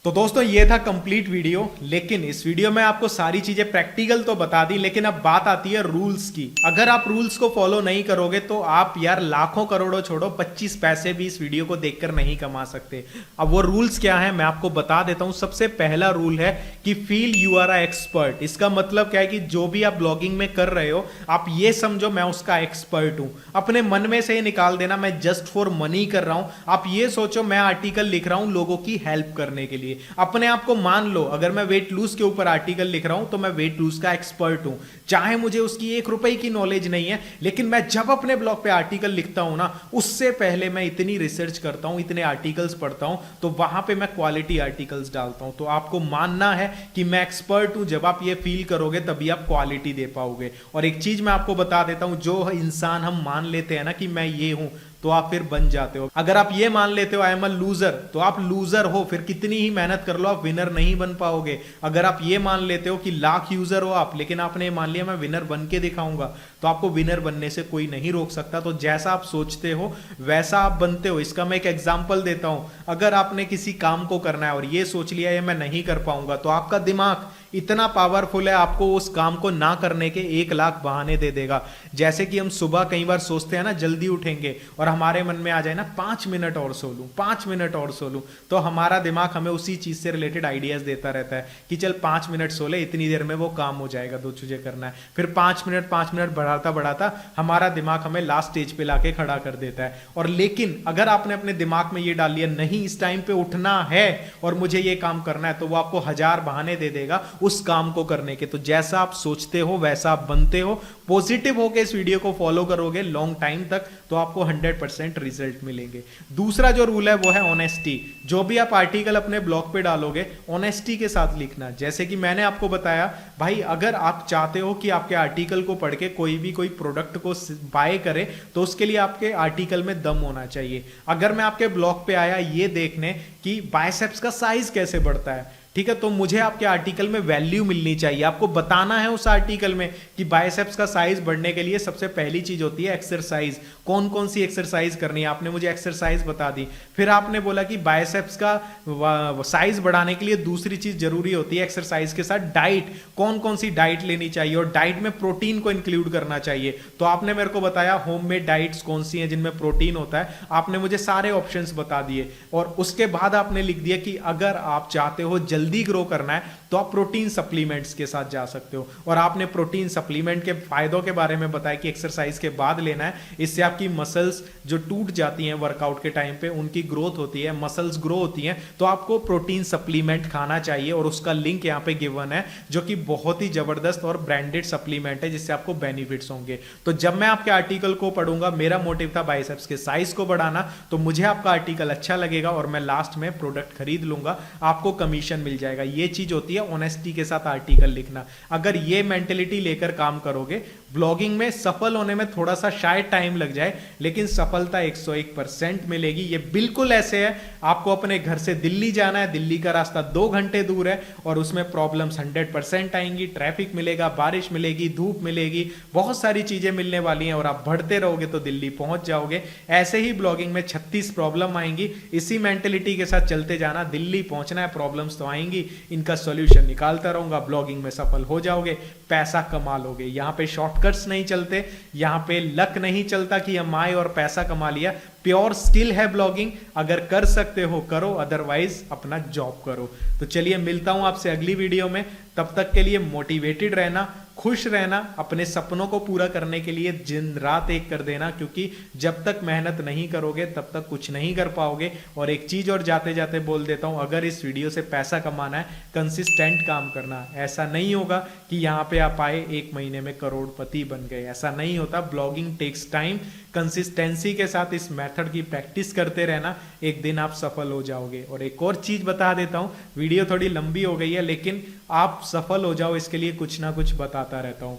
तो दोस्तों ये था कंप्लीट वीडियो, लेकिन इस वीडियो में आपको सारी चीजें प्रैक्टिकल तो बता दी, लेकिन अब बात आती है रूल्स की। अगर आप रूल्स को फॉलो नहीं करोगे तो आप यार लाखों करोड़ों छोड़ो 25 पैसे भी इस वीडियो को देखकर नहीं कमा सकते। अब वो रूल्स क्या है मैं आपको बता देता हूं। सबसे पहला रूल है कि feel you are a expert. इसका मतलब क्या है कि जो भी आप ब्लॉगिंग में कर रहे हो आप ये समझो मैं उसका एक्सपर्ट हूं। अपने मन में से निकाल देना मैं जस्ट फॉर मनी कर रहा हूं। आप ये सोचो मैं आर्टिकल लिख रहा हूं लोगों की हेल्प करने के लिए। अपने आप को मान लो, अगर मैं वेट लूज के ऊपर आर्टिकल लिख रहा हूं तो मैं वेट लूज का एक्सपर्ट हूं, चाहे मुझे उसकी 1 रुपए की नॉलेज नहीं है। लेकिन मैं जब अपने ब्लॉग पे आर्टिकल लिखता हूं ना, उससे पहले मैं इतनी रिसर्च करता हूं, इतने आर्टिकल्स पढ़ता हूं, तो वहां पे मैं क्वालिटी आर्टिकल्स डालता हूं। तो आपको मानना है कि मैं एक्सपर्ट हूं। जब आप ये फील करोगे तभी आप क्वालिटी दे पाओगे। और एक चीज मैं आपको बता देता हूं, जो इंसान हम मान लेते हैं ना कि मैं ये हूं, तो आप फिर बन जाते हो। अगर आप ये मान लेते हो आई एम अ लूजर, तो आप लूजर हो, फिर कितनी ही मेहनत कर लो आप विनर नहीं बन पाओगे। अगर आप ये मान लेते हो कि लाख यूजर हो आप, लेकिन आपने मान लिया मैं विनर बन के दिखाऊंगा, तो आपको विनर बनने से कोई नहीं रोक सकता। तो जैसा आप सोचते हो वैसा आप बनते हो। इसका मैं एक एग्जांपल देता हूं। अगर आपने किसी काम को करना है और ये सोच लिया ये मैं नहीं कर पाऊंगा, तो आपका दिमाग इतना पावरफुल है आपको उस काम को ना करने के 1 लाख बहाने दे देगा। जैसे कि हम सुबह कई बार सोचते हैं ना जल्दी उठेंगे, और हमारे मन में आ जाए ना 5 मिनट और सो लूं, 5 मिनट और सो लूं, तो हमारा दिमाग हमें उसी चीज से रिलेटेड आइडियाज देता रहता है कि चल 5 मिनट सो ले, इतनी देर में वो काम हो जाएगा, 2 चीजें करना है। फिर 5 मिनट बढ़ाता बढ़ाता हमारा दिमाग हमें लास्ट स्टेज पे लाके खड़ा कर देता है। और लेकिन अगर आपने अपने दिमाग में ये डाल लिया नहीं इस टाइम पे उठना है और मुझे ये काम करना है, तो वो आपको 1000 बहाने दे देगा उस काम को करने के। तो जैसा आप सोचते हो वैसा आप बनते हो। पॉजिटिव होकर इस वीडियो को फॉलो करोगे लॉन्ग टाइम तक तो आपको 100% रिजल्ट मिलेंगे। दूसरा जो रूल है वो है ऑनेस्टी। जो भी आप आर्टिकल अपने ब्लॉग पे डालोगे ऑनेस्टी के साथ लिखना। जैसे कि मैंने आपको बताया भाई, अगर आप चाहते हो कि आपके आर्टिकल को पढ़ के कोई प्रोडक्ट को बाय करे, तो उसके लिए आपके आर्टिकल में दम होना चाहिए। अगर मैं आपके ब्लॉग पे आया ये देखने कि बाइसेप्स का साइज कैसे बढ़ता है, ठीक है, तो मुझे आपके आर्टिकल में वैल्यू मिलनी चाहिए। आपको बताना है उस आर्टिकल में कि बाइसेप्स का साइज बढ़ने के लिए सबसे पहली चीज होती है एक्सरसाइज। कौन कौन सी एक्सरसाइज करनी है, आपने मुझे एक्सरसाइज बता दी। फिर आपने बोला कि बाइसेप्स का साइज बढ़ाने के लिए दूसरी चीज जरूरी होती है एक्सरसाइज के साथ डाइट। कौन कौन सी डाइट लेनी चाहिए और डाइट में प्रोटीन को इंक्लूड करना चाहिए। तो आपने मेरे को बताया होममेड डाइट्स कौन सी हैं जिनमें प्रोटीन होता है। आपने मुझे सारे ऑप्शंस बता दिए और उसके बाद आपने लिख दिया कि अगर आप चाहते हो जल्दी ग्रो करना है तो आप प्रोटीन सप्लीमेंट्स के साथ जा सकते हो। और आपने प्रोटीन सप्लीमेंट के फायदों के बारे में बताया कि एक्सरसाइज के बाद लेना है, इससे आपकी मसल्स जो टूट जाती हैं वर्कआउट के टाइम पे उनकी ग्रोथ होती है, मसल्स ग्रो होती हैं। तो आपको प्रोटीन सप्लीमेंट खाना चाहिए और उसका लिंक यहाँ पे गिवन है, जो कि बहुत ही जबरदस्त और ब्रांडेड सप्लीमेंट है जिससे आपको बेनिफिट्स होंगे। तो जब मैं आपके आर्टिकल को पढ़ूंगा, मेरा मोटिव था बाइसेप्स के साइज को बढ़ाना, तो मुझे आपका आर्टिकल अच्छा लगेगा और मैं लास्ट में प्रोडक्ट खरीद लूंगा, आपको कमीशन मिल जाएगा। ये चीज होती है ऑनेस्टी के साथ आर्टिकल लिखना। अगर ये मेंटेलिटी लेकर काम करोगे, ब्लॉगिंग में सफल होने में थोड़ा सा शायद टाइम लग जाए, लेकिन सफलता 101% मिलेगी। ये बिल्कुल ऐसे है, आपको अपने घर से दिल्ली जाना है, दिल्ली का रास्ता 2 घंटे दूर है और उसमें प्रॉब्लम्स 100% आएंगी। ट्रैफिक मिलेगा, बारिश मिलेगी, धूप मिलेगी, बहुत सारी चीजें मिलने वाली हैं और आप बढ़ते रहोगे तो दिल्ली पहुंच जाओगे। ऐसे ही ब्लॉगिंग में 36 प्रॉब्लम आएंगी। इसी मेंटेलिटी के साथ चलते जाना, दिल्ली पहुंचना है, प्रॉब्लम्स तो आएंगी, इनका सॉल्यूशन निकालता रहूंगा, ब्लॉगिंग में सफल हो जाओगे, पैसा कमा लोगे। यहां पे शॉर्टकट्स नहीं चलते, यहां पे लक नहीं चलता कि हम आए और पैसा कमा लिया। प्योर स्किल है ब्लॉगिंग, अगर कर सकते हो करो, अदरवाइज अपना जॉब करो। तो चलिए मिलता हूं आपसे अगली वीडियो में, तब तक के लिए मोटिवेटेड रहना, खुश रहना, अपने सपनों को पूरा करने के लिए दिन रात एक कर देना, क्योंकि जब तक मेहनत नहीं करोगे तब तक कुछ नहीं कर पाओगे। और एक चीज और जाते जाते बोल देता हूं, अगर इस वीडियो से पैसा कमाना है, कंसिस्टेंट काम करना। ऐसा नहीं होगा कि यहां पे आप आए 1 महीने में करोड़पति बन गए, ऐसा नहीं होता। ब्लॉगिंग टेक्स टाइम, कंसिस्टेंसी के साथ इस मेथड की प्रैक्टिस करते रहना, एक दिन आप सफल हो जाओगे। और एक और चीज बता देता हूं, वीडियो थोड़ी लंबी हो गई है, लेकिन आप सफल हो जाओ इसके लिए कुछ ना कुछ बताता रहता हूं।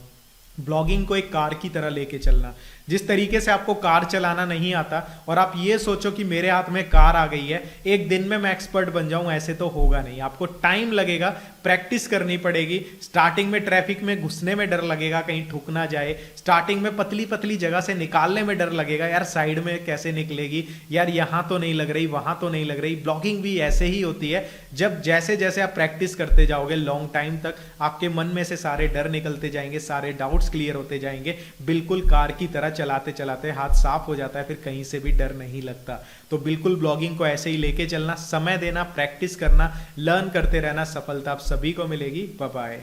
ब्लॉगिंग को एक कार की तरह लेके चलना। जिस तरीके से आपको कार चलाना नहीं आता और आप ये सोचो कि मेरे हाथ में कार आ गई है, एक दिन में मैं एक्सपर्ट बन जाऊं, ऐसे तो होगा नहीं। आपको टाइम लगेगा, प्रैक्टिस करनी पड़ेगी। स्टार्टिंग में ट्रैफिक में घुसने में डर लगेगा, कहीं ठुक ना जाए। स्टार्टिंग में पतली पतली जगह से निकालने में डर लगेगा, यार साइड में कैसे निकलेगी, यार यहां तो नहीं लग रही, वहां तो नहीं लग रही। ब्लॉगिंग भी ऐसे ही होती है, जब जैसे जैसे आप प्रैक्टिस करते जाओगे लॉन्ग टाइम तक, आपके मन में से सारे डर निकलते जाएंगे, सारे डाउट्स क्लियर होते जाएंगे। बिल्कुल कार की तरह चलाते चलाते हाथ साफ हो जाता है, फिर कहीं से भी डर नहीं लगता। तो बिल्कुल ब्लॉगिंग को ऐसे ही लेके चलना, समय देना, प्रैक्टिस करना, लर्न करते रहना, सफलता आप सभी को मिलेगी। Bye bye.